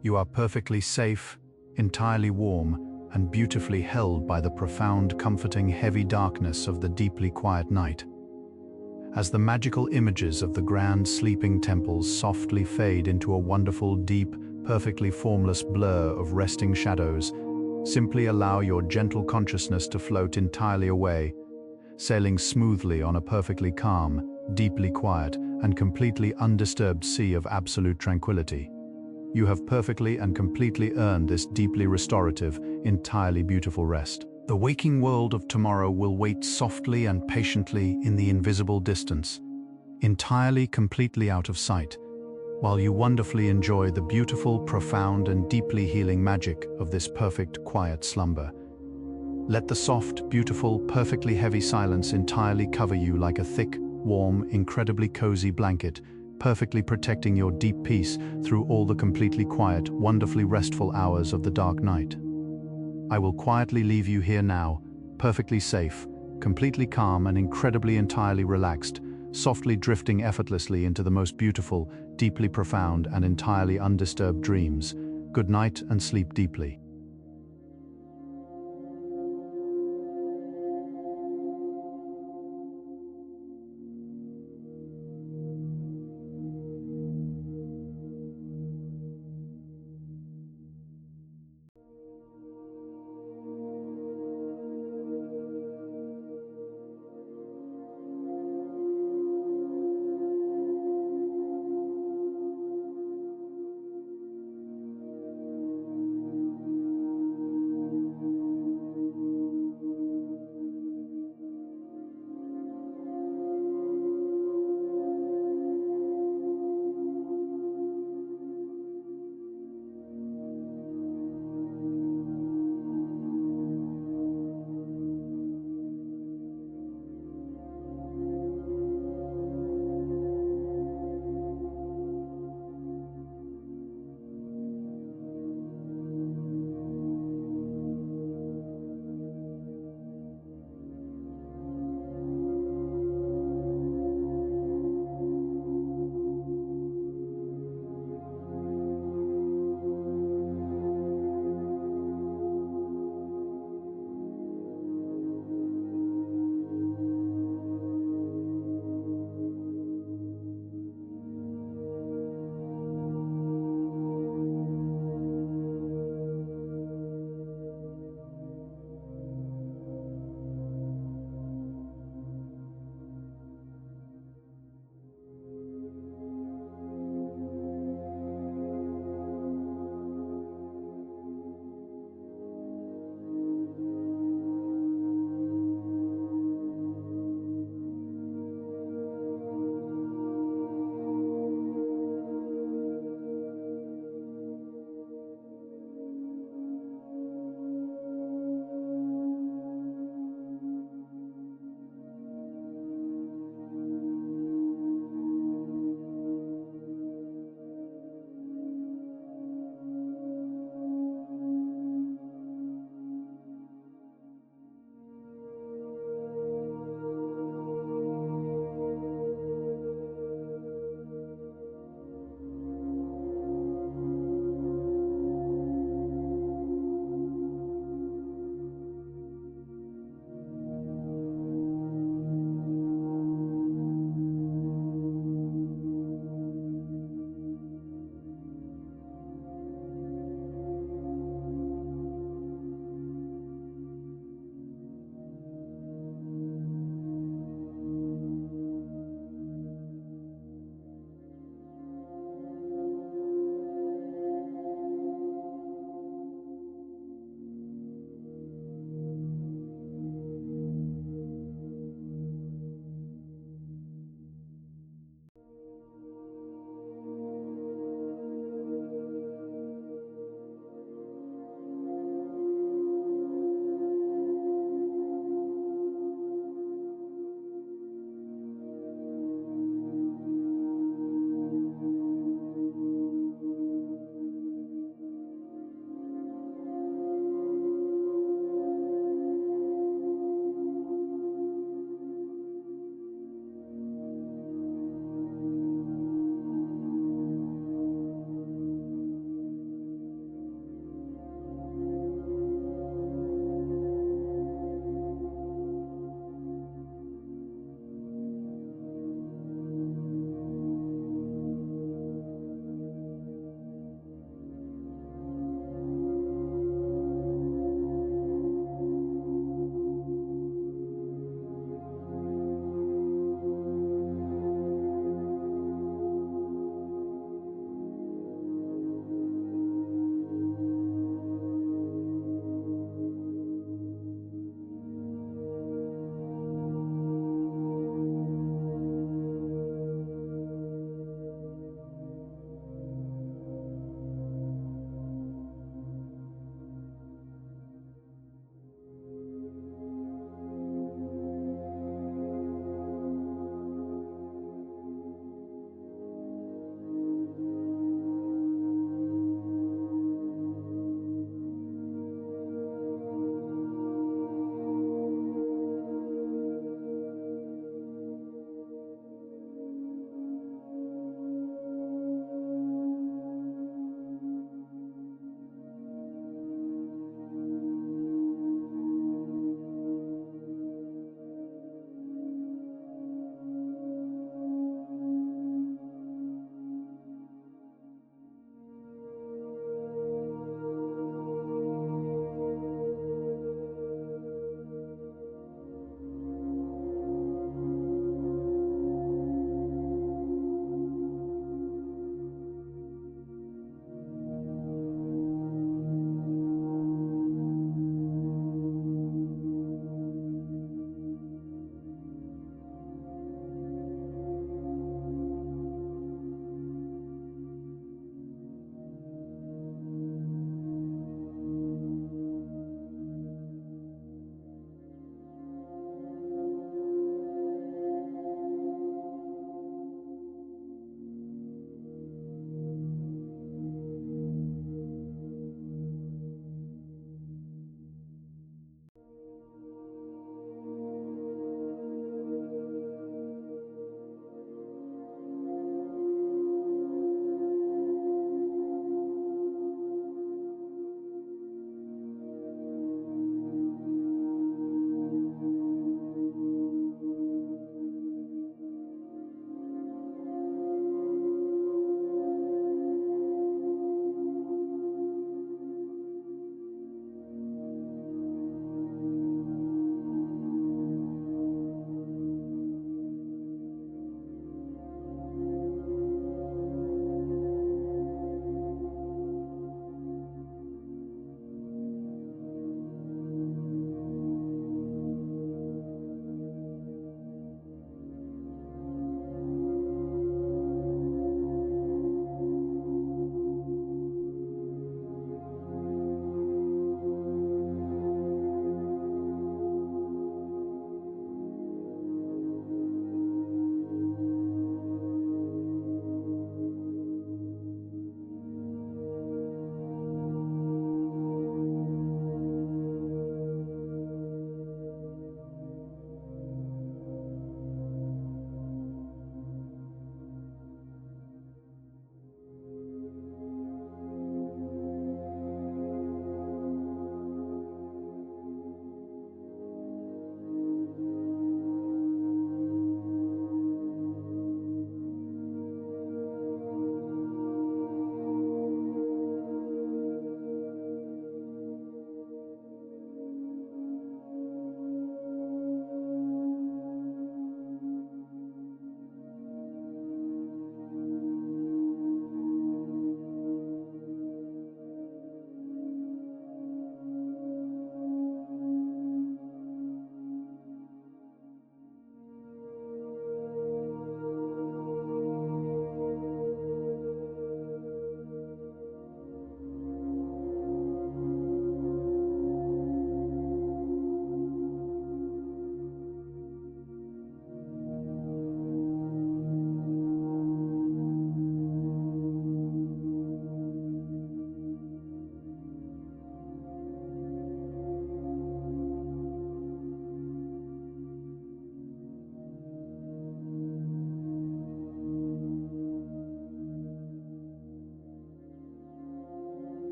[SPEAKER 1] You are perfectly safe, entirely warm, and beautifully held by the profound, comforting, heavy darkness of the deeply quiet night. As the magical images of the grand sleeping temples softly fade into a wonderful, deep, perfectly formless blur of resting shadows, simply allow your gentle consciousness to float entirely away, sailing smoothly on a perfectly calm, deeply quiet, and completely undisturbed sea of absolute tranquility. You have perfectly and completely earned this deeply restorative, entirely beautiful rest. The waking world of tomorrow will wait softly and patiently in the invisible distance, entirely, completely out of sight, while you wonderfully enjoy the beautiful, profound, and deeply healing magic of this perfect, quiet slumber. Let the soft, beautiful, perfectly heavy silence entirely cover you like a thick, warm, incredibly cozy blanket, perfectly protecting your deep peace through all the completely quiet, wonderfully restful hours of the dark night. I will quietly leave you here now, perfectly safe, completely calm and incredibly entirely relaxed, softly drifting effortlessly into the most beautiful, deeply profound and entirely undisturbed dreams. Good night and sleep deeply.